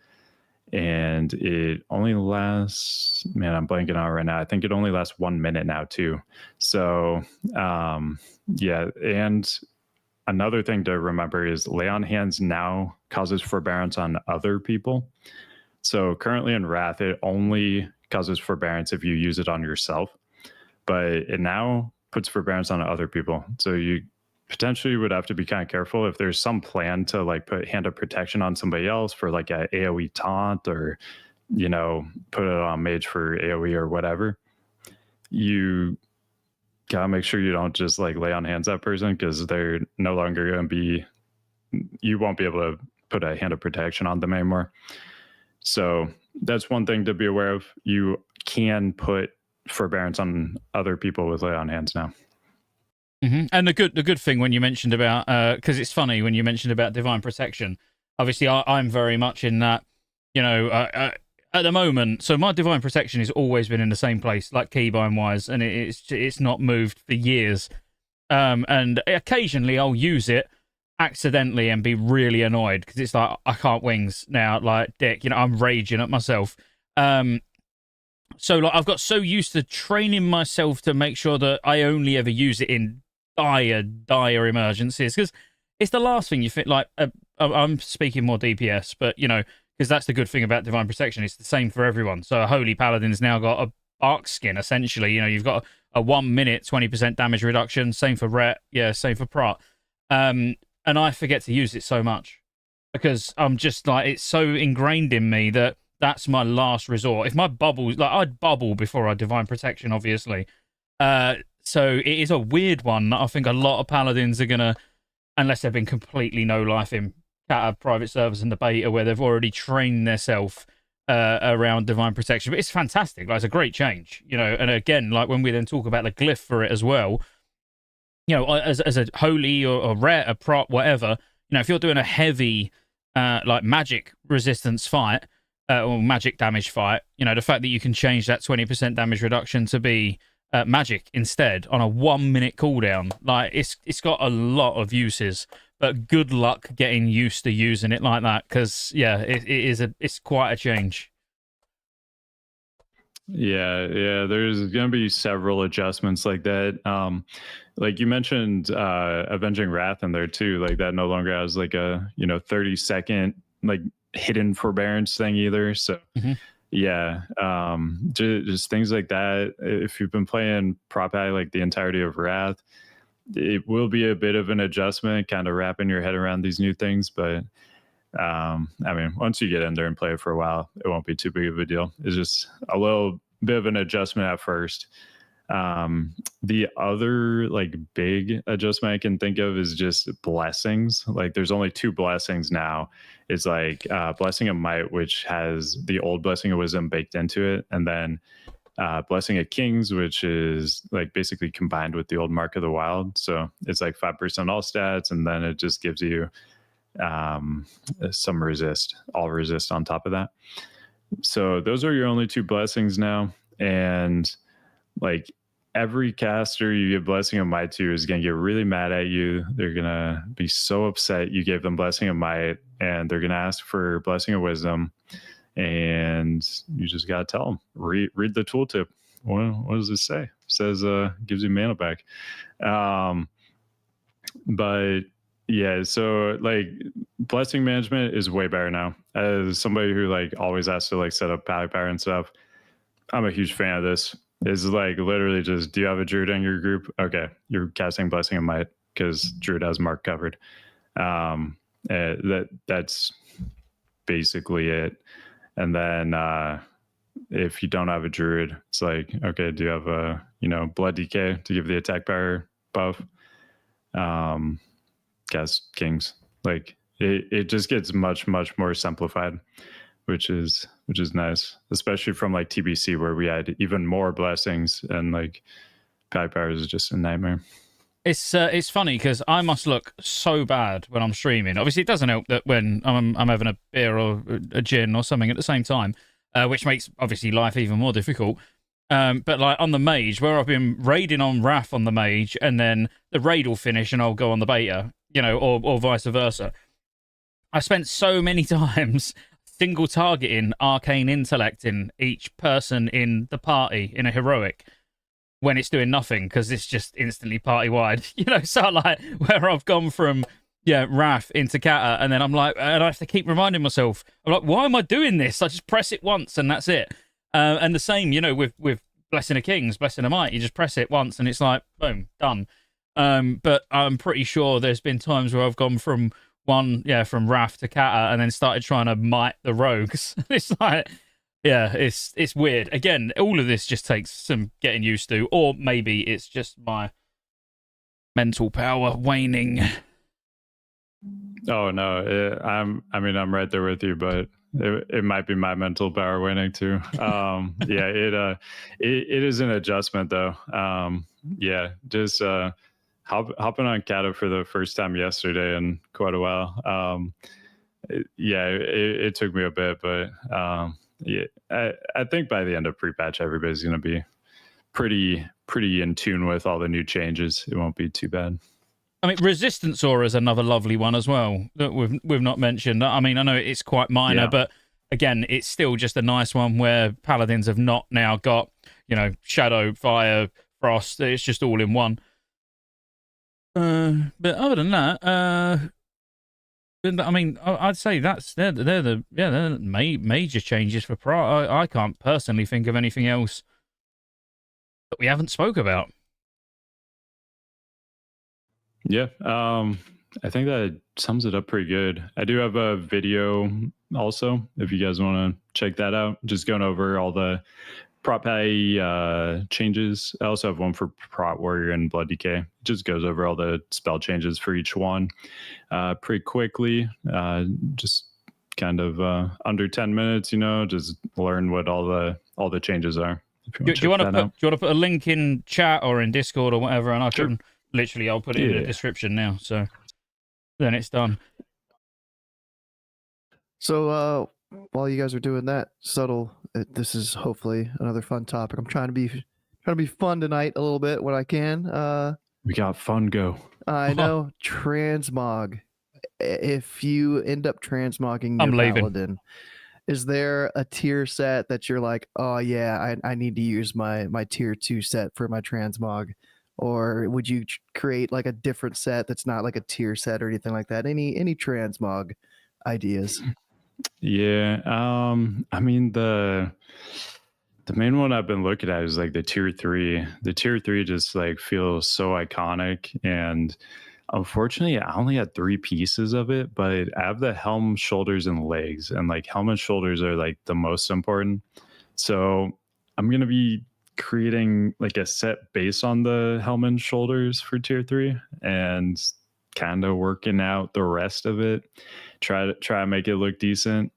Speaker 3: And it only lasts, man, I'm blanking out right now. I think it only lasts 1 minute now too. So yeah, and another thing to remember is Lay on Hands now causes forbearance on other people. So currently in Wrath, it only causes forbearance if you use it on yourself, but it now puts forbearance on other people. So you potentially would have to be kind of careful if there's some plan to like put Hand of Protection on somebody else for like a AoE taunt, or, you know, put it on mage for AoE or whatever. You gotta make sure you don't just like Lay on Hands that person, because they're no longer going to be, you won't be able to put a Hand of Protection on them anymore. So that's one thing to be aware of. You can put forbearance on other people with Lay on Hands now.
Speaker 1: Mm-hmm. And the good thing when you mentioned about, because it's funny when you mentioned about Divine Protection, obviously I'm very much in that, you know, at the moment, so my Divine Protection has always been in the same place, like keybind wise, and it's not moved for years. And occasionally I'll use it accidentally and be really annoyed because it's like I can't wings now, like dick, you know, I'm raging at myself. So like I've got so used to training myself to make sure that I only ever use it in dire emergencies, because it's the last thing you think. Like I'm speaking more DPS, but you know, because that's the good thing about Divine Protection. It's the same for everyone. So a Holy Paladin's now got a Arc Skin, essentially. You know, you've got a 1 minute, 20% damage reduction. Same for Ret. Yeah, same for Prot. And I forget to use it so much because I'm just like, it's so ingrained in me that that's my last resort. If my bubbles, like I'd bubble before I Divine Protection, obviously. So it is a weird one that I think a lot of Paladins are going to, unless they've been completely no life in Cata private servers and the beta where they've already trained themselves around Divine Protection. But it's fantastic. Like, it's a great change, you know. And again, like when we then talk about the glyph for it as well, you know, as a holy or rare, a prop, whatever, you know, if you're doing a heavy like magic resistance fight or magic damage fight, you know, the fact that you can change that 20% damage reduction to be magic instead on a 1 minute cooldown, like it's got a lot of uses but good luck getting used to using it like that, because yeah, it's quite a change.
Speaker 3: Yeah, there's gonna be several adjustments like that. Like you mentioned, Avenging Wrath in there too. Like that no longer has like a 30-second like hidden forbearance thing either. So yeah, just things like that. If you've been playing Prop Eye like the entirety of Wrath, it will be a bit of an adjustment, kind of wrapping your head around these new things. But I mean, once you get in there and play it for a while, it won't be too big of a deal. It's just a little bit of an adjustment at first. The other like big adjustment I can think of is just blessings. Like there's only 2 blessings now. It's like Blessing of Might, which has the old Blessing of Wisdom baked into it, and then Blessing of Kings, which is like basically combined with the old Mark of the Wild. So it's like 5% all stats, and then it just gives you some all resist on top of that. So those are your only 2 blessings now, and like every caster you give Blessing of Might to is going to get really mad at you. They're going to be so upset you gave them Blessing of Might, and they're going to ask for Blessing of Wisdom, and you just got to tell them, read the tooltip. What does it say? It says gives you mana back. But yeah, so like blessing management is way better now. As somebody who like always has to like set up pally power and stuff, I'm a huge fan of this. It's like literally just, do you have a druid in your group? Okay, you're casting Blessing of Might because druid has Mark covered. That's basically it. And then if you don't have a druid, it's like, okay, do you have a blood decay to give the attack power buff? Cast Kings. Like it just gets much more simplified, which is nice, especially from like TBC where we had even more blessings, and like pally power is just a nightmare.
Speaker 1: It's funny because I must look so bad when I'm streaming. Obviously, it doesn't help that when I'm having a beer or a gin or something at the same time, which makes obviously life even more difficult. But like on the mage, where I've been raiding on Wrath on the mage, and then the raid will finish and I'll go on the beta, or vice versa. I spent so many times single targeting arcane intellecting each person in the party in a heroic when it's doing nothing, because it's just instantly party wide. So like where I've gone from Wrath into Cata, and then I'm like, and I have to keep reminding myself, I'm like, why am I doing this? I just press it once and that's it. And the same, with Blessing of Kings, Blessing of Might, you just press it once and it's like, boom, done. But I'm pretty sure there's been times where I've gone from from Wrath to Cata and then started trying to might the rogues. It's like, it's weird. Again, all of this just takes some getting used to, or maybe it's just my mental power waning.
Speaker 3: Oh no, I'm right there with you, but it might be my mental power waning too. It is an adjustment though. Just hopping on Cata for the first time yesterday in quite a while. It took me a bit, but I think by the end of pre-patch, everybody's going to be pretty in tune with all the new changes. It won't be too bad.
Speaker 1: I mean, Resistance Aura is another lovely one as well that we've not mentioned. I mean, I know it's quite minor, but again, it's still just a nice one where Paladins have not now got, Shadow, Fire, Frost. It's just all in one. But other than that, I mean, I'd say they're the major changes for Pro. I can't personally think of anything else that we haven't spoke about.
Speaker 3: Yeah, I think that sums it up pretty good. I do have a video also, if you guys want to check that out. Just going over all the Prop Eye changes. I also have one for Prot Warrior and Blood Decay. It just goes over all the spell changes for each one pretty quickly. Just kind of under 10 minutes, just learn what all the changes are.
Speaker 1: Do you want to put a link in chat or in Discord or whatever, and I can literally I'll put it in the description now, so then it's done.
Speaker 2: So while you guys are doing that, Subtle, this is hopefully another fun topic. I'm trying to be fun tonight a little bit when I can.
Speaker 3: We got fun go.
Speaker 2: I know. Transmog if you end up transmogging
Speaker 1: I'm
Speaker 2: your
Speaker 1: leaving.
Speaker 2: paladin, is there a tier set that you're like, oh yeah, I need to use my tier 2 set for my transmog? Or would you create like a different set that's not like a tier set or anything like that? Any transmog ideas?
Speaker 3: Yeah. I mean the main one I've been looking at is like the tier 3. The tier 3 just like feels so iconic, and unfortunately I only had 3 pieces of it, but I have the helm, shoulders, and legs, and like helm and shoulders are like the most important. So I'm gonna be creating like a set based on the helm and shoulders for tier 3, and kind of working out the rest of it. Try to make it look decent.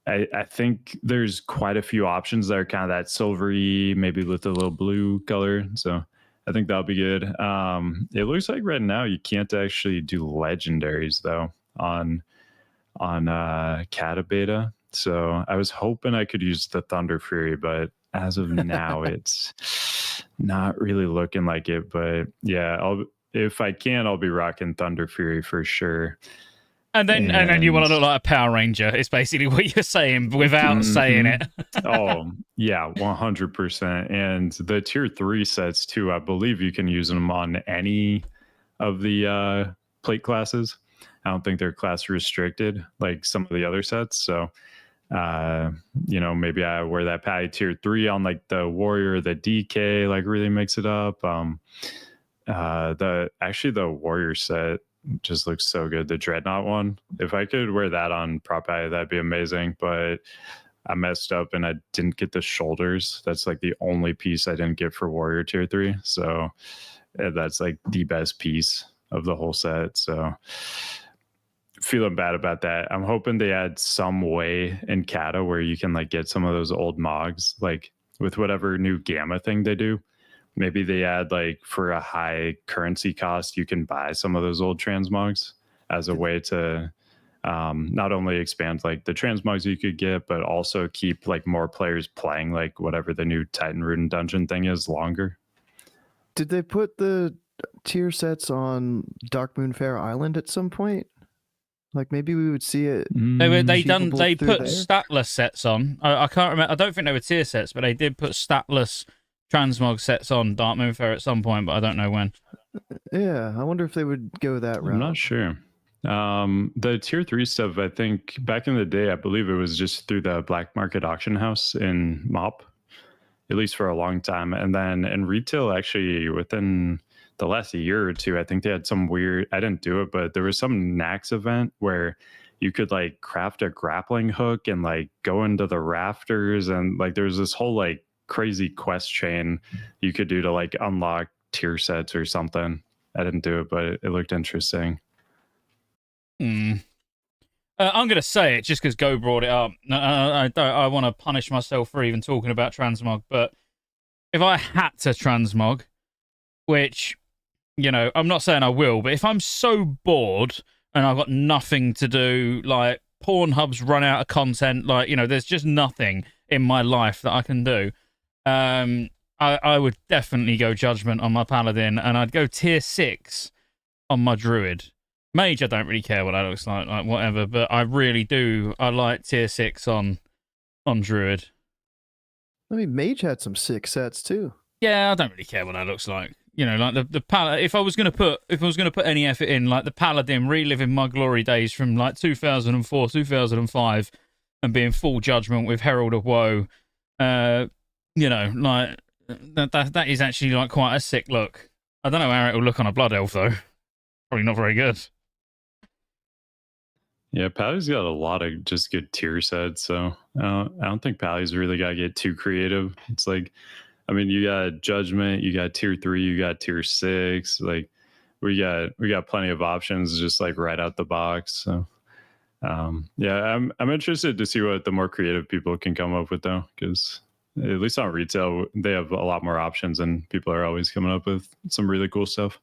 Speaker 3: I think there's quite a few options that are kind of that silvery, maybe with a little blue color. So I think that'll be good. It looks like right now you can't actually do legendaries though on Cata Beta. So I was hoping I could use the Thunder Fury, but as of now, it's not really looking like it. But yeah, if I can, I'll be rocking Thunder Fury for sure.
Speaker 1: And then you want to look like a Power Ranger. It's basically what you're saying without saying it.
Speaker 3: Oh, yeah, 100%. And the tier 3 sets too, I believe you can use them on any of the plate classes. I don't think they're class restricted like some of the other sets. So, maybe I wear that Patty tier 3 on like the Warrior, the DK, like really mix it up. The Warrior set just looks so good. The Dreadnought one, if I could wear that on Prop Patty, that'd be amazing. But I messed up and I didn't get the shoulders. That's like the only piece I didn't get for Warrior tier 3. So that's like the best piece of the whole set. So feeling bad about that. I'm hoping they add some way in Cata where you can like get some of those old mogs, like with whatever new gamma thing they do. Maybe they add like for a high currency cost, you can buy some of those old transmogs as a way to not only expand like the transmogs you could get, but also keep like more players playing like whatever the new Titan Rune dungeon thing is longer.
Speaker 2: Did they put the tier sets on Dark Moonfair Island at some point? Like maybe we would see it.
Speaker 1: They put
Speaker 2: there?
Speaker 1: statless sets on. I can't remember. I don't think they were tier sets, but they did put statless transmog sets on Dark Moonfair at some point, but I don't know when.
Speaker 2: Yeah, I wonder if they would go that route.
Speaker 3: I'm not sure. The tier 3 stuff, I think back in the day, I believe it was just through the black market auction house in MOP, at least for a long time. And then in retail, actually within the last year or two, I think they had some weird, I didn't do it, but there was some Nax event where you could like craft a grappling hook and like go into the rafters. And like, there was this whole like crazy quest chain you could do to like unlock tier sets or something. I didn't do it, but it looked interesting.
Speaker 1: I'm going to say it just because Go brought it up. I want to punish myself for even talking about transmog, but if I had to transmog, which, I'm not saying I will, but if I'm so bored and I've got nothing to do, like Pornhub's run out of content, like, there's just nothing in my life that I can do, I would definitely go Judgment on my Paladin, and I'd go tier 6 on my Druid. Mage, I don't really care what that looks like whatever, but I really do. I like tier 6 on Druid.
Speaker 2: I mean, Mage had some sick sets too.
Speaker 1: Yeah, I don't really care what that looks like. Like the Paladin. If I was gonna put any effort in, like the Paladin, reliving my glory days from like 2004, 2005, and being full Judgment with Herald of Woe, like that is actually like quite a sick look. I don't know how it will look on a Blood Elf though. Probably not very good.
Speaker 3: Yeah, Pally's got a lot of just good tier sets, so I don't think Pally's really got to get too creative. It's like, I mean, you got Judgment, you got tier 3, you got tier 6. Like, we got plenty of options just like right out the box. So, yeah, I'm interested to see what the more creative people can come up with though, because at least on retail they have a lot more options, and people are always coming up with some really cool stuff.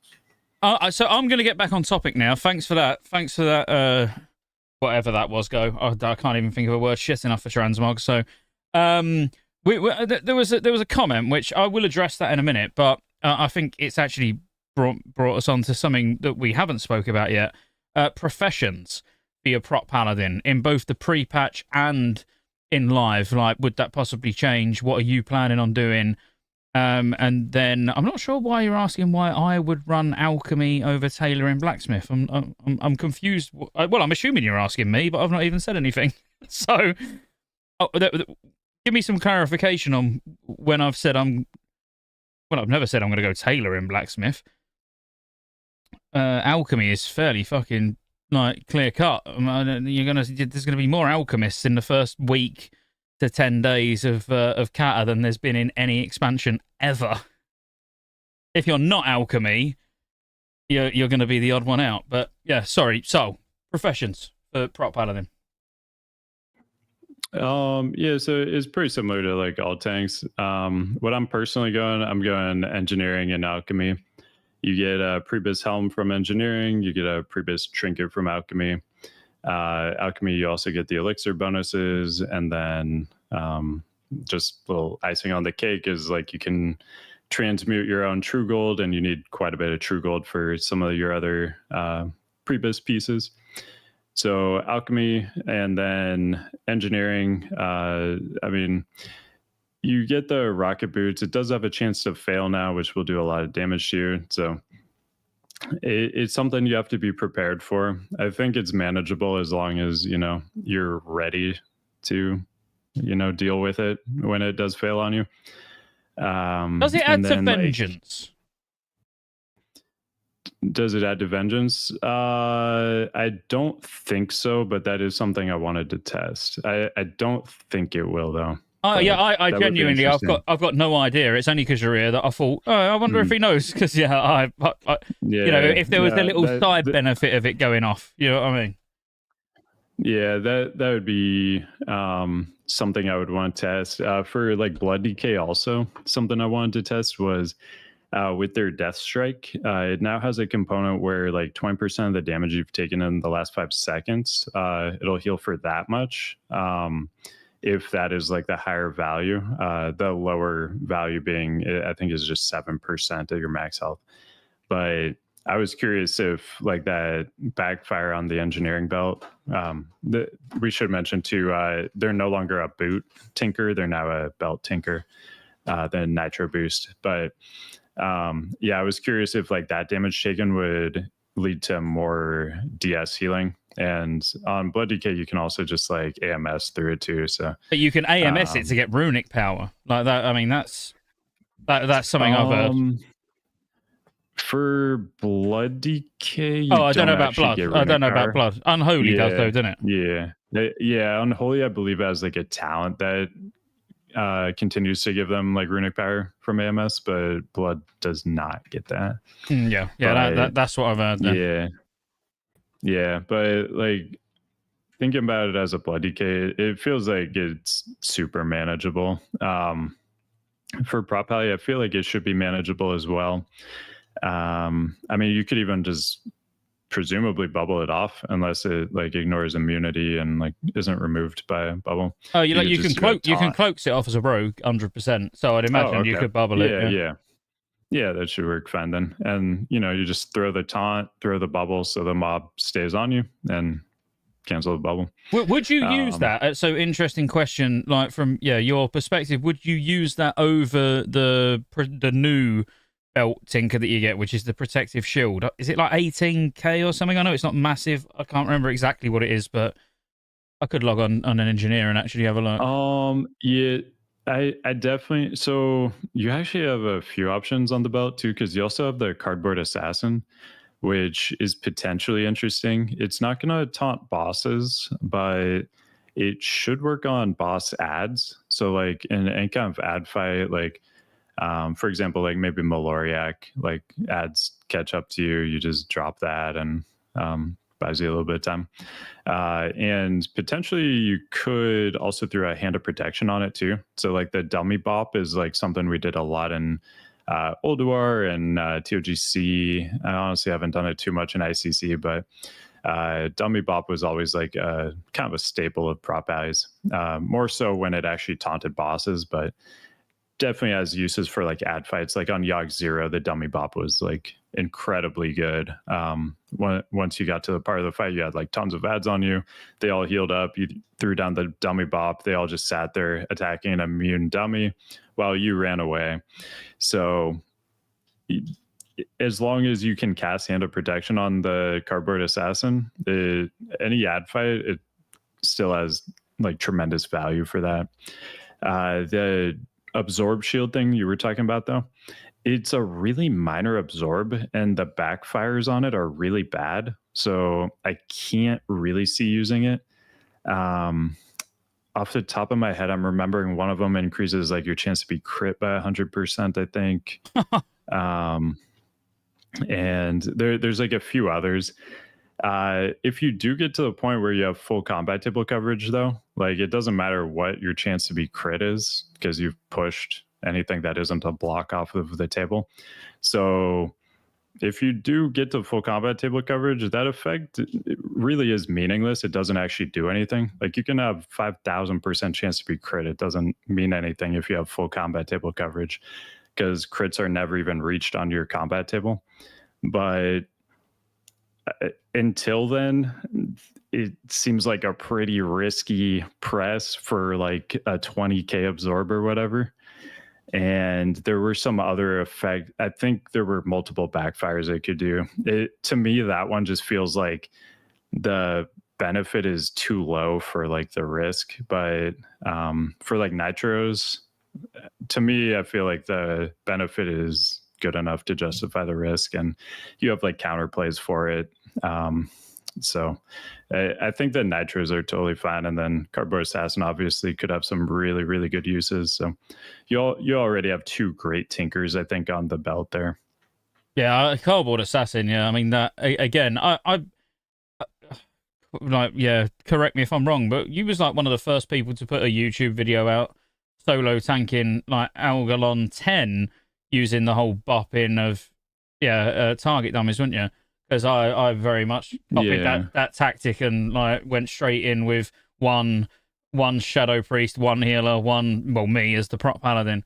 Speaker 1: So I'm going to get back on topic now. Thanks for that. Whatever that was, Go. I can't even think of a word shit enough for transmog. So, there was a comment which I will address that in a minute, but I think it's actually brought us on to something that we haven't spoke about yet. professions for your prop paladin in both the pre-patch and in live? Like, would that possibly change? What are you planning on doing? And then I'm not sure why you're asking why I would run alchemy over tailoring blacksmith. I'm confused. Well, I'm assuming you're asking me, but I've not even said anything. So, give me some clarification on when I've said I've never said I'm going to go tailoring blacksmith. Alchemy is fairly fucking like clear cut. There's gonna be more alchemists in the first week to 10 days of Cata than there's been in any expansion ever. If you're not alchemy, you're going to be the odd one out. But yeah, sorry. So professions for prop paladin.
Speaker 3: Yeah, so it's pretty similar to like all tanks. What I'm personally I'm going engineering and alchemy. You get a Prebis helm from engineering, you get a Prebis trinket from alchemy. Alchemy, you also get the elixir bonuses, and then just a little icing on the cake is like you can transmute your own true gold, and you need quite a bit of true gold for some of your other Prebis pieces. So alchemy and then engineering, I mean, you get the rocket boots. It does have a chance to fail now, which will do a lot of damage to you. So it's something you have to be prepared for. I think it's manageable as long as, you're ready to, deal with it when it does fail on you.
Speaker 1: Does it add to vengeance?
Speaker 3: Does it add to vengeance? I don't think so, but that is something I wanted to test. I don't think it will, though.
Speaker 1: Yeah, I genuinely, I've got no idea. It's only because you're here that I thought, I wonder if he knows. Because if there was a little side benefit of it going off, you know what I mean?
Speaker 3: Yeah, that would be something I would want to test. For like Blood Decay also, something I wanted to test was with their Death Strike. It now has a component where like 20% of the damage you've taken in the last 5 seconds, it'll heal for that much. If that is like the higher value, the lower value being, I think, is just 7% of your max health. But I was curious if like that backfire on the engineering belt. We should mention too, they're no longer a boot tinker. They're now a belt tinker, the Nitro Boost. But I was curious if like that damage taken would lead to more DS healing. And on Blood Decay, you can also just like AMS through it too. So,
Speaker 1: but you can AMS it to get runic power like that. I mean, that's something I've heard.
Speaker 3: For Blood Decay,
Speaker 1: I don't know about Blood. I don't know about Blood. Unholy does though, doesn't
Speaker 3: it? Yeah. Unholy, I believe, has like a talent that continues to give them like runic power from AMS, but Blood does not get that.
Speaker 1: That's what I've heard. Then.
Speaker 3: Yeah, but like thinking about it as a Blood Decay, it feels like it's super manageable. For Prop Paladin, I feel like it should be manageable as well. I mean, you could even just presumably bubble it off unless it like ignores immunity and like isn't removed by a bubble.
Speaker 1: Oh, you can cloak. You can cloak it off as a rogue, 100%. So I'd imagine you could bubble it.
Speaker 3: Yeah, that should work fine then. And you just throw the taunt, throw the bubble, so the mob stays on you, and cancel the bubble.
Speaker 1: Would you use that? So interesting question. Like from your perspective, would you use that over the new belt tinker that you get, which is the protective shield? Is it like 18k or something? I know it's not massive. I can't remember exactly what it is, but I could log on an engineer and actually have a look.
Speaker 3: Yeah, I definitely. So you actually have a few options on the belt too, because you also have the cardboard assassin, which is potentially interesting. It's not going to taunt bosses, but it should work on boss ads. So like in any kind of ad fight, like for example, like maybe Maloriak, like ads catch up to you, you just drop that and buys you a little bit of time. And potentially you could also throw a Hand of Protection on it too. So like the dummy bop is like something we did a lot in Old War and TOGC. I honestly haven't done it too much in ICC, but dummy bop was always like kind of a staple of prop allies, more so when it actually taunted bosses, but definitely has uses for like ad fights. Like on Yogg Zero, the dummy bop was like incredibly good. Once you got to the part of the fight, you had like tons of ads on you. They all healed up. You threw down the dummy bop. They all just sat there attacking an immune dummy while you ran away. So as long as you can cast Hand of Protection on the Cardboard Assassin, any ad fight, it still has like tremendous value for that. The absorb shield thing you were talking about, though, it's a really minor absorb, and the backfires on it are really bad. So I can't really see using it. Off the top of my head, I'm remembering one of them increases like your chance to be crit by 100%, I think. And there's like a few others. If you do get to the point where you have full combat table coverage, though, like it doesn't matter what your chance to be crit is, because you've pushed anything that isn't a block off of the table. So if you do get to full combat table coverage, that effect it really is meaningless. It doesn't actually do anything. Like you can have 5,000% chance to be crit. It doesn't mean anything if you have full combat table coverage, because crits are never even reached on your combat table. But until then, it seems like a pretty risky press for like a 20k absorb or whatever. And there were some other effect. I think there were multiple backfires it could do. To me, that one just feels like the benefit is too low for like the risk. But for like nitros, to me, I feel like the benefit is good enough to justify the risk, and you have like counterplays for it. So I think the nitros are totally fine, and then Cardboard Assassin obviously could have some really, really good uses. So you already have two great tinkers, I think, on the belt there.
Speaker 1: Yeah, Cardboard Assassin. Yeah, I mean that again. I like, yeah. Correct me if I'm wrong, but you was like one of the first people to put a YouTube video out solo tanking like Algalon 10 using the whole bopping of target dummies, weren't you? Because I very much copied that tactic and like went straight in with one Shadow Priest, one healer, me as the prop paladin.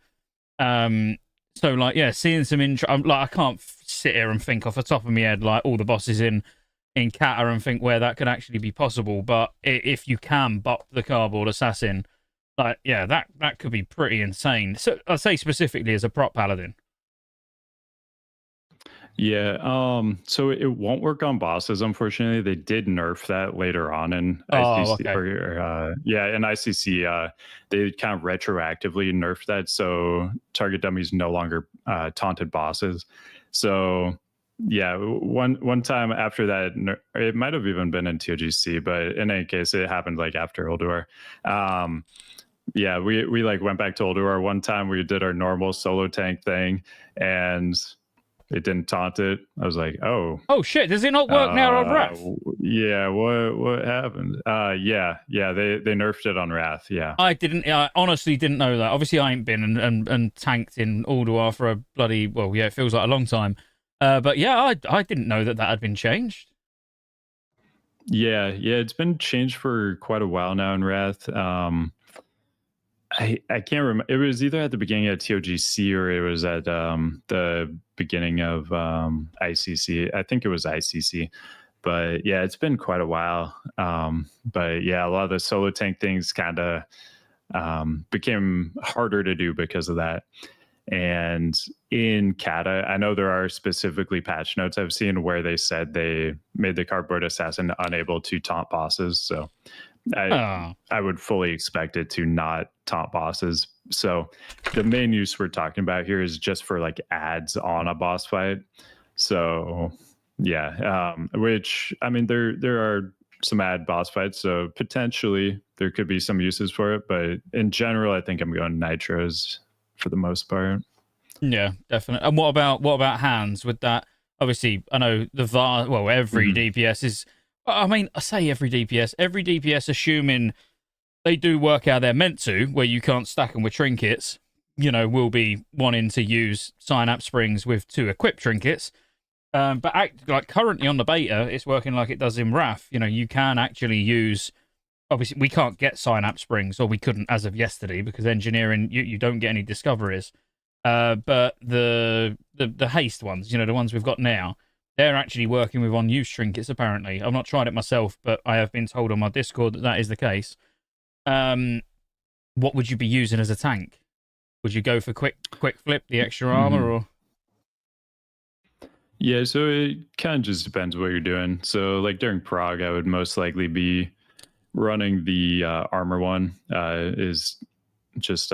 Speaker 1: So like seeing some I can't sit here and think off the top of my head like all the bosses in Cata and think where that could actually be possible. But if you can bop the Cardboard Assassin, like that could be pretty insane. So I'd say specifically as a prop paladin.
Speaker 3: Yeah, so it won't work on bosses, unfortunately. They did nerf that later on in ICC. In ICC, they kind of retroactively nerfed that, so target dummies no longer taunted bosses. So yeah, one time after that, it might have even been in TOGC, but in any case, it happened like after Ulduar. We like went back to Ulduar one time. We did our normal solo tank thing, and it didn't taunt it. I was like, oh shit, does it not work now on Wrath? Yeah, what happened? They nerfed it on Wrath. Yeah,
Speaker 1: I honestly didn't know that. Obviously I ain't been and tanked in Ulduar for a bloody, it feels like a long time. But yeah, I didn't know that had been changed.
Speaker 3: Yeah, it's been changed for quite a while now in Wrath. I can't remember. It was either at the beginning of TOGC or it was at the beginning of ICC. I think it was ICC. But yeah, it's been quite a while. But yeah, a lot of the solo tank things kind of became harder to do because of that. And in Cata, I know there are specifically patch notes I've seen where they said they made the Cardboard Assassin unable to taunt bosses. So I would fully expect it to not taunt bosses. So the main use we're talking about here is just for like ads on a boss fight. So yeah, which I mean there are some ad boss fights, so potentially there could be some uses for it. But in general, I think I'm going nitros for the most part.
Speaker 1: Yeah, definitely. And what about hands with that? Obviously, I know every DPS is. I mean, I say every DPS, assuming they do work how they're meant to, where you can't stack them with trinkets, will be wanting to use Synapse Springs with 2 equipped trinkets. But like currently on the beta, it's working like it does in Wrath. You can actually use. Obviously, we can't get Synapse Springs, or we couldn't as of yesterday, because engineering, you don't get any discoveries. But the haste ones, you know, the ones we've got now, they're actually working with on-use trinkets, apparently. I've not tried it myself, but I have been told on my Discord that that is the case. What would you be using as a tank? Would you go for quick flip, the extra armor, or?
Speaker 3: Yeah, so it kind of just depends what you're doing. So like during prog, I would most likely be running the armor one. Is just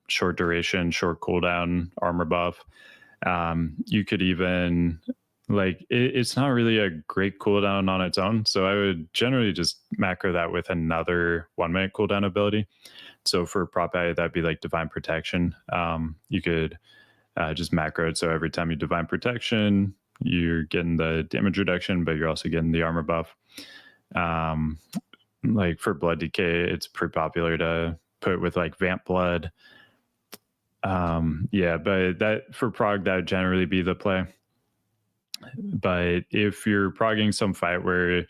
Speaker 3: short duration, short cooldown armor buff. You could even it's not really a great cooldown on its own, so I would generally just macro that with another 1 minute cooldown ability. So for prop A, that'd be like Divine Protection. You could just macro it, so every time you Divine Protection, you're getting the damage reduction, but you're also getting the armor buff. Like for Blood Decay, it's pretty popular to put with like Vamp Blood. Yeah, but that for prog, that would generally be the play. But if you're progging some fight where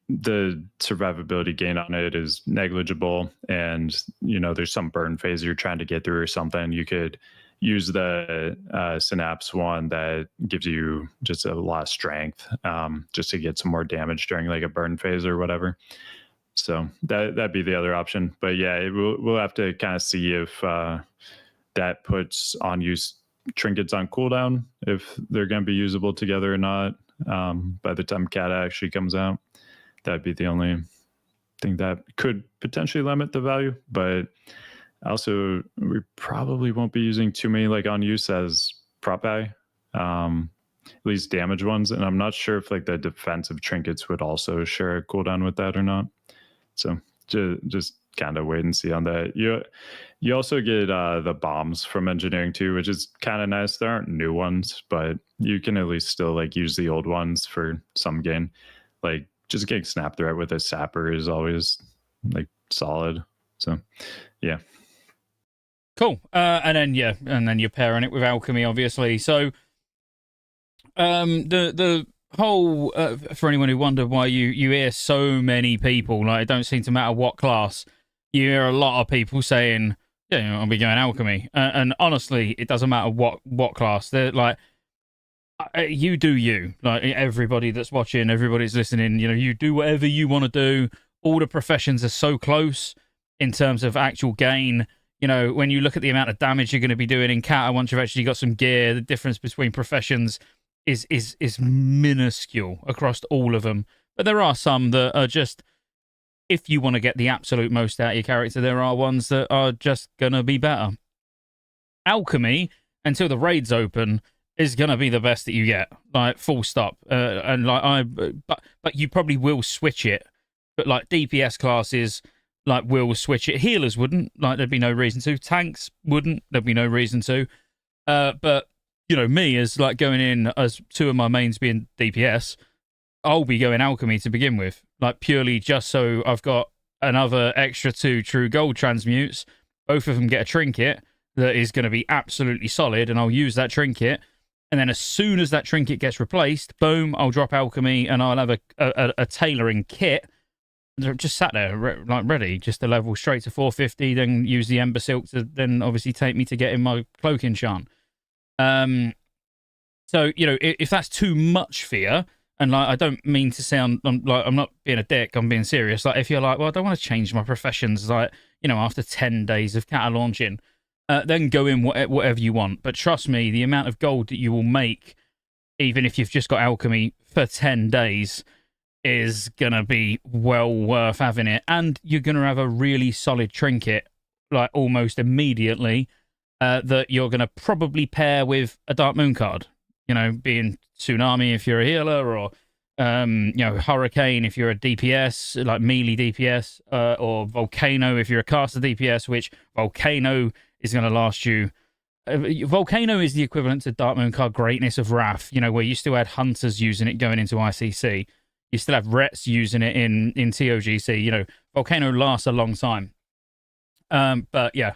Speaker 3: the survivability gain on it is negligible, and there's some burn phase you're trying to get through or something, you could use the Synapse one that gives you just a lot of strength, just to get some more damage during like a burn phase or whatever. So that'd be the other option. But yeah, we'll have to kind of see if that puts on use trinkets on cooldown, if they're going to be usable together or not. By the time Cata actually comes out, that'd be the only thing that could potentially limit the value. But also, we probably won't be using too many like on use as prop A, at least damage ones. And I'm not sure if like the defensive trinkets would also share a cooldown with that or not. So just kind of wait and see on that. You also get the bombs from engineering too, which is kind of nice. There aren't new ones, but you can at least still like use the old ones for some gain. Like just getting snap threat with a sapper is always like solid. So yeah.
Speaker 1: Cool. And then you're pairing it with alchemy, obviously. So the whole for anyone who wondered why you hear so many people, like it don't seem to matter what class, you hear a lot of people saying, yeah, I'll be going alchemy. And honestly, it doesn't matter what class. They're like, you do you. Like everybody that's watching, everybody's listening, you do whatever you want to do. All the professions are so close in terms of actual gain. When you look at the amount of damage you're going to be doing in Cata once you've actually got some gear, the difference between professions is minuscule across all of them. But there are some that are just, if you want to get the absolute most out of your character, there are ones that are just going to be better. Alchemy, until the raids open, is going to be the best that you get, like full stop. But you probably will switch it. But like DPS classes, like will switch it. Healers wouldn't, like there'd be no reason to. Tanks wouldn't, there'd be no reason to. But me as like going in as two of my mains being DPS, I'll be going alchemy to begin with, like purely just so I've got another extra 2 true gold transmutes. Both of them get a trinket that is going to be absolutely solid, and I'll use that trinket. And then as soon as that trinket gets replaced, boom, I'll drop alchemy, and I'll have a tailoring kit just sat there like ready, just to level straight to 450, then use the Ember Silk to then obviously take me to get in my cloak enchant. So if that's too much fear, and like I don't mean to sound like I'm not being a dick, I'm being serious. Like if you're like, well, I don't want to change my professions, like after 10 days of Cata launching, then go in whatever you want. But trust me, the amount of gold that you will make, even if you've just got alchemy for 10 days, is gonna be well worth having it. And you're gonna have a really solid trinket like almost immediately, that you're gonna probably pair with a Dark Moon card, being Tsunami if you're a healer, or Hurricane if you're a DPS, like melee DPS, or Volcano if you're a caster DPS, which Volcano is going to last you. Volcano is the equivalent to Dark Moon card Greatness of Wrath, where you still had Hunters using it going into ICC. You still have Rets using it in TOGC. Volcano lasts a long time. But yeah,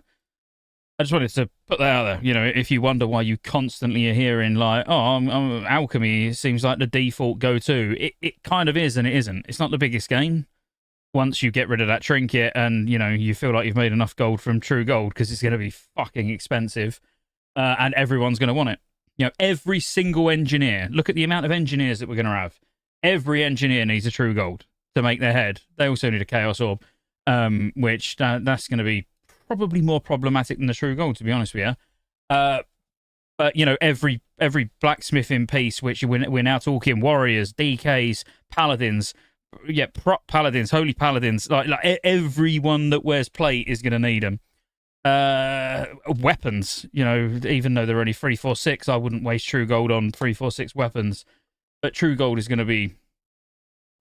Speaker 1: I just wanted to put that out there. If you wonder why you constantly are hearing like, alchemy seems like the default go-to. It kind of is and it isn't. It's not the biggest gain. Once you get rid of that trinket and, you feel like you've made enough gold from true gold, because it's going to be fucking expensive. and everyone's going to want it. Every single engineer, look at the amount of engineers that we're going to have. Every engineer needs a true gold to make their head. They also need a chaos orb, which that's going to be probably more problematic than the true gold, to be honest with you. But every blacksmithing piece, which we're now talking warriors, DKs, paladins, prop paladins, holy paladins, like everyone that wears plate is going to need them. Weapons, even though they're only 346, I wouldn't waste true gold on 346 weapons, but true gold is going to be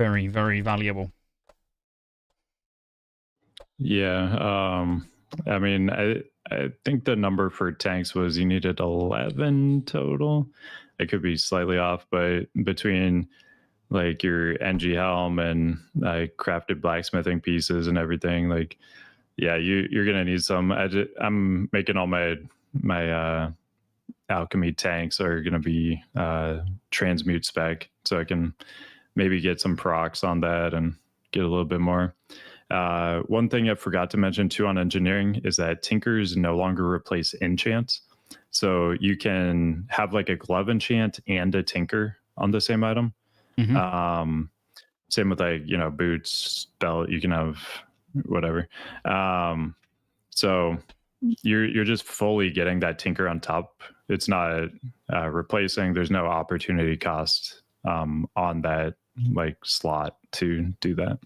Speaker 1: very, very valuable.
Speaker 3: Yeah, I mean, I think the number for tanks was you needed 11 total. It could be slightly off, but between like your NG helm and crafted blacksmithing pieces and everything, like, yeah, you're gonna need some. I'm making all my alchemy tanks are gonna be transmute spec, so I can maybe get some procs on that and get a little bit more. One thing I forgot to mention too on engineering is that tinkers no longer replace enchants, so you can have like a glove enchant and a tinker on the same item. Mm-hmm. Same with like boots, belt. You can have whatever. So you're just fully getting that tinker on top. It's not replacing. There's no opportunity cost on that like slot to do that.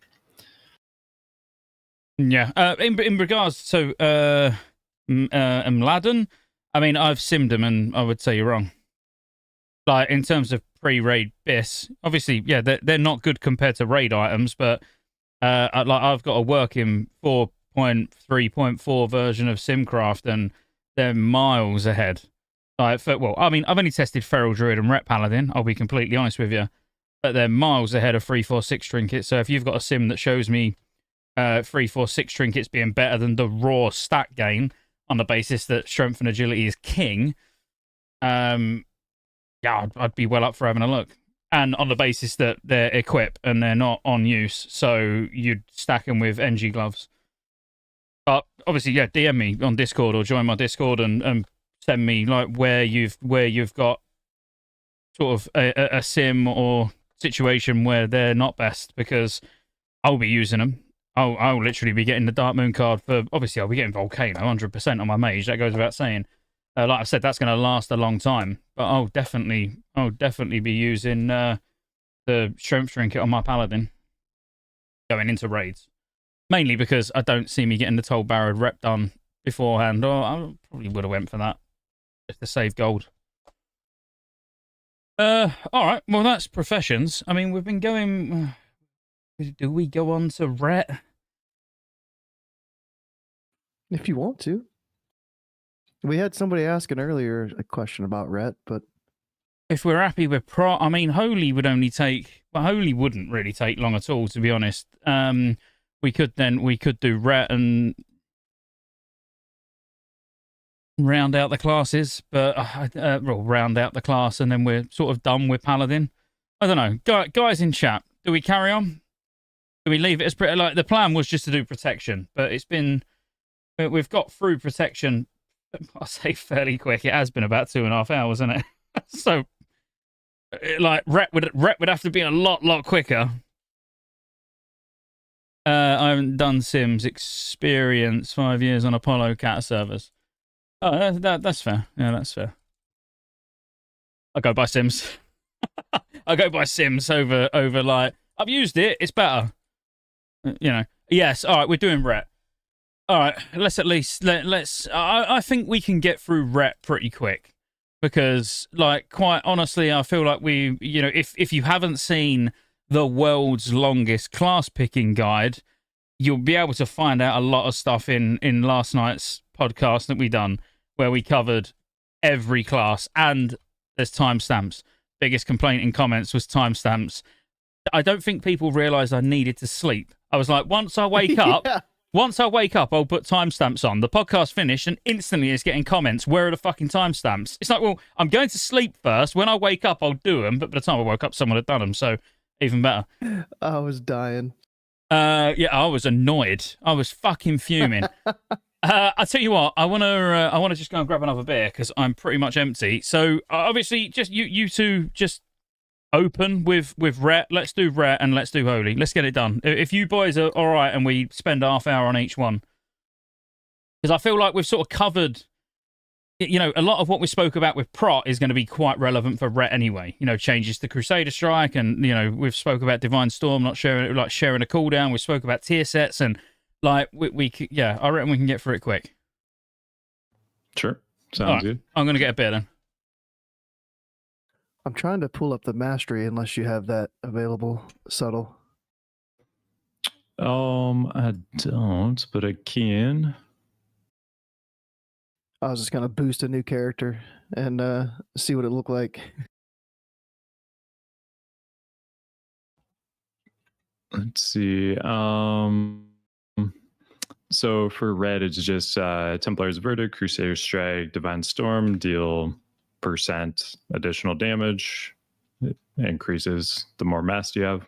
Speaker 1: Yeah. In regards to Mladen, I mean, I've simmed him, and I would say you're wrong. Like in terms of pre-raid bis, obviously, yeah, they're not good compared to raid items, but I've got a working 4.3.4 version of Simcraft, and they're miles ahead. I've only tested Feral Druid and Ret Paladin, I'll be completely honest with you, but they're miles ahead of 346 Trinkets. So if you've got a sim that shows me 346 Trinkets being better than the raw stat gain on the basis that strength and agility is king, I'd be well up for having a look. And on the basis that they're equip and they're not on use, so you'd stack them with NG gloves. But obviously, yeah, DM me on Discord or join my Discord and send me like where you've got sort of a sim or situation where they're not best, because I'll be using them. I'll literally be getting the Dark Moon card for, obviously I'll be getting Volcano 100% on my mage. That goes without saying. Like I said, that's going to last a long time, but I'll definitely be using the Strength Trinket on my Paladin going into raids. Mainly because I don't see me getting the Toll Barrowed rep done beforehand, or I probably would have went for that just to save gold. All right, well, that's professions. I mean, we've been going... Do we go on to Ret?
Speaker 2: If you want to. We had somebody asking earlier a question about Ret, but
Speaker 1: if we're happy with Pro, I mean, Holy would only take... Well, Holy wouldn't really take long at all, to be honest. We could do Ret and round out the classes, but round out the class, and then we're sort of done with Paladin. I don't know. Guys in chat, do we carry on? Do we leave it as like the plan was just to do protection, but we've got through protection, I'll say fairly quick. It has been about 2.5 hours, isn't it? So like Ret would have to be a lot quicker. I haven't done Sims experience 5 years on Apollo Cata servers. Oh, that's fair. Yeah, that's fair. I go by Sims. I go by Sims over like I've used it. It's better. Yes. All right, we're doing Ret. All right, let's at least let's. I think we can get through Ret pretty quick, because, like, quite honestly, I feel like we, if you haven't seen the world's longest class picking guide, you'll be able to find out a lot of stuff in last night's podcast that we done, where we covered every class, and there's timestamps. Biggest complaint in comments was timestamps. I don't think people realised I needed to sleep. I was like, once I wake up, I'll put timestamps on. The podcast finished, and instantly it's getting comments. Where are the fucking timestamps? It's like, well, I'm going to sleep first. When I wake up, I'll do them. But by the time I woke up, someone had done them. So even better.
Speaker 2: I was dying.
Speaker 1: Yeah, I was annoyed. I was fucking fuming. I'll tell you what. I wanna just go and grab another beer because I'm pretty much empty. So obviously, just you two just open with Rhett. Let's do Rhett and let's do Holy. Let's get it done. If you boys are all right and we spend half hour on each one, because I feel like we've sort of covered. A lot of what we spoke about with Prot is going to be quite relevant for Rhett anyway. Changes to Crusader Strike, and we've spoke about Divine Storm not sharing a cooldown. We spoke about tier sets, and I reckon we can get through it quick.
Speaker 3: Sure, sounds good.
Speaker 1: I'm going to get a beer then.
Speaker 2: I'm trying to pull up the mastery unless you have that available, Subtle.
Speaker 3: I don't, but I can.
Speaker 2: I was just going to boost a new character and see what it looked like.
Speaker 3: Let's see. So for red, it's just Templar's Verdict, Crusader Strike, Divine Storm, deal % additional damage. It increases the more mass you have.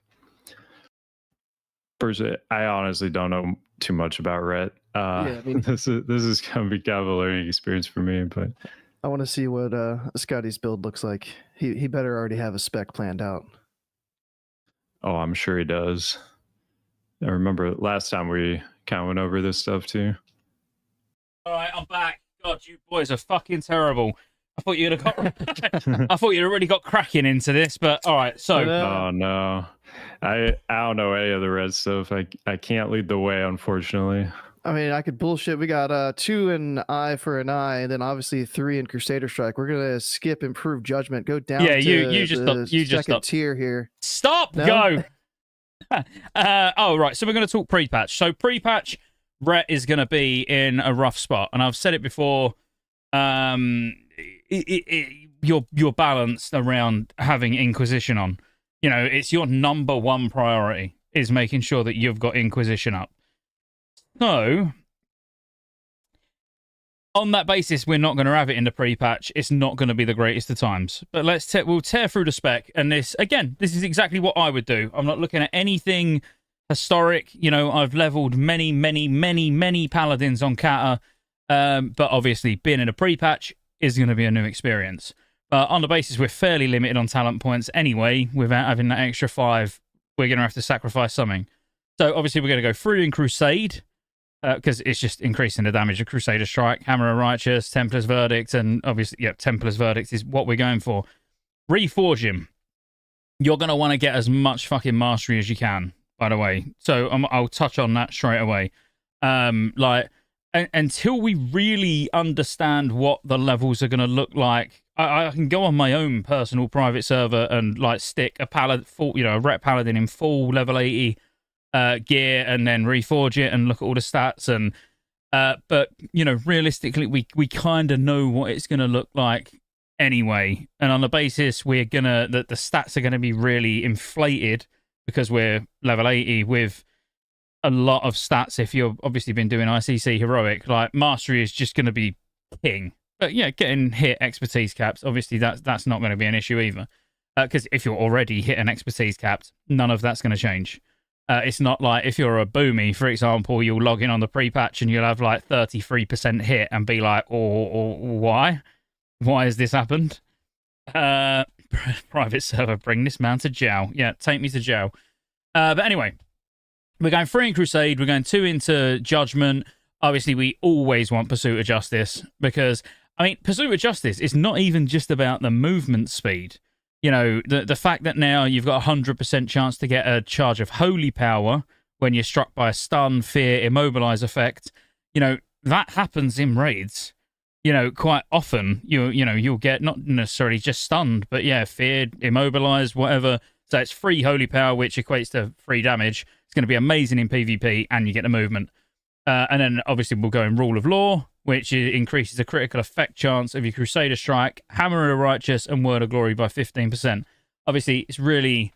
Speaker 3: Personally, I honestly don't know too much about red. This is gonna be kind of a learning experience for me, but
Speaker 2: I want to see what Scotty's build looks like. He better already have a spec planned out.
Speaker 3: Oh, I'm sure he does. I remember last time we kind of went over this stuff too.
Speaker 1: All right, I'm back. God, you boys are fucking terrible. I thought you'd already got cracking into this, but all right. So,
Speaker 3: oh no, I don't know any of the red stuff. I can't lead the way, unfortunately.
Speaker 2: I mean, I could bullshit. We got 2 in Eye for an Eye, and then obviously 3 in Crusader Strike. We're gonna skip Improved Judgment, go down.
Speaker 1: Yeah,
Speaker 2: to
Speaker 1: you just
Speaker 2: the
Speaker 1: stop. You just
Speaker 2: second
Speaker 1: stop.
Speaker 2: tier here.
Speaker 1: Stop.
Speaker 2: No?
Speaker 1: Go. Right. So we're going to talk pre-patch. So pre-patch, Rhett is going to be in a rough spot, and I've said it before. You're balanced around having Inquisition on. It's your number one priority is making sure that you've got Inquisition up. So, on that basis, we're not going to have it in the pre-patch. It's not going to be the greatest of times. But we'll tear through the spec. And this is exactly what I would do. I'm not looking at anything historic. I've leveled many paladins on Cata. But obviously, being in a pre-patch is going to be a new experience. But on the basis we're fairly limited on talent points anyway, without having that extra 5, we're going to have to sacrifice something. So obviously, we're going to go through in Crusade. Because it's just increasing the damage of Crusader Strike, Hammer of Righteous, Templar's Verdict, and obviously, Templar's Verdict is what we're going for. Reforge him. You're going to want to get as much fucking mastery as you can, by the way. So I'll touch on that straight away. Until we really understand what the levels are going to look like, I can go on my own personal private server and stick a Ret Paladin in full level 80 gear and then reforge it and look at all the stats but realistically we kind of know what it's going to look like anyway, and on the basis the stats are going to be really inflated because we're level 80 with a lot of stats. If you've obviously been doing ICC heroic, mastery is just going to be king, but getting hit expertise caps, obviously that's not going to be an issue either, because if you're already hitting expertise caps, none of that's going to change. It's not like if you're a boomy, for example, you'll log in on the pre-patch and you'll have 33% hit and be like, why? Why has this happened? Private server, bring this man to jail. Yeah, take me to jail. But anyway, we're going 3 in Crusade, we're going 2 into Judgment. Obviously, we always want Pursuit of Justice because, Pursuit of Justice is not even just about the movement speed. The fact that now you've got a 100% chance to get a charge of Holy Power when you're struck by a stun, fear, immobilize effect, that happens in raids. Quite often you'll get not necessarily just stunned, but feared, immobilized, whatever. So it's free Holy Power, which equates to free damage. It's going to be amazing in PvP, and you get the movement. And then obviously we'll go in Rule of Law, which increases the critical effect chance of your Crusader Strike, Hammer of Righteous, and Word of Glory by 15%. Obviously, it's really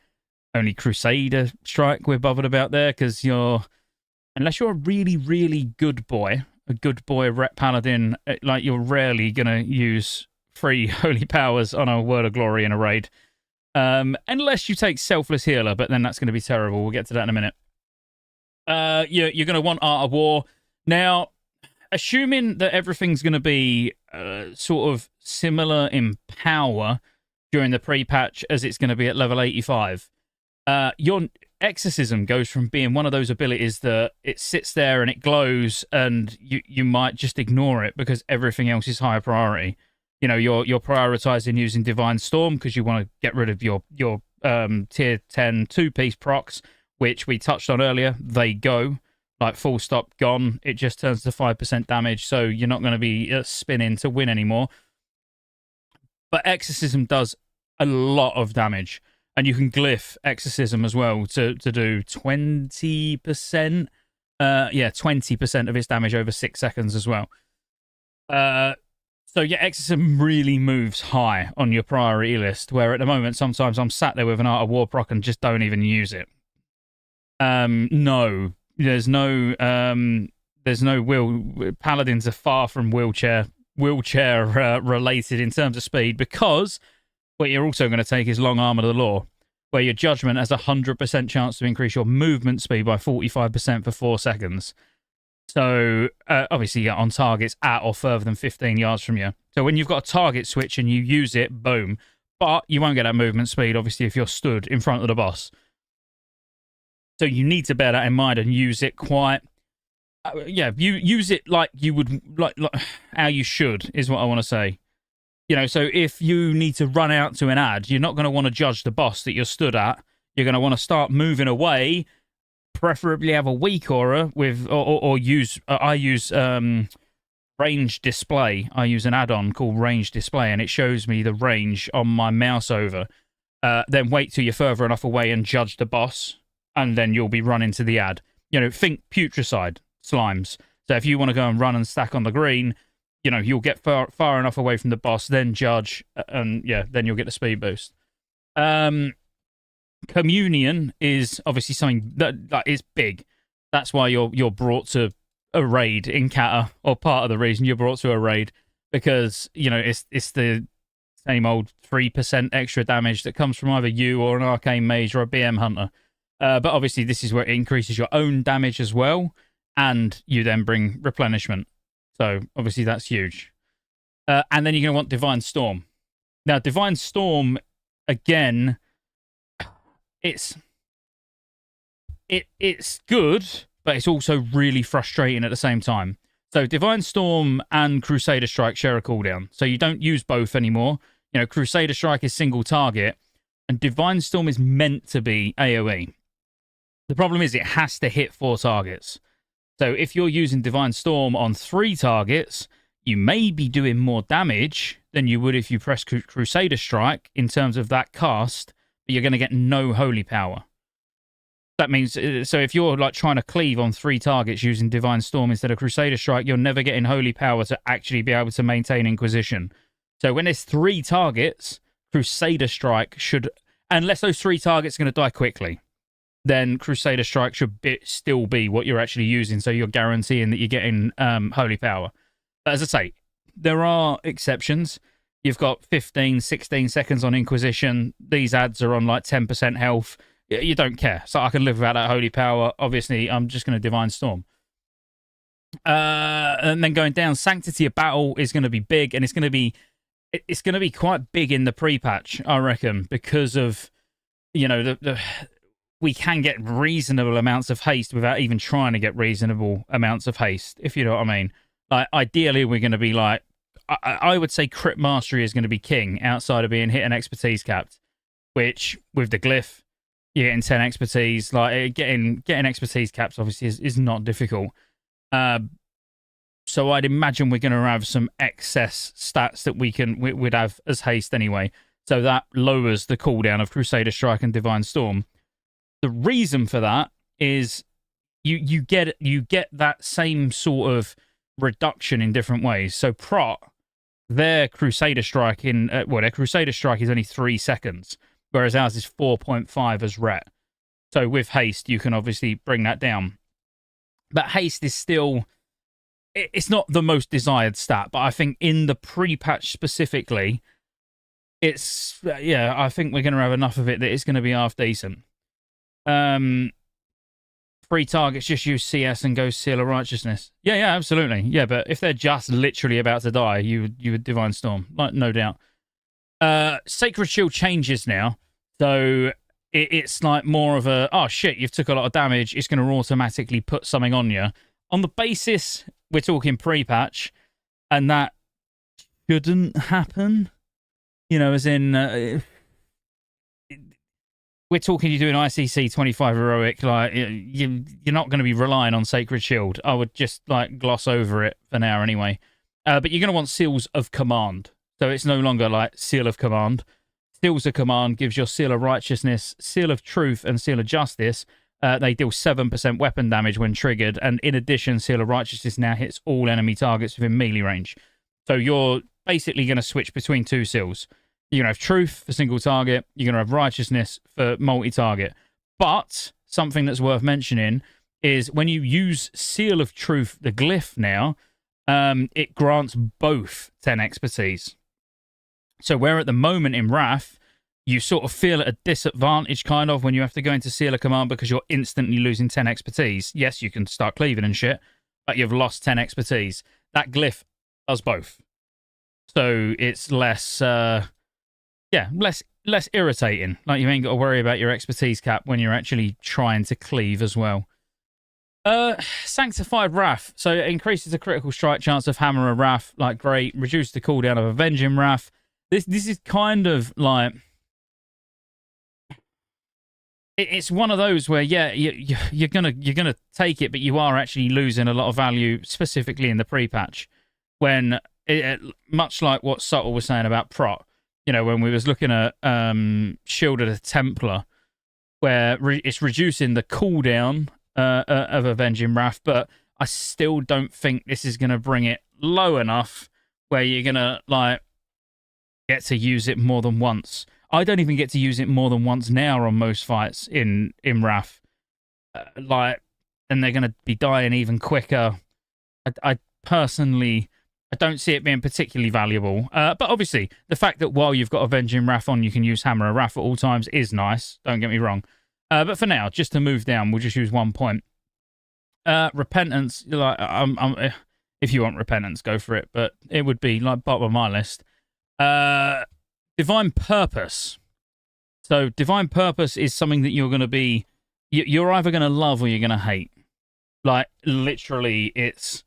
Speaker 1: only Crusader Strike we're bothered about there, because unless you're a really, really good boy, a good boy Ret Paladin, you're rarely going to use free Holy Powers on a Word of Glory in a raid. Unless you take Selfless Healer, but then that's going to be terrible. We'll get to that in a minute. You're going to want Art of War. Now, assuming that everything's going to be sort of similar in power during the pre-patch as it's going to be at level 85, your Exorcism goes from being one of those abilities that it sits there and it glows and you might just ignore it because everything else is higher priority. You know, you're prioritizing using Divine Storm because you want to get rid of your tier 10 two-piece procs, which we touched on earlier. They go, like full stop, gone. It just turns to 5% damage, so you're not going to be spinning to win anymore. But Exorcism does a lot of damage. And you can glyph Exorcism as well to do 20%. 20% of its damage over 6 seconds as well. So yeah, Exorcism really moves high on your priority list, where at the moment, sometimes I'm sat there with an Art of War proc and just don't even use it. No, there's no Paladins are far from wheelchair related in terms of speed, because what you're also going to take is Long Arm of the Law, where your Judgment has a 100% chance to increase your movement speed by 45% for 4 seconds. So, obviously, you're on targets at or further than 15 yards from you. So when you've got a target switch and you use it, boom. But you won't get that movement speed, obviously, if you're stood in front of the boss. So you need to bear that in mind and use it quite... you use it like you would... like how you should, is what I want to say. You know, so if you need to run out to an ad, you're not going to want to judge the boss that you're stood at. You're going to want to start moving away, preferably have a weak aura with, or use, I use range display. I use an add-on called range display, and it shows me the range on my mouse over. Then wait till you're further enough away and judge the boss, and then you'll be running to the ad. You know, think Putricide slimes. So if you want to go and run and stack on the green, you know, you'll get far enough away from the boss, then judge, and yeah, then you'll get the speed boost. Communion is obviously something that is big. That's why you're brought to a raid in Cata, or part of the reason you're brought to a raid, because, you know, it's the same old 3% extra damage that comes from either you or an Arcane Mage or a BM Hunter. But obviously this is where it increases your own damage as well, and you then bring replenishment. So, obviously, that's huge. And then you're going to want Divine Storm. Now, Divine Storm, again, it's good, but it's also really frustrating at the same time. So, Divine Storm and Crusader Strike share a cooldown. So, you don't use both anymore. You know, Crusader Strike is single target, and Divine Storm is meant to be AoE. The problem is it has to hit 4 targets. So if you're using Divine Storm on 3 targets, you may be doing more damage than you would if you press Crusader Strike in terms of that cast, but you're going to get no holy power. That means, so if you're like trying to cleave on 3 targets using Divine Storm instead of Crusader Strike, you're never getting holy power to actually be able to maintain Inquisition. So when there's 3 targets, Crusader Strike should, unless those 3 targets are going to die quickly, then Crusader Strike should still be what you're actually using, so you're guaranteeing that you're getting holy power. But as I say, there are exceptions. You've got 15, 16 seconds on Inquisition. These ads are on like 10% health. You don't care. So I can live without that holy power. Obviously, I'm just going to Divine Storm. And then going down, Sanctity of Battle is going to be big, and it's going to be quite big in the pre-patch, I reckon, because of, you know, we can get reasonable amounts of haste without even trying to get reasonable amounts of haste, if you know what I mean. Like, ideally, we're going to be like, I would say crit mastery is going to be king outside of being hit and expertise capped, which with the glyph, you're getting 10 expertise. Like, getting expertise caps obviously is not difficult. So I'd imagine we're going to have some excess stats that we'd have as haste anyway. So that lowers the cooldown of Crusader Strike and Divine Storm. The reason for that is you get that same sort of reduction in different ways. So Prot, their Crusader Strike their Crusader Strike is only 3 seconds, whereas ours is 4.5 as Ret. So with haste, you can obviously bring that down. But haste is still, it's not the most desired stat, but I think in the pre-patch specifically, it's, I think we're going to have enough of it that it's going to be half decent. free targets just use CS and go Seal of Righteousness. Yeah, absolutely. Yeah, but if they're just literally about to die, you would Divine Storm, like, no doubt. Sacred Shield changes now, so it's like more of a, oh shit, you've took a lot of damage, it's going to automatically put something on you. On the basis, we're talking pre-patch, and that shouldn't happen. You know, as in, we're talking you're doing ICC 25 heroic, like, you're not going to be relying on Sacred Shield. I would just, like, gloss over it for now anyway. But you're going to want Seals of Command. So it's no longer like Seal of Command. Seals of Command gives your Seal of Righteousness, Seal of Truth, and Seal of Justice. They deal 7% weapon damage when triggered, and in addition, Seal of Righteousness now hits all enemy targets within melee range. So you're basically going to switch between two seals. You're going to have Truth for single target, you're going to have Righteousness for multi-target. But something that's worth mentioning is when you use Seal of Truth, the glyph now, it grants both 10 expertise. So where at the moment in Wrath, you sort of feel at a disadvantage kind of when you have to go into Seal of Command because you're instantly losing 10 expertise. Yes, you can start cleaving and shit, but you've lost 10 expertise. That glyph does both. So it's less, less irritating. Like, you ain't got to worry about your expertise cap when you're actually trying to cleave as well. Sanctified Wrath. So it increases the critical strike chance of Hammer of Wrath. Like, great. Reduce the cooldown of Avenging Wrath. This is kind of like, it's one of those where, yeah, you're gonna take it, but you are actually losing a lot of value, specifically in the pre-patch. When much like what Subtle was saying about Prot, you know, when we was looking at Shield of the Templar, where it's reducing the cooldown of Avenging Wrath, but I still don't think this is gonna bring it low enough where you're gonna like get to use it more than once. I don't even get to use it more than once now on most fights in Wrath. And they're going to be dying even quicker. I personally, I don't see it being particularly valuable. But obviously, the fact that while you've got Avenging Wrath on, you can use Hammer of Wrath at all times is nice. Don't get me wrong. But for now, just to move down, we'll just use 1 point. Repentance, like, if you want Repentance, go for it. But it would be like bottom of my list. Divine Purpose. So Divine Purpose is something that you're going to be, you're either going to love or you're going to hate. Like, literally, it's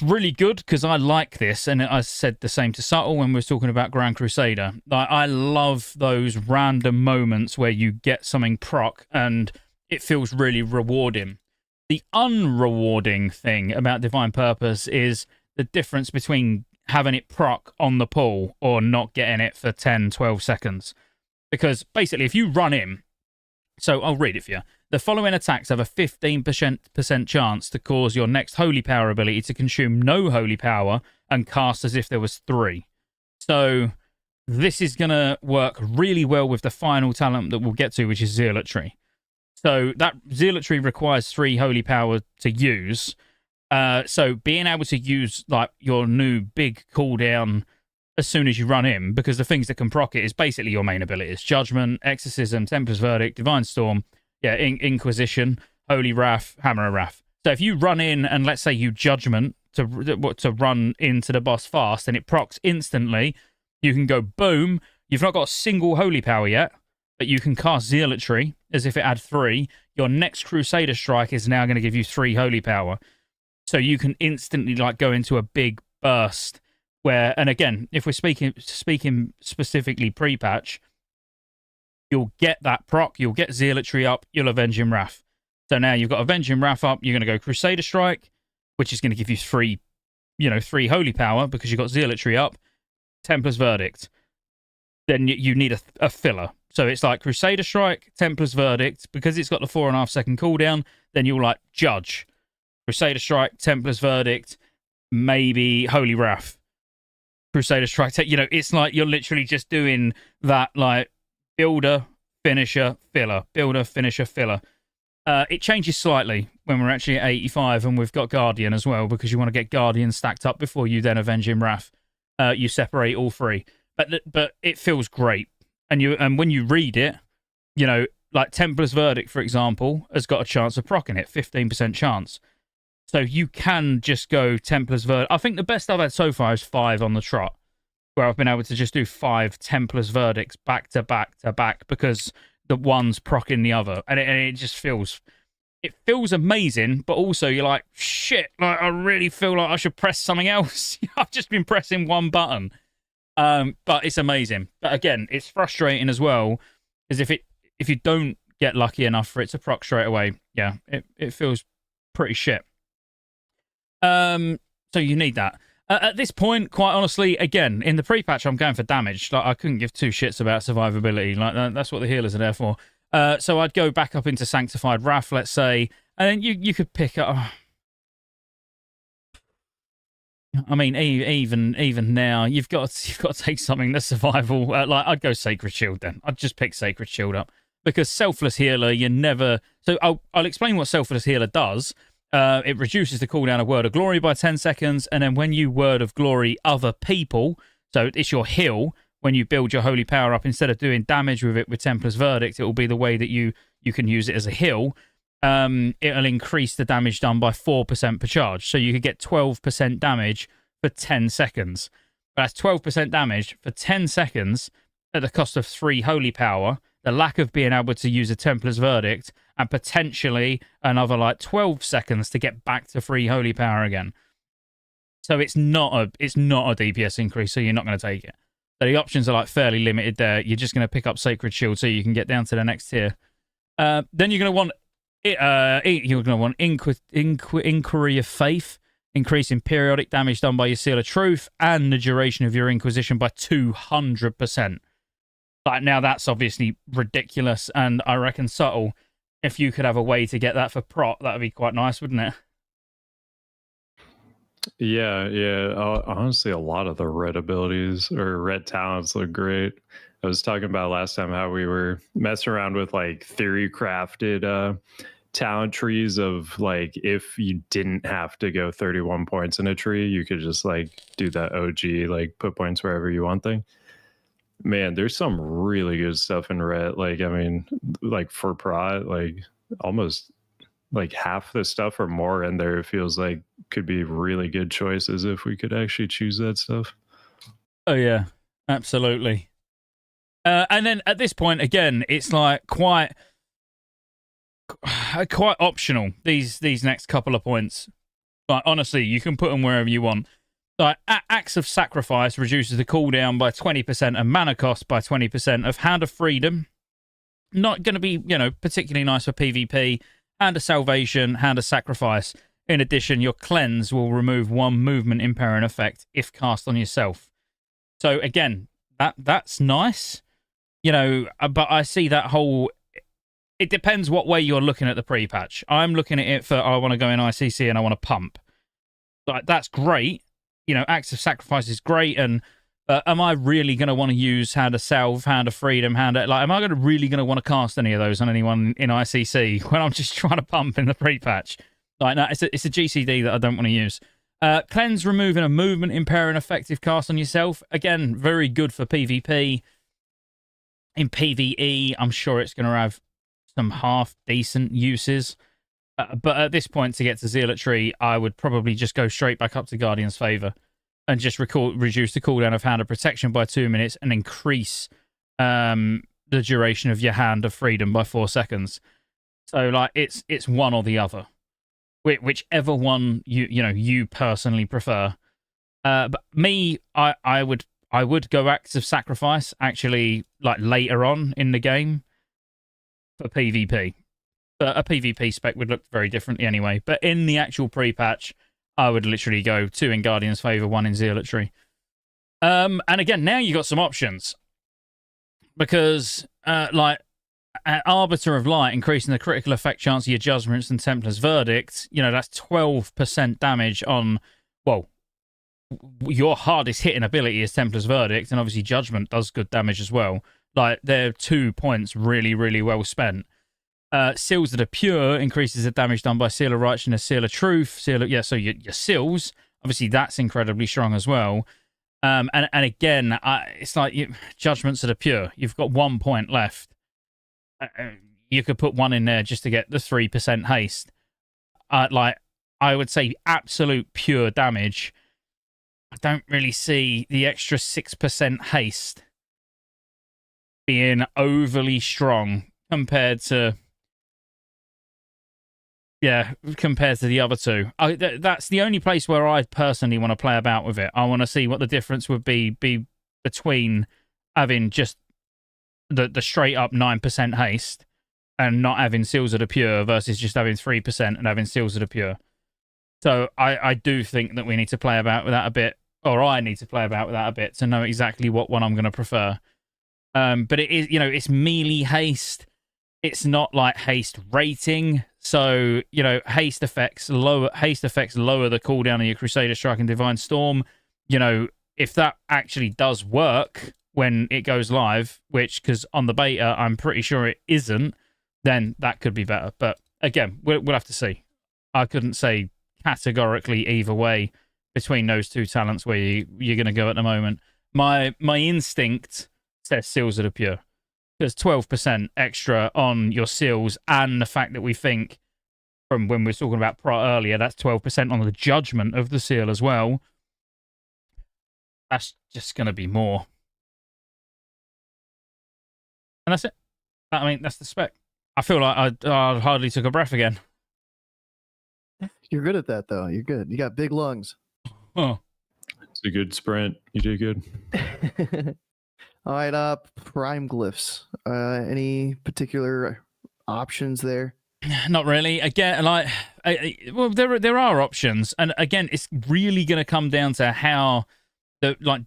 Speaker 1: really good because I like this, and I said the same to Subtle when we were talking about Grand Crusader. Like, I love those random moments where you get something proc and it feels really rewarding. The unrewarding thing about Divine Purpose is the difference between having it proc on the pull or not getting it for 10, 12 seconds. Because basically, if you run in, so I'll read it for you. The following attacks have a 15% chance to cause your next Holy Power ability to consume no Holy Power and cast as if there was 3. So this is going to work really well with the final talent that we'll get to, which is Zealotry. So that Zealotry requires 3 Holy Power to use. So being able to use like your new big cooldown as soon as you run in, because the things that can proc it is basically your main abilities: Judgment, Exorcism, Templar's Verdict, Divine Storm, Inquisition, Holy Wrath, Hammer of Wrath. So if you run in and let's say you Judgment to run into the boss fast and it procs instantly, you can go boom. You've not got a single Holy Power yet, but you can cast Zealotry as if it had 3. Your next Crusader Strike is now going to give you 3 Holy Power. So you can instantly like go into a big burst where, and again, if we're speaking specifically pre-patch, you'll get that proc, you'll get Zealotry up, you'll Avenging Wrath. So now you've got Avenging Wrath up, you're going to go Crusader Strike, which is going to give you 3 Holy Power because you've got Zealotry up, Templar's Verdict. Then you need a filler. So it's like Crusader Strike, Templar's Verdict, because it's got the 4.5 second cooldown, then you'll like Judge. Crusader Strike, Templar's Verdict, maybe Holy Wrath. Crusader Strike, it's like you're literally just doing that, like, builder, finisher, filler. Builder, finisher, filler. It changes slightly when we're actually at 85 and we've got Guardian as well, because you want to get Guardian stacked up before you then Avenging Wrath. You separate all 3. But it feels great. And when you read it, like Templar's Verdict, for example, has got a chance of proccing it, 15% chance. So you can just go Templar's Verdict. I think the best I've had so far is 5 on the trot, where I've been able to just do 5 Templar's Verdicts back to back to back because the one's proccing the other. And it just feels amazing, but also you're like, shit, like I really feel like I should press something else. I've just been pressing one button. But it's amazing. But again, it's frustrating as well, because if you don't get lucky enough for it to proc straight away, yeah, it feels pretty shit. So you need that. At this point, quite honestly, again, in the pre-patch, I'm going for damage. Like I couldn't give two shits about survivability. Like that's what the healers are there for. So I'd go back up into Sanctified Wrath, let's say, and then you could pick up. I mean, even now, you've got to take something that's survival. Like I'd go Sacred Shield then. I'd just pick Sacred Shield up because Selfless Healer, you never. So I'll explain what Selfless Healer does. It reduces the cooldown of Word of Glory by 10 seconds, and then when you Word of Glory other people, so it's your heal. When you build your holy power up, instead of doing damage with it with Templar's Verdict, it will be the way that you can use it as a heal. It'll increase the damage done by 4% per charge. So you could get 12% damage for 10 seconds. But that's 12% damage for 10 seconds at the cost of 3 holy power, the lack of being able to use a Templar's Verdict, and potentially another like 12 seconds to get back to 3 holy power again. So it's not a DPS increase, so you're not going to take it. So the options are like fairly limited there. You're just going to pick up Sacred Shield so you can get down to the next tier. Then you're going to want Inquiry of Faith, increasing periodic damage done by your Seal of Truth and the duration of your Inquisition by 200%. Like now that's obviously ridiculous, and I reckon subtle. If you could have a way to get that for prot, that would be quite nice, wouldn't it?
Speaker 3: Yeah. Honestly, a lot of the red abilities or red talents look great. I was talking about last time how we were messing around with like theory crafted talent trees of like if you didn't have to go 31 points in a tree, you could just like do that OG, like put points wherever you want thing. Man, there's some really good stuff in red. Like, I mean, like for prot, like almost like half the stuff or more in there, it feels like could be really good choices if we could actually choose that stuff.
Speaker 1: Oh yeah, absolutely. And then at this point, again, it's like quite optional. These next couple of points, like honestly, you can put them wherever you want. Like Acts of Sacrifice reduces the cooldown by 20% and mana cost by 20% of Hand of Freedom. Not going to be, particularly nice for PvP. Hand of Salvation, Hand of Sacrifice. In addition, your Cleanse will remove 1 movement impairing effect if cast on yourself. So again, that's nice. But I see that whole... It depends what way you're looking at the pre-patch. I'm looking at it for, I want to go in ICC and I want to pump. Like, that's great. Acts of Sacrifice is great, and am I really going to want to use Hand of Salve, Hand of Freedom, am I really going to want to cast any of those on anyone in ICC when I'm just trying to pump in the pre-patch? Like, no, it's a GCD that I don't want to use. Cleanse, removing a movement impairing effective cast on yourself. Again, very good for PvP. In PvE, I'm sure it's going to have some half-decent uses. But at this point, to get to Zealotry, I would probably just go straight back up to Guardian's Favor and just reduce the cooldown of Hand of Protection by 2 minutes and increase the duration of your Hand of Freedom by 4 seconds. So, like, it's one or the other, whichever one you personally prefer. But me, I would go Acts of Sacrifice actually like later on in the game for PvP. But a PvP spec would look very differently anyway. But in the actual pre-patch, I would literally go 2 in Guardian's Favor, 1 in Zealotry. And again, now you got some options. Because, like, Arbiter of Light, increasing the critical effect chance of your Judgments and Templar's Verdict, that's 12% damage on, well, your hardest hitting ability is Templar's Verdict, and obviously Judgment does good damage as well. Like, they're 2 points really, really well spent. Seals that are pure increases the damage done by Seal of Righteousness, Seal of Truth, so your seals, obviously that's incredibly strong as well. And again, it's like Judgments that are pure. You've got 1 point left. you could put one in there just to get the 3% haste. Like, I would say absolute pure damage. I don't really see the extra 6% haste being overly strong compared to the other two. That's the only place where I personally want to play about with it. I want to see what the difference would be between having just the straight up 9% haste and not having Seals of the Pure versus just having 3% and having Seals of the Pure. So I do think that we need to play about with that a bit, or I need to play about with that a bit to know exactly what one I'm going to prefer. But it is, it's melee haste. It's not like haste rating. So, haste effects lower the cooldown of your Crusader Strike and Divine Storm. If that actually does work when it goes live, which, because on the beta, I'm pretty sure it isn't, then that could be better. But again, we'll have to see. I couldn't say categorically either way between those two talents where you're going to go at the moment. My instinct says Seals of the Pure. There's 12% extra on your seals, and the fact that we think, from when we were talking about Pro earlier, that's 12% on the judgment of the seal as well. That's just going to be more. And that's it. I mean, that's the spec. I feel like I hardly took a breath again.
Speaker 2: You're good at that, though. You're good. You got big lungs.
Speaker 1: Oh.
Speaker 3: It's a good sprint. You did good.
Speaker 2: All right, Prime Glyphs. Any particular options there?
Speaker 1: Not really. Again, well, there are options, and again, it's really going to come down to how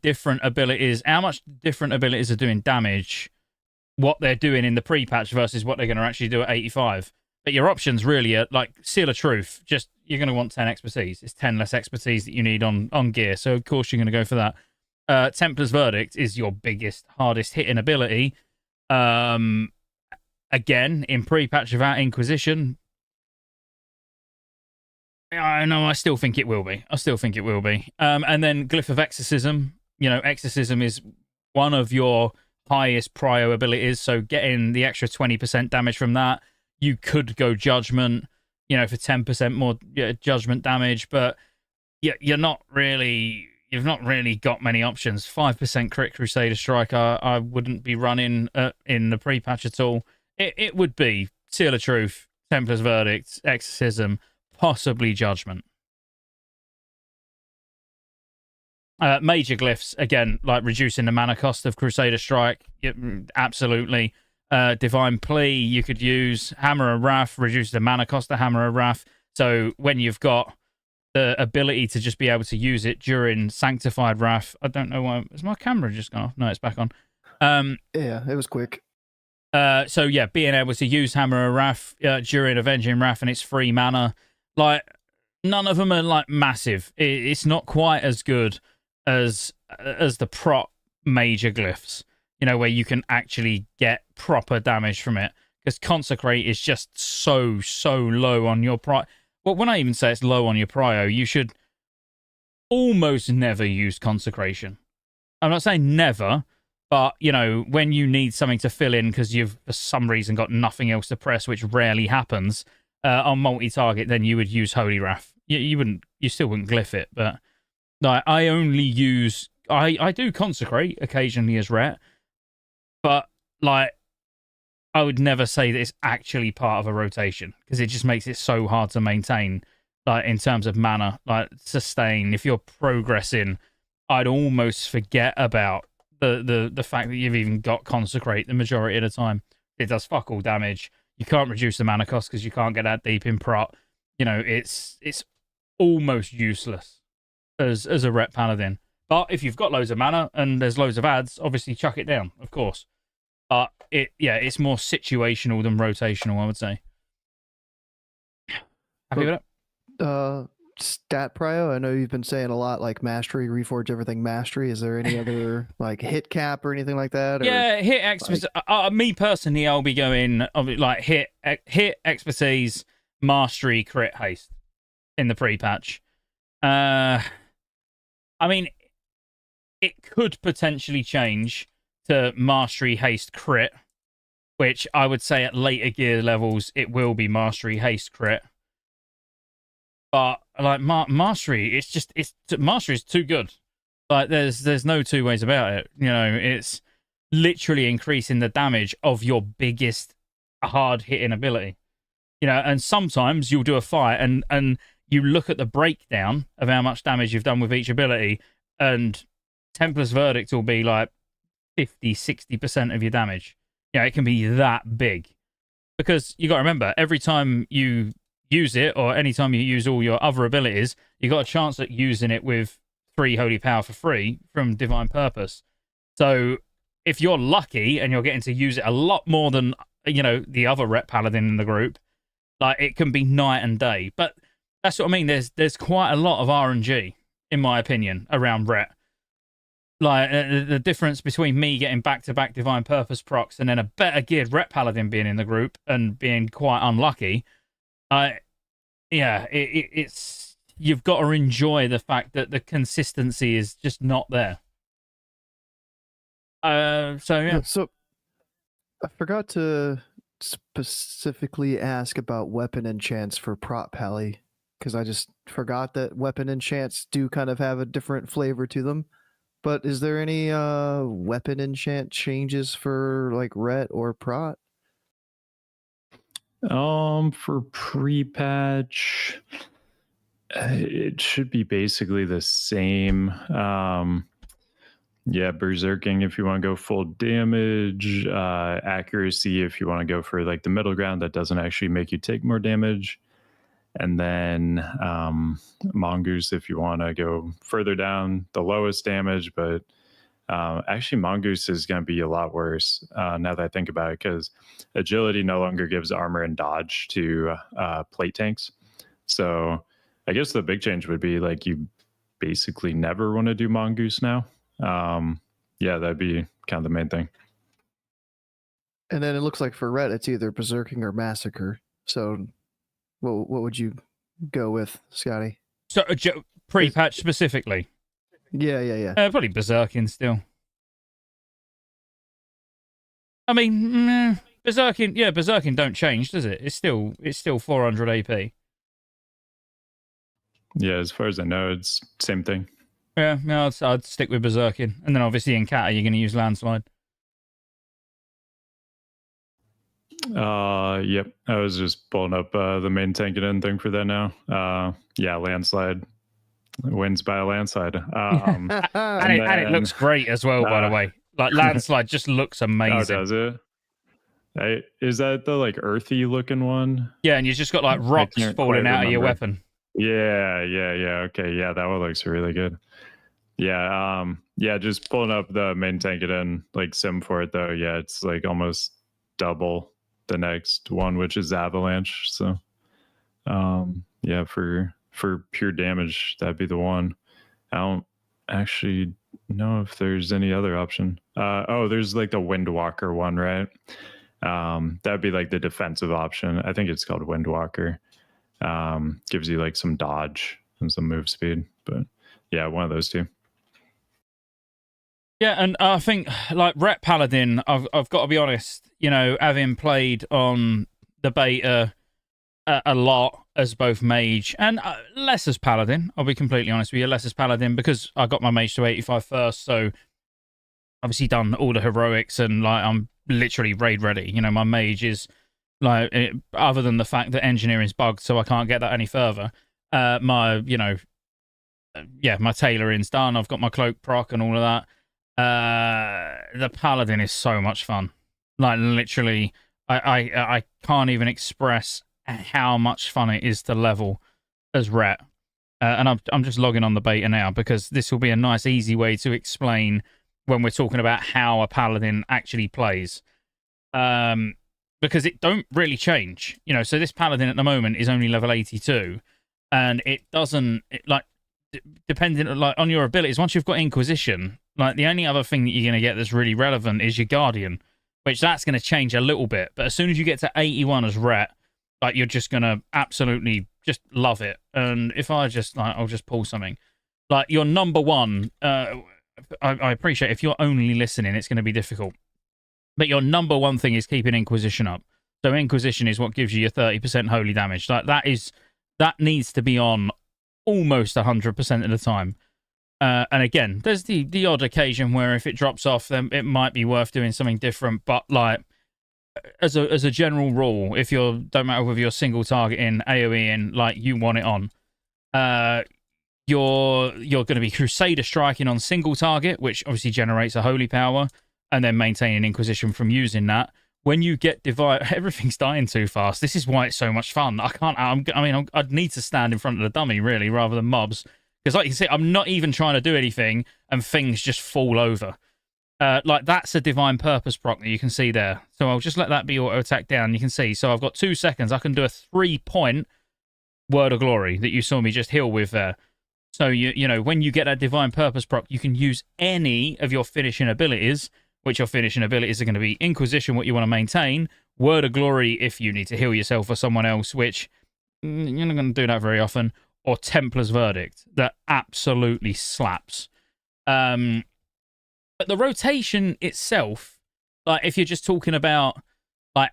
Speaker 1: different abilities, how much different abilities are doing damage, what they're doing in the pre-patch versus what they're going to actually do at 85. But your options really are like Seal of Truth. Just you're going to want 10 expertise. It's 10 less expertise that you need on gear, so of course you're going to go for that. Templar's Verdict is your biggest, hardest hitting ability. Again, in pre-patch without Inquisition, I still think it will be. And then Glyph of Exorcism. Exorcism is one of your highest prio abilities, so getting the extra 20% damage from that. You could go Judgment, for 10% more Judgment damage, but you're not really... You've not really got many options. 5% crit Crusader Strike, I wouldn't be running in the pre-patch at all. It would be Seal of Truth, Templar's Verdict, Exorcism, possibly Judgment. Major Glyphs, again, like reducing the mana cost of Crusader Strike, absolutely. Divine Plea, you could use Hammer of Wrath, reduce the mana cost of Hammer of Wrath. So when you've got the ability to just be able to use it during Sanctified Wrath. I don't know why. Has my camera just gone off? No, it's back on.
Speaker 2: Yeah, it was quick.
Speaker 1: So yeah, being able to use Hammer of Wrath during Avenging Wrath and it's free mana. Like, none of them are like massive. It's not quite as good as the prop major glyphs, where you can actually get proper damage from it. Because Consecrate is just so low on your price. Well, when I even say it's low on your prio, you should almost never use Consecration. I'm not saying never, but, when you need something to fill in because you've, for some reason, got nothing else to press, which rarely happens, on multi-target, then you would use Holy Wrath. You still wouldn't glyph it, but I only use... I do Consecrate occasionally as ret, but, I would never say that it's actually part of a rotation because it just makes it so hard to maintain, in terms of mana, sustain. If you're progressing, I'd almost forget about the fact that you've even got Consecrate the majority of the time. It does fuck all damage. You can't reduce the mana cost because you can't get that deep in prot. It's almost useless as a rep paladin. But if you've got loads of mana and there's loads of ads, obviously chuck it down, of course. But it's more situational than rotational, I would say. Happy with it?
Speaker 2: Stat prio. I know you've been saying a lot like mastery, reforge everything mastery. Is there any other hit cap or anything like that?
Speaker 1: Yeah, hit expertise. Me personally, I'll be going hit expertise, mastery, crit, haste in the pre-patch. I mean, it could potentially change to mastery, haste, crit which I would say at later gear levels it will be mastery haste crit. But like mastery, mastery is too good. Like there's no two ways about it. You know, it's literally increasing the damage of your biggest hard hitting ability. You know, and sometimes you'll do a fight and you look at the breakdown of how much damage you've done with each ability, and Templar's Verdict will be like 50-60% of your damage. Yeah, it can be that big. Because you got to remember, every time you use it, or anytime you use all your other abilities, you got a chance at using it with 3 Holy Power for free from Divine Purpose. So if you're lucky and you're getting to use it a lot more than, you know, the other Ret Paladin in the group, like it can be night and day. But that's what I mean. There's quite a lot of RNG, in my opinion, around Ret. Like the difference between me getting back-to-back Divine Purpose procs and then a better geared Ret Paladin being in the group and being quite unlucky. It's you've got to enjoy the fact that the consistency is just not there.
Speaker 2: So I forgot to specifically ask about weapon enchants for Prot Pally, because I just forgot that weapon enchants do kind of have a different flavor to them. But is there any weapon enchant changes for like Ret or Prot?
Speaker 3: For pre-patch, it should be basically the same. Berserking if you want to go full damage, accuracy if you want to go for like the middle ground that doesn't actually make you take more damage, and then Mongoose if you want to go further down, the lowest damage. But actually Mongoose is going to be a lot worse now that I think about it, because agility no longer gives armor and dodge to plate tanks. So I guess the big change would be like you basically never want to do Mongoose now. That'd be kind of the main thing.
Speaker 2: And then it looks like for Ret, it's either Berserking or Massacre. So what would you go with, Scotty?
Speaker 1: So pre-patch specifically?
Speaker 2: Yeah.
Speaker 1: Probably Berserking still. I mean, Berserking don't change, does it? It's still 400 AP.
Speaker 3: Yeah, as far as I know, it's same thing.
Speaker 1: Yeah, I'd stick with Berserking. And then obviously in Cata, you're going to use Landslide.
Speaker 3: Yep. I was just pulling up the main Tankaden thing for that now. Landslide wins by a landslide.
Speaker 1: And it looks great as well, by the way. Like Landslide just looks amazing.
Speaker 3: Oh, does it? Is that the like earthy looking one?
Speaker 1: Yeah, and you've just got like rocks falling out of your weapon.
Speaker 3: Yeah. Okay, yeah, that one looks really good. Just pulling up the main Tankaden like sim for it though. Yeah, it's like almost double the next one, which is Avalanche. So for pure damage, that'd be the one. I don't actually know if there's any other option. There's like the Windwalker one, right? That'd be like the defensive option. I think it's called Windwalker. Gives you like some dodge and some move speed, but yeah, one of those two.
Speaker 1: Yeah, and I think like Ret Paladin, I've got to be honest, you know, having played on the beta a lot as both mage and less as Paladin, I'll be completely honest with you, less as Paladin because I got my mage to 85 first, so obviously done all the heroics and like I'm literally raid ready. You know, my mage is like, other than the fact that engineering's bugged, so I can't get that any further. My tailoring's done. I've got my cloak proc and all of that. The Paladin is so much fun. Like literally, I can't even express how much fun it is to level as Ret. And I'm just logging on the beta now because this will be a nice, easy way to explain when we're talking about how a Paladin actually plays. Because it don't really change, you know. So this Paladin at the moment is only level 82, and it doesn't depending like on your abilities. Once you've got Inquisition, like the only other thing that you're going to get that's really relevant is your Guardian, which that's going to change a little bit. But as soon as you get to 81 as Ret, like you're just going to absolutely just love it. And if I just like, I'll just pull something like your number one. I appreciate if you're only listening, it's going to be difficult. But your number one thing is keeping Inquisition up. So Inquisition is what gives you your 30% holy damage. Like that needs to be on almost 100% of the time. And again, there's the odd occasion where if it drops off, then it might be worth doing something different. But like as a general rule, if don't matter whether you're single targeting, AoE in, like you want it on, you're going to be Crusader striking on single target, which obviously generates a holy power, and then maintaining Inquisition from using that. When you get divine, everything's dying too fast. This is why it's so much fun. I'd need to stand in front of the dummy really, rather than mobs, because like you see, I'm not even trying to do anything, and things just fall over. Like that's a divine purpose proc that you can see there. So I'll just let that be auto attack down. You can see. So I've got 2 seconds. I can do a 3-point word of glory that you saw me just heal with there. So you know when you get that divine purpose proc, you can use any of your finishing abilities. Which your finishing abilities are going to be Inquisition, what you want to maintain, Word of Glory if you need to heal yourself or someone else, which you're not going to do that very often, or Templar's Verdict, that absolutely slaps. But the rotation itself, like if you're just talking about like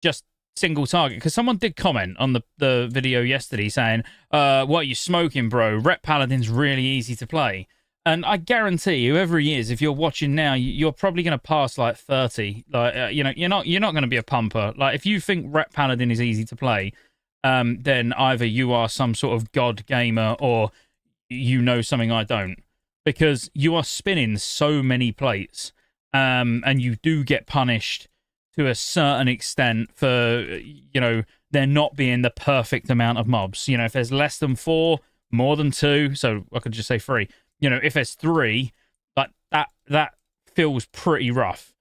Speaker 1: just single target, because someone did comment on the video yesterday saying, what are you smoking, bro? Ret Paladin's really easy to play. And I guarantee you, whoever he is, if you're watching now, you're probably going to pass like 30. Like you're not going to be a pumper. Like if you think Ret Paladin is easy to play, then either you are some sort of god gamer or you know something I don't, because you are spinning so many plates, and you do get punished to a certain extent for there not being the perfect amount of mobs. If there's less than 4, more than 2, so I could just say 3. If there's 3, like that feels pretty rough.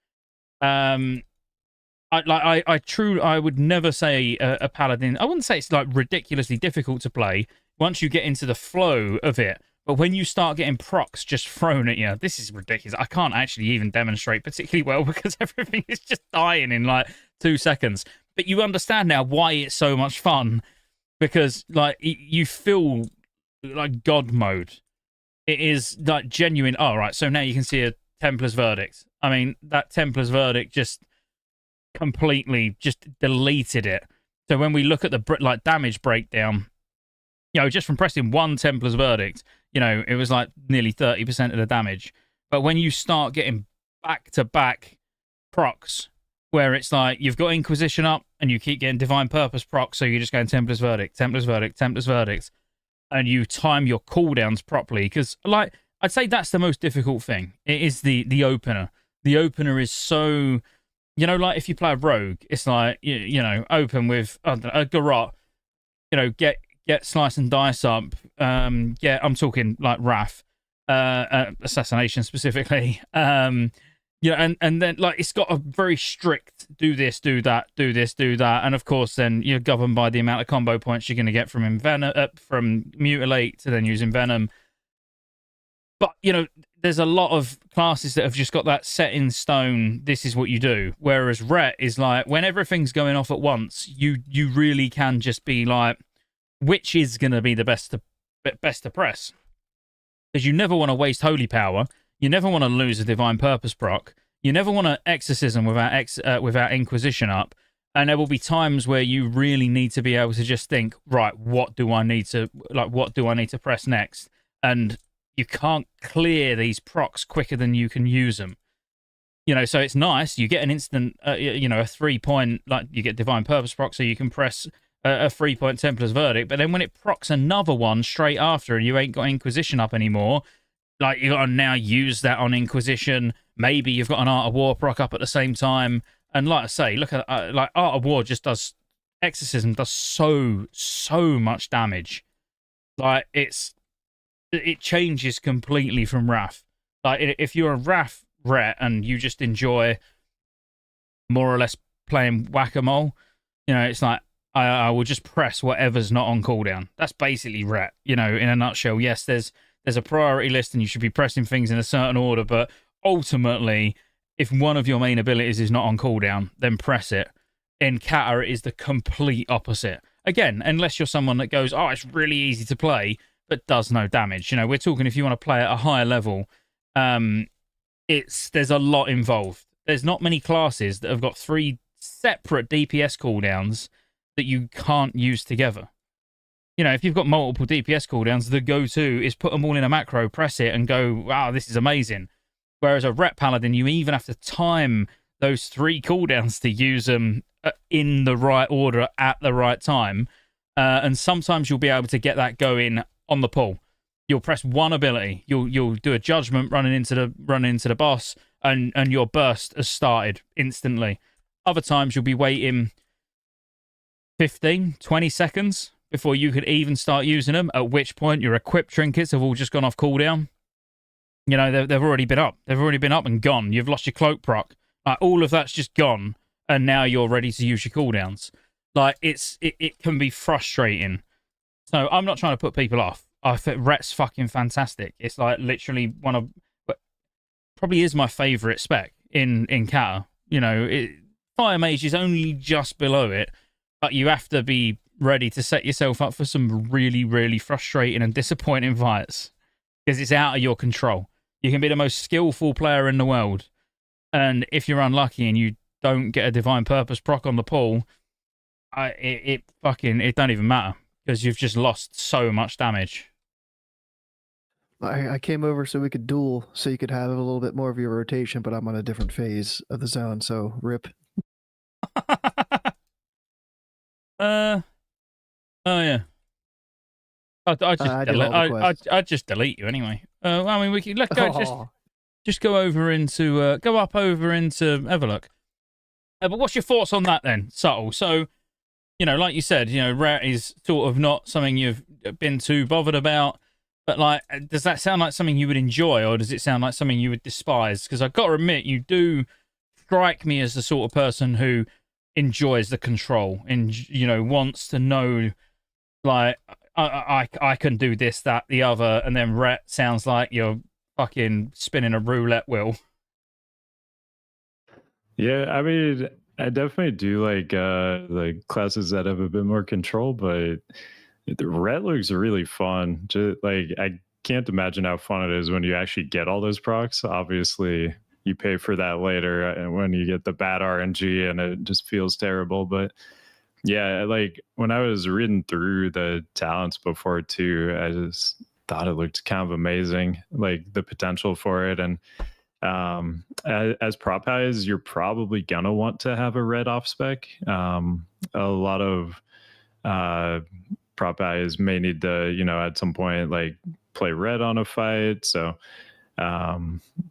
Speaker 1: I would never say a paladin. I wouldn't say it's like ridiculously difficult to play once you get into the flow of it. But when you start getting procs just thrown at you, this is ridiculous. I can't actually even demonstrate particularly well because everything is just dying in like 2 seconds. But you understand now why it's so much fun, because like you feel like God mode. It is like genuine. Oh, right. So now you can see a Templar's Verdict. I mean, that Templar's Verdict just completely just deleted it. So when we look at the like damage breakdown, just from pressing one Templar's Verdict, it was like nearly 30% of the damage. But when you start getting back-to-back procs, where it's like you've got Inquisition up and you keep getting Divine Purpose procs, so you're just going Templar's Verdict, Templar's Verdict, Templar's Verdict, and you time your cooldowns properly, because like I'd say that's the most difficult thing. It is the opener. The opener is so, like if you play a rogue, it's like open with a garrote, get slice and dice up. I'm talking like Wrath, assassination specifically. And then like it's got a very strict do this, do that, do this, do that, and of course then you're governed by the amount of combo points you're going to get from from Mutilate to then using Venom. But there's a lot of classes that have just got that set in stone. This is what you do. Whereas Ret is like when everything's going off at once, you really can just be like, which is going to be the best to press, because you never want to waste holy power. You never want to lose a Divine Purpose proc. You never want to Exorcism without Inquisition up. And there will be times where you really need to be able to just think, right, what do I need to press next? And you can't clear these procs quicker than you can use them. So it's nice. You get an instant, a 3-point, like you get Divine Purpose proc, so you can press a 3-point Templar's Verdict. But then when it procs another one straight after and you ain't got Inquisition up anymore, like you got to now use that on Inquisition. Maybe you've got an Art of War proc up at the same time. And like I say, look at like Art of War just does, Exorcism does so much damage. Like it changes completely from Wrath. Like if you're a Wrath Ret and you just enjoy more or less playing whack-a-mole, it's like I will just press whatever's not on cooldown. That's basically Ret, in a nutshell. Yes, there's a priority list and you should be pressing things in a certain order, but ultimately, if one of your main abilities is not on cooldown, then press it. In Cata, it is the complete opposite. Again, unless you're someone that goes, oh, it's really easy to play, but does no damage. We're talking if you want to play at a higher level, there's a lot involved. there's not many classes that have got 3 separate DPS cooldowns that you can't use together. You know, if you've got multiple DPS cooldowns, the go-to is put them all in a macro, press it, and go, wow, this is amazing. Whereas a Ret Paladin, you even have to time those 3 cooldowns to use them in the right order at the right time. And sometimes you'll be able to get that going on the pull. You'll press one ability, you'll do a judgment running into the boss, and your burst has started instantly. Other times you'll be waiting 15, 20 seconds before you could even start using them, at which point your equipped trinkets have all just gone off cooldown. You know, they've already been up. They've already been up and gone. You've lost your cloak proc. Like, all of that's just gone, and now you're ready to use your cooldowns. Like, it can be frustrating. So I'm not trying to put people off. I think Ret's fucking fantastic. It's like literally probably is my favourite spec in Cata. You know, Fire Mage is only just below it, but you have to be ready to set yourself up for some really, really frustrating and disappointing fights because it's out of your control. You can be the most skillful player in the world, and if you're unlucky and you don't get a Divine Purpose proc on the pull, it don't even matter because you've just lost so much damage.
Speaker 2: I came over so we could duel, so you could have a little bit more of your rotation, but I'm on a different phase of the zone, so rip.
Speaker 1: Oh yeah. I'd just delete you anyway. I mean, we can let's go just go over into go up over into Everlook. But what's your thoughts on that then, Subtle? So, you know, like you said, you know, Rat is sort of not something you've been too bothered about. But like, does that sound like something you would enjoy, or does it sound like something you would despise? Because I've got to admit, you do strike me as the sort of person who enjoys the control and, you know, wants to know, like, I can do this, that, the other, and then Ret sounds like you're fucking spinning a roulette wheel.
Speaker 3: Yeah, I mean, I definitely do like classes that have a bit more control, but the Ret looks really fun. Just like, I can't imagine how fun it is when you actually get all those procs. Obviously, you pay for that later, and when you get the bad RNG, and it just feels terrible. But yeah, like when I was reading through the talents before too, I just thought it looked kind of amazing, like the potential for it. And as prop highs, you're probably gonna want to have a red off spec. A lot of prop guys may need to, you know, at some point like play red on a fight, so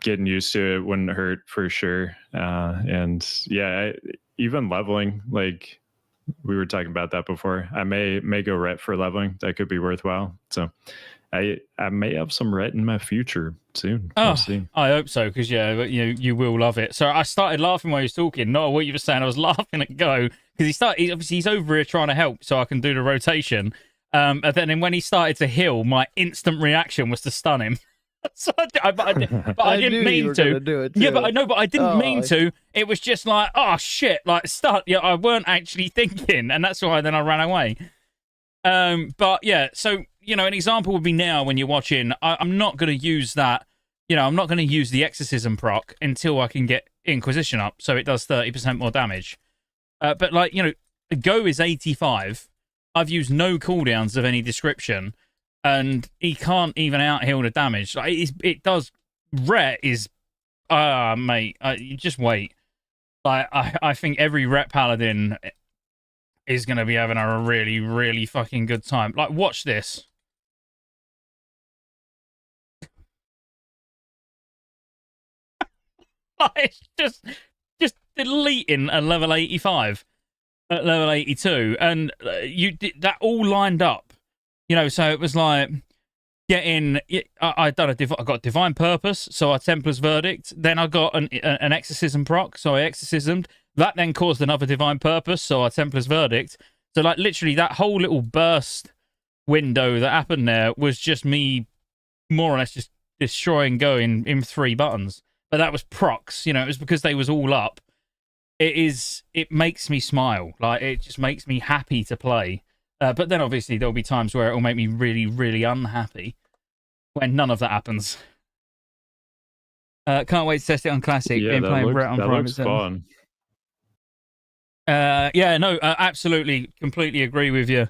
Speaker 3: getting used to it wouldn't hurt for sure. And yeah, even leveling, like we were talking about that before, I may go ret for leveling. That could be worthwhile. So I may have some ret in my future soon. We'll see.
Speaker 1: I hope so, because yeah, you will love it. So I started laughing while he was talking, not what you were saying. I was laughing at Go because obviously he's over here trying to help so I can do the rotation. And then when he started to heal, my instant reaction was to stun him. So I didn't mean to.
Speaker 2: Do it
Speaker 1: yeah, but I didn't mean to. It was just like, oh shit, like start. Yeah, I weren't actually thinking, and that's why then I ran away. But yeah, so you know, an example would be now when you're watching. I'm not going to use that. You know, I'm not going to use the Exorcism proc until I can get Inquisition up, so it does 30% more damage. But like, you know, Go is 85. I've used no cooldowns of any description, and he can't even out-heal the damage. Like, it does. Ret is... mate, you just wait. Like, I think every Ret Paladin is going to be having a really, really fucking good time. Like, watch this. It's just deleting a level 85 at level 82, and you did that all lined up. You know, so it was like getting. I got Divine Purpose, so I Templar's Verdict. Then I got an Exorcism proc, so I exorcismed. That then caused another Divine Purpose, so I Templar's Verdict. So like literally that whole little burst window that happened there was just me more or less just destroying Go in 3 buttons. But that was procs. You know, it was because they was all up. It makes me smile. Like, it just makes me happy to play. But then obviously there'll be times where it will make me really, really unhappy when none of that happens. Can't wait to test it on Classic.
Speaker 3: Yeah,
Speaker 1: Been playing Ret on
Speaker 3: that
Speaker 1: Private
Speaker 3: looks
Speaker 1: Server.
Speaker 3: fun.
Speaker 1: Yeah, no, absolutely, completely agree with you.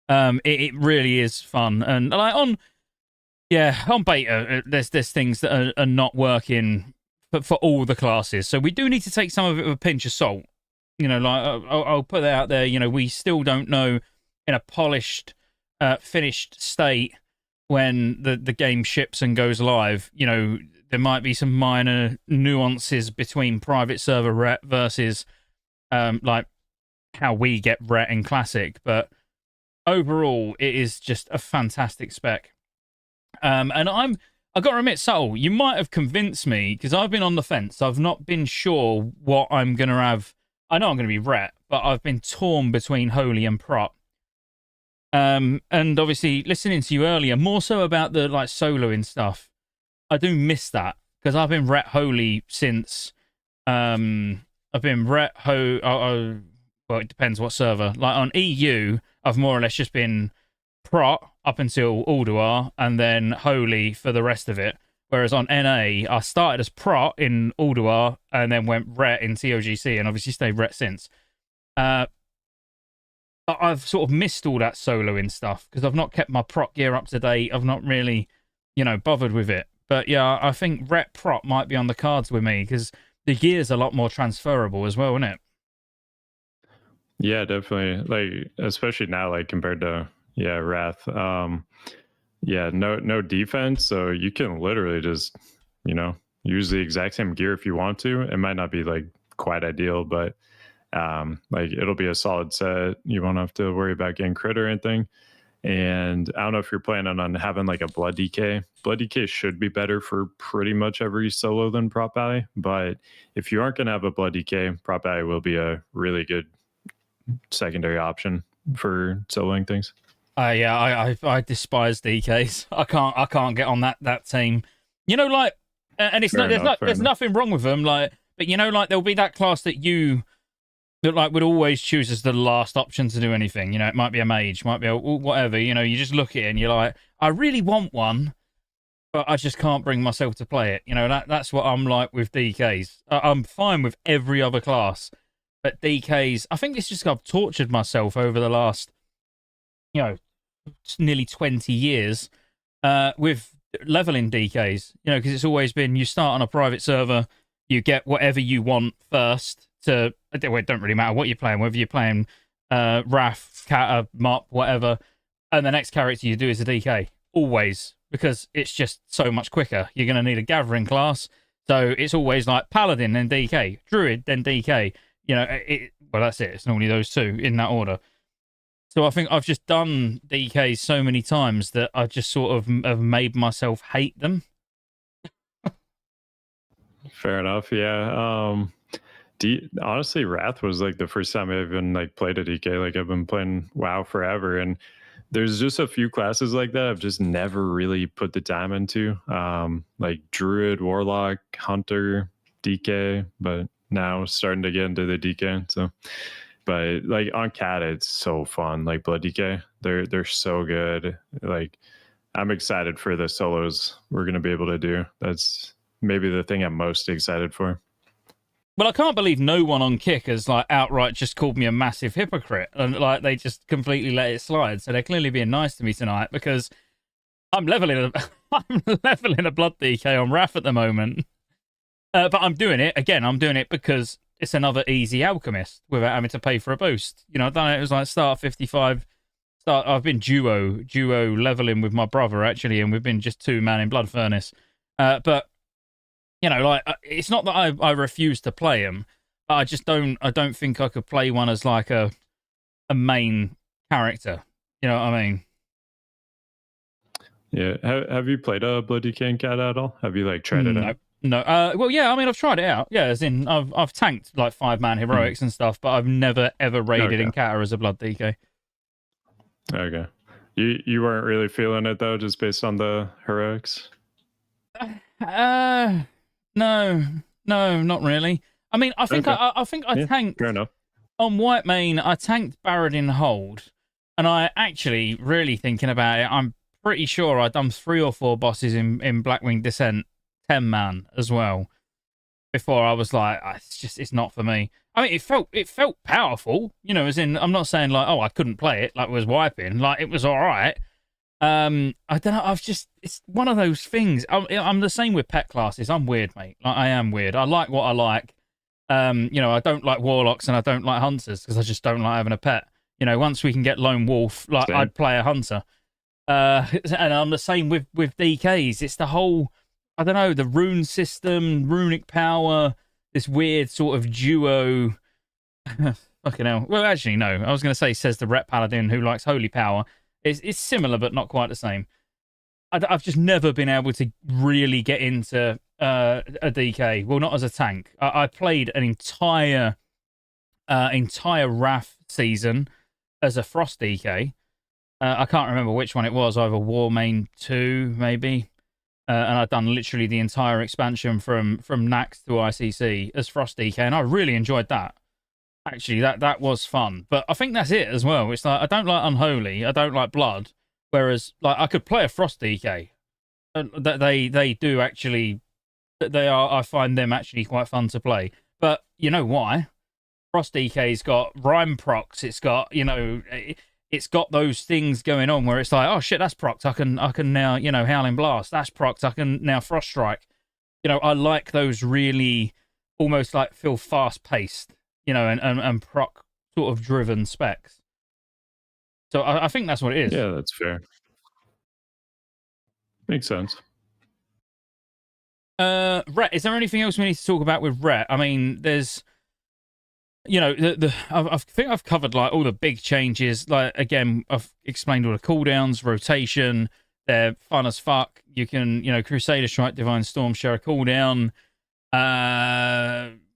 Speaker 1: It really is fun, and like on beta, there's things that are not working for all the classes, so we do need to take some of it with a pinch of salt. You know, like I'll put that out there. You know, we still don't know in a polished, finished state when the game ships and goes live. You know, there might be some minor nuances between private server Ret versus like how we get Ret in Classic, but overall it is just a fantastic spec. And I got to admit, Subtle, you might have convinced me, because I've been on the fence. I've not been sure what I'm going to have. I know I'm going to be Ret, but I've been torn between Holy and Prot. And obviously, listening to you earlier, more so about the like soloing stuff, I do miss that, because I've been Ret Holy since I've been Ret well, it depends what server. Like on EU, I've more or less just been Prot up until Ulduar, and then Holy for the rest of it. Whereas on NA, I started as Prot in Ulduar, and then went Ret in TOGC, and obviously stayed Ret since. But I've sort of missed all that soloing stuff, because I've not kept my Prot gear up to date. I've not really, bothered with it. But yeah, I think Ret Prot might be on the cards with me, because the gear's a lot more transferable as well, isn't it?
Speaker 3: Yeah, definitely. Like, especially now, like compared to Wrath. No defense, so you can literally just, use the exact same gear if you want to. It might not be like quite ideal, but like it'll be a solid set. You won't have to worry about getting crit or anything. And I don't know if you're planning on having like a Blood DK. Blood DK should be better for pretty much every solo than Prop Ally, but if you aren't going to have a Blood DK, Prop Ally will be a really good secondary option for soloing things.
Speaker 1: I despise DKs. I can't get on that team. Like, and it's there's nothing wrong with them. Like, but like there'll be that class that you like would always choose as the last option to do anything. It might be a mage, might be a whatever. You just look at it and you're like, I really want one, but I just can't bring myself to play it. That's what I'm like with DKs. I'm fine with every other class, but DKs, I think it's just I've tortured myself over the last, nearly 20 years with leveling DKs, because it's always been you start on a private server, you get whatever you want first it don't really matter what you're playing, whether you're playing Wrath, Cata, Mop, whatever, and the next character you do is a DK, always, because it's just so much quicker. You're going to need a gathering class, so it's always like Paladin, then DK, Druid, then DK. Well, that's it. It's normally those two in that order. So I think I've just done DKs so many times that I just sort of have made myself hate them.
Speaker 3: Fair enough. Yeah. Honestly, Wrath was like the first time I even like played a DK. Like I've been playing WoW forever, and there's just a few classes like that I've just never really put the time into. Like Druid, Warlock, Hunter, DK, but now starting to get into the DK. So, but like on Cata, it's so fun. Like Blood DK, they're so good. Like I'm excited for the solos we're gonna be able to do. That's maybe the thing I'm most excited for.
Speaker 1: Well, I can't believe no one on Kick has like outright just called me a massive hypocrite, and like they just completely let it slide. So they're clearly being nice to me tonight, because I'm leveling a Blood DK on Wrath at the moment. But I'm doing it again. I'm doing it because it's another easy alchemist without having to pay for a boost. I've done it. It was like start 55. I've been duo leveling with my brother actually, and we've been just 2-man in Blood Furnace. But like it's not that I refuse to play them, but I just don't. I don't think I could play one as like a main character. You know what I mean?
Speaker 3: Yeah. Have you played a Blood DK and Cata at all? Have you like tried it out?
Speaker 1: No. Well, yeah. I mean, I've tried it out. Yeah, as in I've tanked like 5-man heroics and stuff, but I've never ever raided in Cata as a Blood DK.
Speaker 3: Okay. You weren't really feeling it though, just based on the heroics.
Speaker 1: No, not really. I mean, I think I tanked.
Speaker 3: Fair enough.
Speaker 1: On White Mane, I tanked Baradin Hold, and I actually, really thinking about it, I'm pretty sure I'd done 3 or 4 bosses in Blackwing Descent 10-man as well. Before I was like, it's not for me. I mean, it felt powerful, as in, I'm not saying like, oh, I couldn't play it, like it was wiping, like it was all right. I don't know. It's one of those things. I'm the same with pet classes. I'm weird, mate. Like, I am weird. I like what I like. I don't like warlocks and I don't like hunters because I just don't like having a pet. Once we can get lone wolf, like
Speaker 3: Same.
Speaker 1: I'd play a hunter. And I'm the same with DKs. It's the whole, I don't know, the rune system, runic power, this weird sort of duo. Fucking hell. Well, actually, no. I was going to say, says the Ret Paladin who likes holy power. It's similar, but not quite the same. I've just never been able to really get into a DK. Well, not as a tank. I played an entire Wrath season as a Frost DK. I can't remember which one it was. Either Warmane 2, maybe. And I'd done literally the entire expansion from Nax to ICC as Frost DK, and I really enjoyed that. Actually, that was fun. But I think that's it as well. It's like, I don't like Unholy, I don't like Blood, whereas like I could play a Frost DK. They do actually, I find them actually quite fun to play. But you know why? Frost DK's got Rhyme procs, it's got, it's got those things going on where it's like, oh shit, that's procced. I can now, Howling Blast. That's procced. I can now Frost Strike. I like those really almost like feel fast paced, and proc sort of driven specs. So I think that's what it is.
Speaker 3: Yeah, that's fair. Makes sense.
Speaker 1: Ret, is there anything else we need to talk about with Ret? I mean, there's, I think I've covered like all the big changes. Like again, I've explained all the cooldowns, rotation. They're fun as fuck. You can, Crusader Strike, Divine Storm share a cooldown.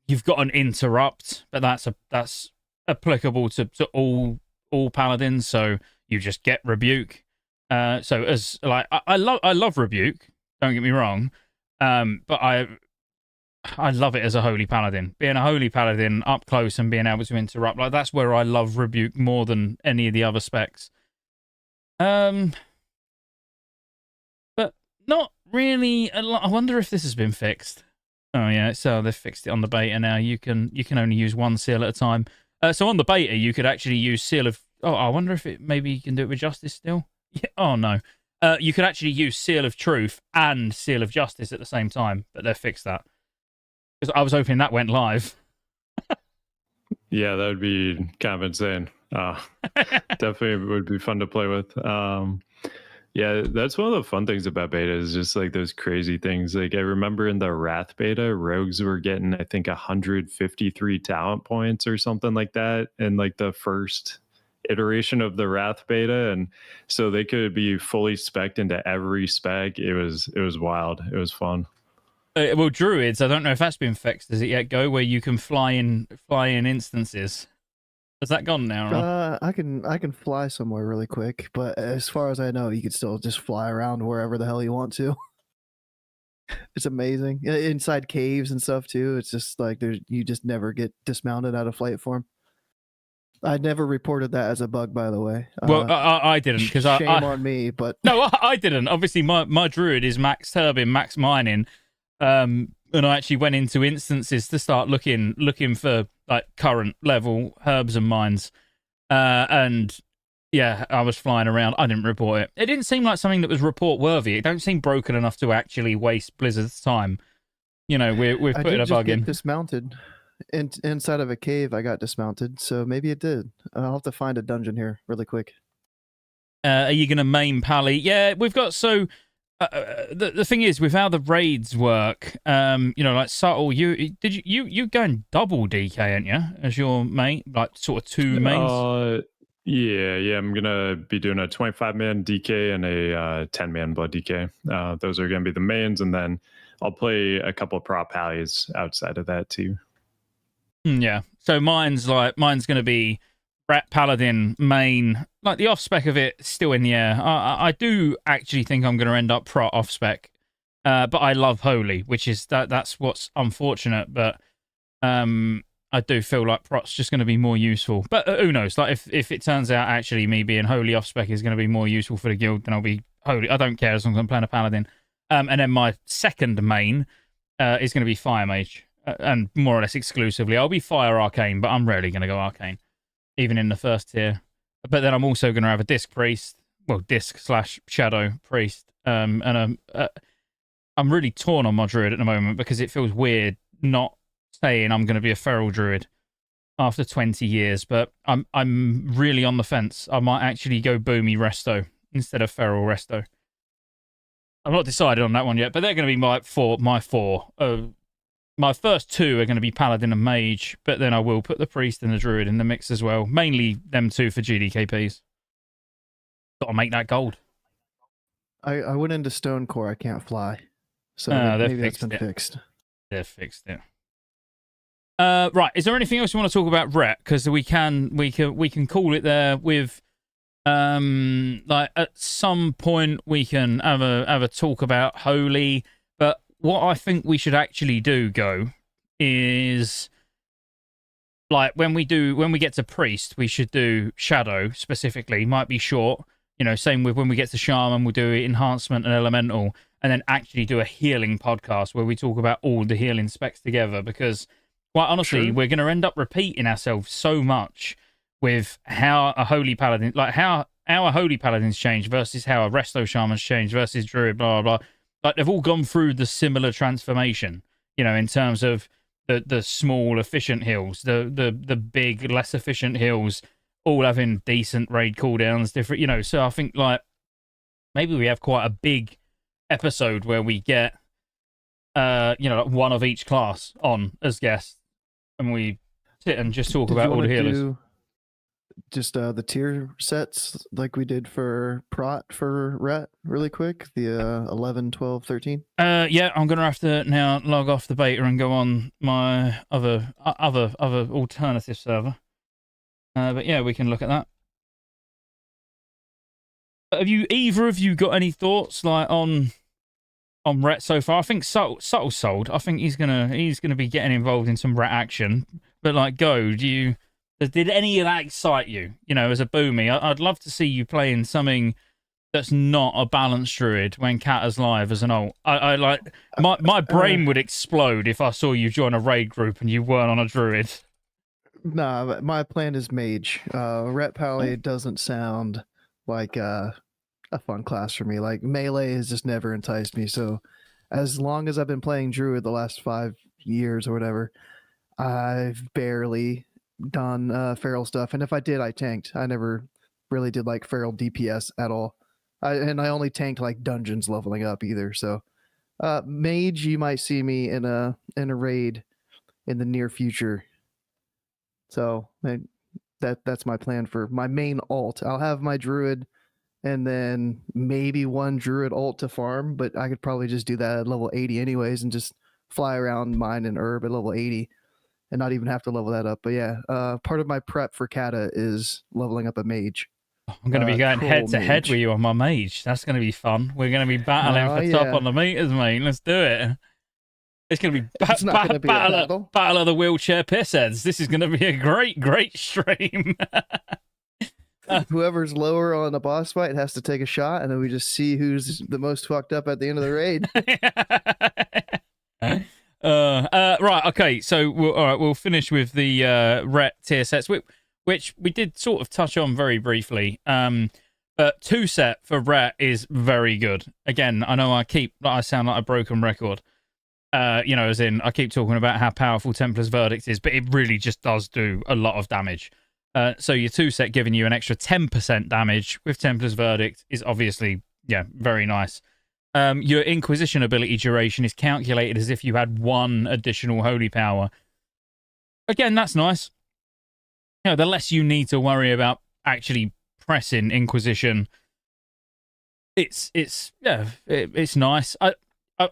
Speaker 1: You've got an interrupt, but that's applicable to all paladins. So you just get rebuke. So as like I love rebuke. Don't get me wrong. But I love it as a holy paladin. Being a holy paladin up close and being able to interrupt, like that's where I love rebuke more than any of the other specs. But not really. I wonder if this has been fixed. Oh yeah, so they've fixed it on the beta now. You can only use one seal at a time. So on the beta, you could actually use seal of. Oh, I wonder if maybe you can do it with justice still. Yeah. Oh no. You could actually use seal of truth and seal of justice at the same time, but they've fixed that. Because I was hoping that went live.
Speaker 3: Yeah, that would be kind of insane. Definitely would be fun to play with. Yeah, that's one of the fun things about beta is just like those crazy things. Like I remember in the Wrath beta, rogues were getting, I think, 153 talent points or something like that in like the first iteration of the Wrath beta, and so they could be fully spec'd into every spec. It was wild. It was fun.
Speaker 1: Well, druids, I don't know if that's been fixed. Does it yet go where you can fly in instances? Has that gone now?
Speaker 2: I can fly somewhere really quick, but as far as I know, you can still just fly around wherever the hell you want to. It's amazing. Inside caves and stuff too. It's just like you just never get dismounted out of flight form. I never reported that as a bug, by the way.
Speaker 1: Well, I didn't because
Speaker 2: shame on me, but
Speaker 1: no, I didn't. Obviously, my druid is max turbine, max mining, and I actually went into instances to start looking for like current level herbs and mines, and yeah, I was flying around. I didn't report it. It didn't seem like something that was report worthy. It don't seem broken enough to actually waste Blizzard's time. We've put a bug in.
Speaker 2: Dismounted. Inside of a cave, I got dismounted, so maybe it did. I'll have to find a dungeon here really quick.
Speaker 1: Are you going to main pally? Yeah, we've got the thing is with how the raids work, like subtle. You going double DK, aren't you, as your main, like sort of two mains?
Speaker 3: Yeah. I'm gonna be doing a 25-man DK and a 10-man blood DK. Those are gonna be the mains, and then I'll play a couple of prop pallies outside of that too.
Speaker 1: Yeah, so mine's going to be Ret Paladin main, like the off spec of it still in the air. I do actually think I'm going to end up prot off spec, but I love holy, which is that's what's unfortunate. But I do feel like prot's just going to be more useful. But who knows? Like if it turns out actually me being holy off spec is going to be more useful for the guild, then I'll be holy. I don't care as long as I'm playing a paladin. And then my second main is going to be Fire Mage, and more or less exclusively. I'll be Fire Arcane, but I'm rarely going to go Arcane, even in the first tier. But then I'm also going to have a Disc Priest, well, Disc/Shadow Priest, and I'm really torn on my Druid at the moment because it feels weird not saying I'm going to be a Feral Druid after 20 years, but I'm really on the fence. I might actually go Boomy Resto instead of Feral Resto. I'm not decided on that one yet, but they're going to be my four. My first two are going to be Paladin and Mage, but then I will put the Priest and the Druid in the mix as well. Mainly them two for GDKPs. Got to make that gold.
Speaker 2: I went into Stonecore. I can't fly, so maybe that's been fixed.
Speaker 1: They've fixed it. Right. Is there anything else you want to talk about, Rhett? Because we can call it there with. Like at some point we can have a talk about Holy, but what I think we should actually do is like when we get to Priest, we should do Shadow specifically. Might be short, same with when we get to Shaman, we'll do Enhancement and Elemental, and then actually do a healing podcast where we talk about all the healing specs together, because quite honestly, we're going to end up repeating ourselves so much with how a Holy Paladin, like how our Holy Paladins change versus how a Resto Shaman's change versus Druid, blah, blah, blah. Like, they've all gone through the similar transformation, in terms of the small, efficient heals, the big, less efficient heals, all having decent raid cooldowns, different, So I think, like, maybe we have quite a big episode where we get, like one of each class on as guests, and we sit and just talk about all the healers.
Speaker 2: Just the tier sets like we did for Prot for Ret really quick, the 11, 12, 13.
Speaker 1: Yeah, I'm gonna have to now log off the beta and go on my other alternative server. But yeah, we can look at that. Have either of you got any thoughts like on Ret so far? I think Subtle sold. I think he's gonna be getting involved in some Ret action. But like, did any of that excite you? As a Boomy, I'd love to see you playing something that's not a balanced Druid when Cata's live as an ult. I like my brain would explode if I saw you join a raid group and you weren't on a Druid.
Speaker 2: Nah, my plan is Mage. Ret Pally doesn't sound like a fun class for me. Like, melee has just never enticed me. So, as long as I've been playing Druid the last 5 years or whatever, I've barely done feral stuff, and if I did, I tanked. I never really did like feral DPS at all. I only tanked like dungeons leveling up either. So Mage, you might see me in a raid in the near future. So that's my plan for my main ult. I'll have my Druid and then maybe one Druid ult to farm, but I could probably just do that at level 80 anyways and just fly around mine and herb at level 80. And not even have to level that up. But yeah, part of my prep for Cata is leveling up a Mage.
Speaker 1: I'm going to be going head-to-head with you on my Mage. That's going to be fun. We're going to be battling for top on the meters, mate. Let's do it. It's going to be battle of the wheelchair pissheads. This is going to be a great stream.
Speaker 2: Whoever's lower on the boss fight has to take a shot, and then we just see who's the most fucked up at the end of the raid.
Speaker 1: Right, okay, so we'll finish with the Ret tier sets, which we did sort of touch on very briefly. But 2 set for Ret is very good. Again, I know I sound like a broken record. As in I keep talking about how powerful Templar's Verdict is, but it really just does do a lot of damage. So your 2 set giving you an extra 10% damage with Templar's Verdict is obviously, very nice. Your Inquisition ability duration is calculated as if you had 1 additional holy power. Again, that's nice. The less you need to worry about actually pressing Inquisition, it's nice.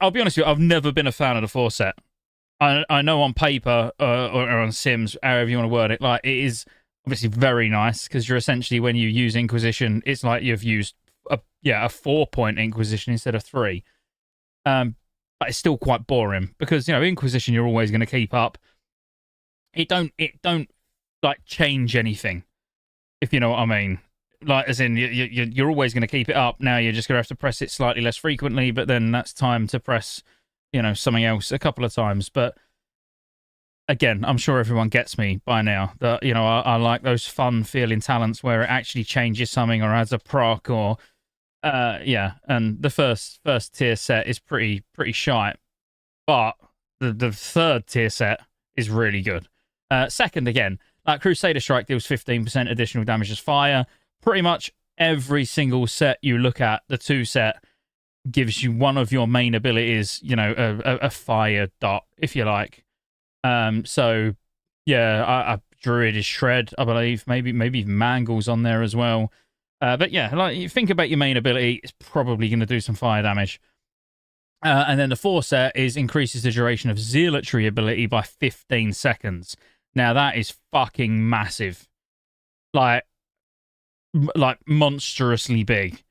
Speaker 1: I'll be honest with you, I've never been a fan of the 4 set. I know on paper or on Sims, however you want to word it, like, it is obviously very nice because you're essentially, when you use Inquisition, it's like you've used a 4-point Inquisition instead of 3. But it's still quite boring because Inquisition you're always going to keep up. It don't like change anything, if you know what I mean. like as in you're always going to keep it up. Now you're just going to have to press it slightly less frequently, but then that's time to press, something else a couple of times. But again, I'm sure everyone gets me by now that, I like those fun feeling talents where it actually changes something or adds a proc or, and the first tier set is pretty shite, but the third tier set is really good. Second, again, like Crusader Strike deals 15% additional damage as fire. Pretty much every single set you look at, the 2 set gives you one of your main abilities, a fire dot, if you like. So yeah, Druid is Shred, I believe. Maybe even Mangle's on there as well. But yeah, like you think about your main ability, it's probably going to do some fire damage. And then the 4 set is increases the duration of Zealotry ability by 15 seconds. Now that is fucking massive. Like monstrously big.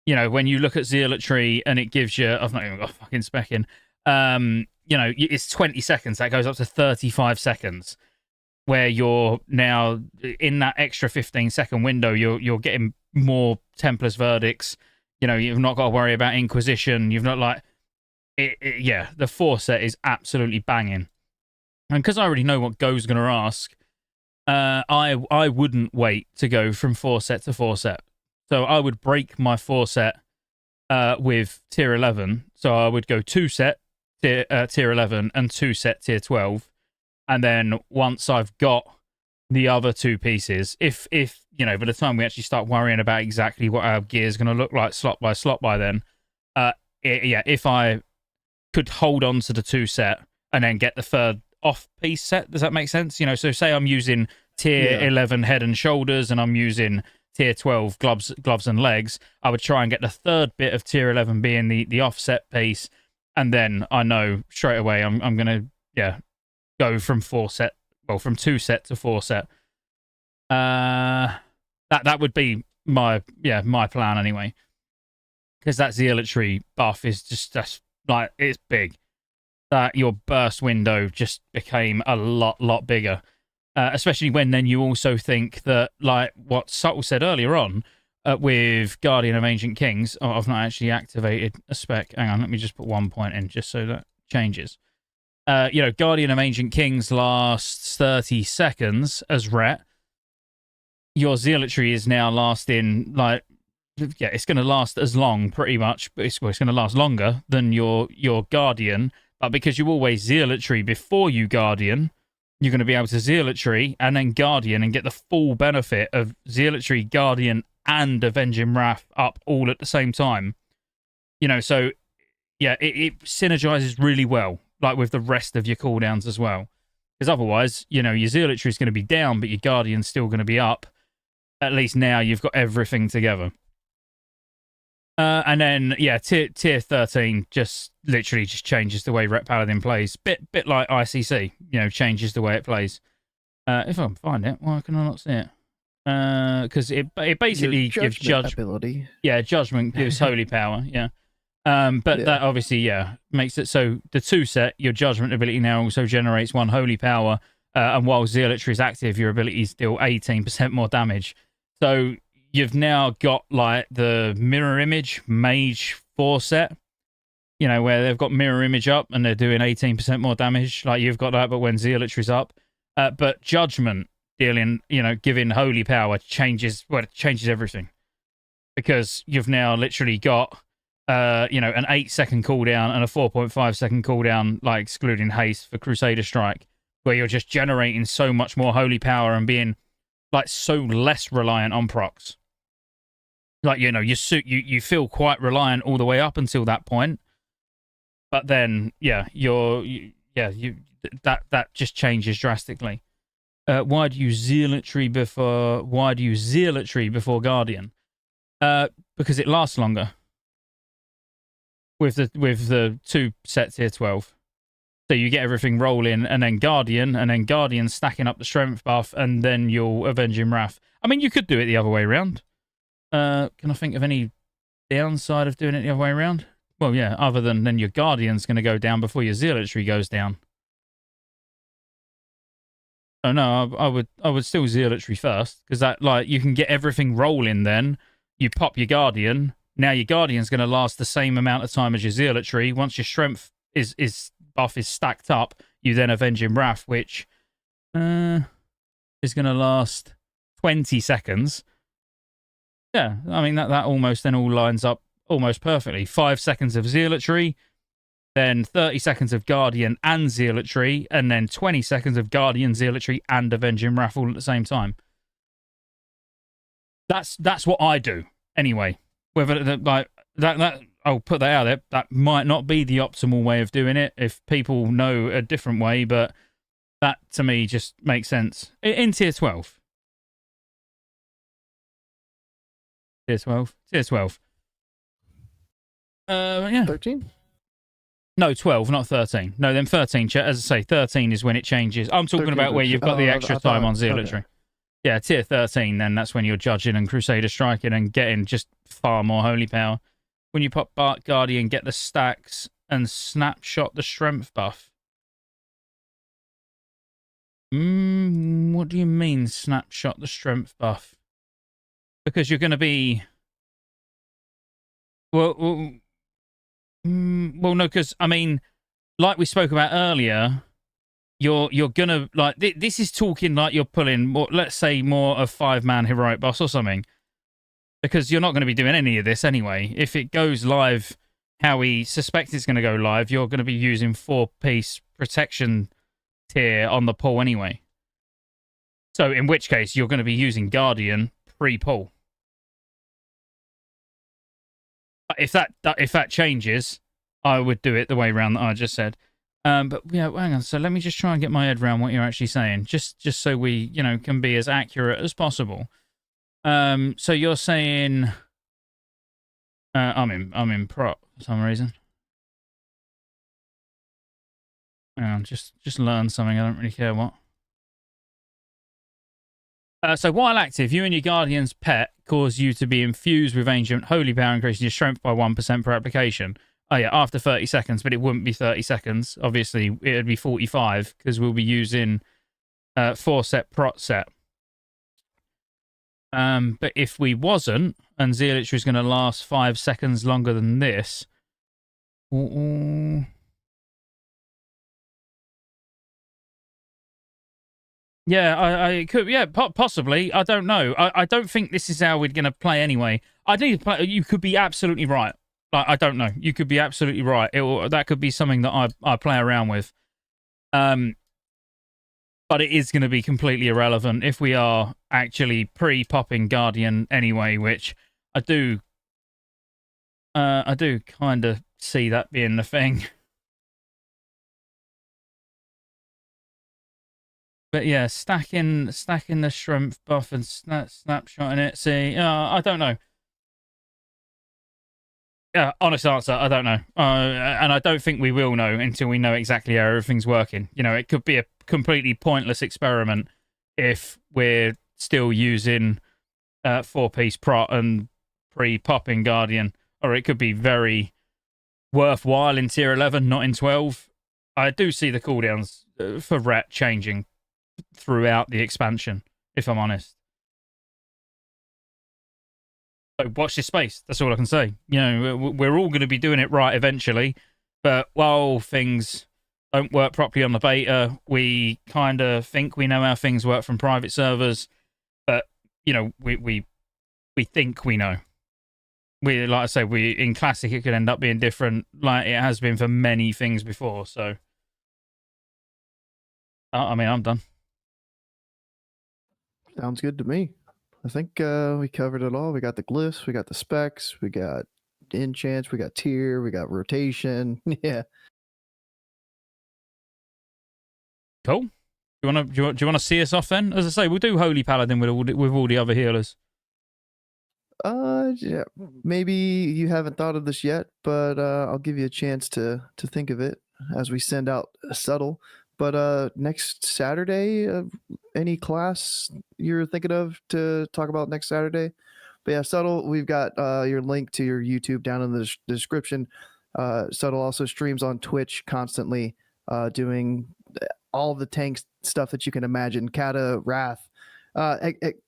Speaker 1: When you look at Zealotry and it gives you, I've not even got fucking spec in, it's 20 seconds. That goes up to 35 seconds, where you're now in that extra 15-second window. You're getting more Templar's Verdicts. You've not got to worry about Inquisition. You've not yeah. The 4 set is absolutely banging, and because I already know what Go's going to ask, I wouldn't wait to go from 4 set to 4 set. So I would break my 4 set with tier 11. So I would go 2 set tier 11 and 2 set tier 12. And then once I've got the other 2 pieces, if by the time we actually start worrying about exactly what our gear is going to look like slot by then, if I could hold on to the 2 set and then get the third off piece set, does that make sense? So say I'm using tier 11 head and shoulders and I'm using tier 12 gloves and legs, I would try and get the third bit of tier 11 being the offset piece, and then I know straight away I'm going to go from 2 set to 4 set. That would be my plan anyway, because that Zealotry buff is that's like, it's big. That your burst window just became a lot bigger. Especially when then you also think that, like what Subtle said earlier on, with Guardian of Ancient Kings. Oh, I've not actually activated a spec. Hang on, let me just put 1 point in just so that changes. Guardian of Ancient Kings lasts 30 seconds as Ret. Your Zealotry is now lasting, it's going to last as long, pretty much, but it's going to last longer than your Guardian. But because you always Zealotry before you Guardian, you're going to be able to Zealotry and then Guardian and get the full benefit of Zealotry, Guardian, and Avenging Wrath up all at the same time. So, yeah, it synergizes really well, like with the rest of your cooldowns as well. Because otherwise, your Zealotry is going to be down, but your Guardian's still going to be up. At least now you've got everything together. And then, tier 13 just literally changes the way Ret Paladin plays. Bit like ICC, changes the way it plays. If I can find it, why can I not see it? Because it basically gives judgment
Speaker 2: ability.
Speaker 1: Yeah, judgment gives holy power. Yeah. But that obviously, makes it so the 2 set, your judgment ability now also generates 1 holy power. And while Zealotry is active, your abilities deal 18% more damage. So you've now got like the mirror image mage 4 set, where they've got mirror image up and they're doing 18% more damage. Like you've got that, but when Zealotry's up, but judgment dealing, giving holy power changes everything, because you've now literally got, an 8-second cooldown and a 4.5-second cooldown, like excluding haste for Crusader Strike, where you're just generating so much more holy power and being like so less reliant on procs. Like, you feel quite reliant all the way up until that point, but then that just changes drastically. Why do you Zealotry before Guardian? Because it lasts longer with the 2 set tier 12. So you get everything rolling, and then Guardian stacking up the strength buff, and then you'll Avenging Wrath. I mean, you could do it the other way around. Can I think of any downside of doing it the other way around? Well, yeah, other than then your Guardian's going to go down before your Zealotry goes down. Oh no, I would still zealotry first, because that, like, you can get everything rolling. Then you pop your guardian. Now your guardian's going to last the same amount of time as your zealotry. Once your strength is buff is stacked up, you then Avenging Wrath, which is going to last 20 seconds. Yeah, I mean that almost then all lines up almost perfectly. 5 seconds of zealotry, then 30 seconds of Guardian and Zealotry, and then 20 seconds of Guardian, Zealotry, and Avenging Wrath all at the same time. That's what I do anyway. Whether like that I'll put that out there. That might not be the optimal way of doing it if people know a different way, but that to me just makes sense in tier 12. Tier 12. Tier 12. Yeah.
Speaker 2: 13?
Speaker 1: No, 12, not 13. No, then 13. As I say, 13 is when it changes. I'm talking about where you've got the extra time on Zealotry. Okay. Yeah, tier 13, then that's when you're judging and Crusader striking and getting just far more holy power. When you pop Bark Guardian, get the stacks and snapshot the strength buff. What do you mean snapshot the strength buff? Because you're going to be... Well, no, because, I mean, like we spoke about earlier, you're going to, like, this is talking like you're pulling, more, let's say, more of 5-man heroic boss or something. Because you're not going to be doing any of this anyway. If it goes live how we suspect it's going to go live, you're going to be using 4-piece protection tier on the pull anyway. So, in which case, you're going to be using Guardian pre-pull. If that changes, I would do it the way around that I just said. But yeah, hang on. So let me just try and get my head around what you're actually saying, just so we, can be as accurate as possible. So you're saying, I'm in prop for some reason. Just learn something. I don't really care what. So while active, you and your Guardian's pet cause you to be infused with ancient holy power, increasing your strength by 1% per application. Oh yeah, after 30 seconds, but it wouldn't be 30 seconds. Obviously, it would be 45 because we'll be using 4-set prot set. But if we wasn't, and Zealotry is going to last 5 seconds longer than this... Yeah, I could. Yeah, possibly. I don't know. I don't think this is how we're going to play anyway. I need to play. You could be absolutely right. Like, I don't know. You could be absolutely right. That could be something that I play around with. But it is going to be completely irrelevant if we are actually pre-popping Guardian anyway, which I do kind of see that being the thing. But yeah, stacking the strength buff and snapshotting it. See, I don't know. Yeah, honest answer, I don't know. And I don't think we will know until we know exactly how everything's working. It could be a completely pointless experiment if we're still using 4-piece prot and pre-popping Guardian. Or it could be very worthwhile in tier 11, not in 12. I do see the cooldowns for Ret changing throughout the expansion, if I'm honest. So watch this space. That's all I can say. We're all going to be doing it right eventually, but while things don't work properly on the beta, we kind of think we know how things work from private servers, but we think we know. Like I say, in Classic it could end up being different, like it has been for many things before. So I mean, I'm done.
Speaker 2: Sounds good to me. I think we covered it all. We got the glyphs, we got the specs, we got enchants, we got tier, we got rotation. Yeah.
Speaker 1: Cool. Do you want to see us off then? As I say, we'll do Holy Paladin with all the other healers.
Speaker 2: Yeah. Maybe you haven't thought of this yet, but I'll give you a chance to think of it as we send out a subtle. But next Saturday, any class you're thinking of to talk about next Saturday? But yeah, Subtle, we've got your link to your YouTube down in the description. Subtle also streams on Twitch constantly, doing all the tank stuff that you can imagine. Cata, Wrath,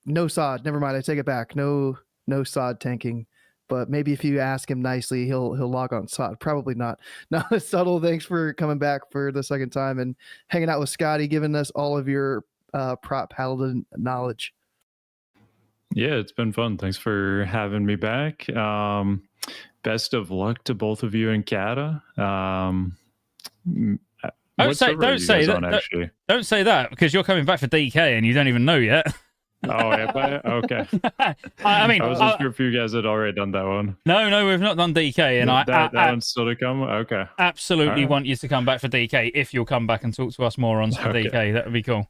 Speaker 2: no sod. Never mind, I take it back. No sod tanking. But maybe if you ask him nicely, he'll log on sod. Probably not. No, Subtle, thanks for coming back for the second time and hanging out with Scotty, giving us all of your prop paladin knowledge.
Speaker 3: Yeah, it's been fun. Thanks for having me back. Best of luck to both of you and Cata. Don't say
Speaker 1: that because you're coming back for DK and you don't even know yet.
Speaker 3: Oh, yeah, okay.
Speaker 1: I mean,
Speaker 3: I was just sure if you guys had already done that one.
Speaker 1: No, we've not done DK, and
Speaker 3: that one's still to come. Okay,
Speaker 1: absolutely want you to come back for DK if you'll come back and talk to us more on DK. That would be cool.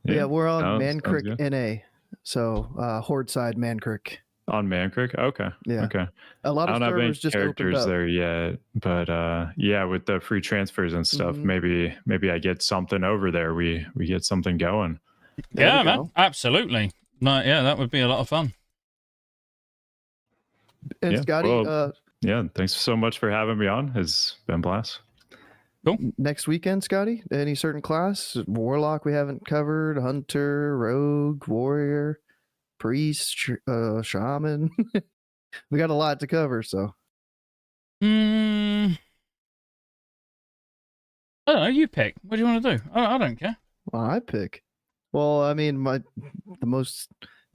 Speaker 2: Yeah, we're on Man Creek NA, so Horde side Man Creek.
Speaker 3: On Man Creek, okay.
Speaker 2: Yeah,
Speaker 3: okay.
Speaker 2: A lot of servers just
Speaker 3: characters
Speaker 2: opened up
Speaker 3: there yet, but yeah, with the free transfers and stuff, maybe I get something over there. We get something going.
Speaker 1: Yeah, man, absolutely. No, yeah, that would be a lot of fun.
Speaker 2: And
Speaker 3: yeah,
Speaker 2: Scotty,
Speaker 3: yeah, thanks so much for having me on. It's been a blast.
Speaker 1: Cool.
Speaker 2: Next weekend, Scotty, any certain class? Warlock we haven't covered, Hunter, Rogue, Warrior, Priest, Shaman. We got a lot to cover, so.
Speaker 1: I don't know, you pick. What do you want to do? I don't care.
Speaker 2: Well, I pick. Well, I mean, the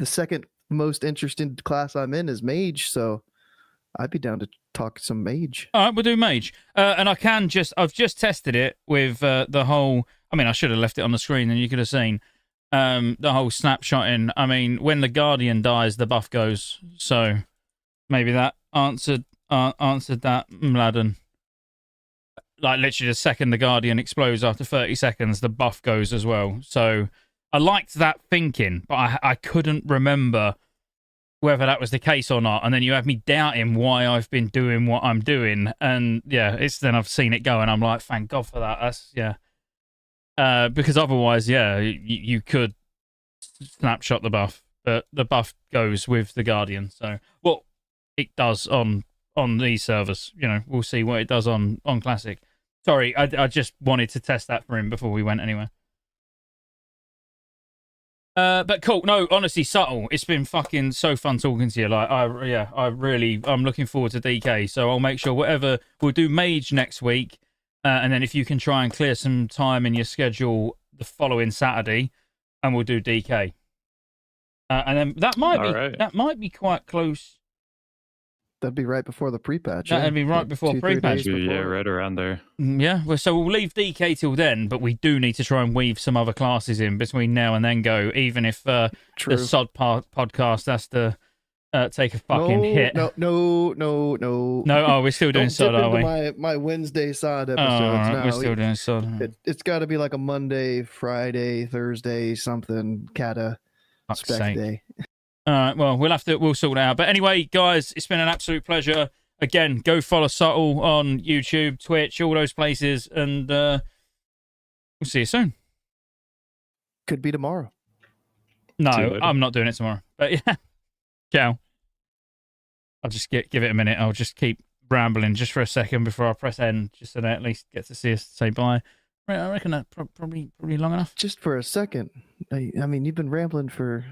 Speaker 2: second most interesting class I'm in is Mage, so I'd be down to talk some Mage.
Speaker 1: All right, we'll do Mage. And I've just tested it with the whole, I mean, I should have left it on the screen and you could have seen the whole snapshotting. I mean, when the Guardian dies, the buff goes. So maybe that answered that, Mladen. Like literally the second the Guardian explodes after 30 seconds, the buff goes as well. So I liked that thinking, but I couldn't remember whether that was the case or not. And then you have me doubting why I've been doing what I'm doing. And yeah, then I've seen it go and I'm like, thank God for that. That's, yeah. Because otherwise, yeah, you could snapshot the buff, but the buff goes with the Guardian. So, well, it does on these servers. You know, we'll see what it does on Classic. Sorry, I just wanted to test that for him before we went anywhere. But cool. No, honestly, Subtle. It's been fucking so fun talking to you. Like, I'm looking forward to DK. So I'll make sure we'll do Mage next week, and then if you can try and clear some time in your schedule the following Saturday, and we'll do DK. And then that might be quite close.
Speaker 2: That'd be right before the pre-patch.
Speaker 1: That'd be right before pre-patch.
Speaker 3: Yeah, right around there.
Speaker 1: Yeah, well, so we'll leave DK till then, but we do need to try and weave some other classes in between now and then go, even if the Sod podcast has to take a fucking hit.
Speaker 2: No.
Speaker 1: No, we're still doing Sod, are we?
Speaker 2: My Wednesday Sod episodes.
Speaker 1: Right,
Speaker 2: no,
Speaker 1: we're still doing Sod.
Speaker 2: It's got to be like a Monday, Friday, Thursday, something, Cata spec day.
Speaker 1: All right, well, we'll sort it out. But anyway, guys, it's been an absolute pleasure. Again, go follow Subtle on YouTube, Twitch, all those places, and we'll see you soon.
Speaker 2: Could be tomorrow.
Speaker 1: No, I'm not doing it tomorrow. But yeah, ciao. I'll just give it a minute. I'll just keep rambling just for a second before I press end, just so they at least get to see us say bye. I reckon that's probably long enough.
Speaker 2: Just for a second. I mean, you've been rambling for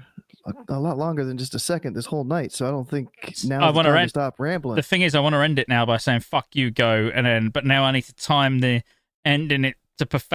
Speaker 2: a lot longer than just a second this whole night, so I don't think now is the time to stop rambling.
Speaker 1: The thing is, I want to end it now by saying "fuck you, go," but now I need to time the ending it to perfect.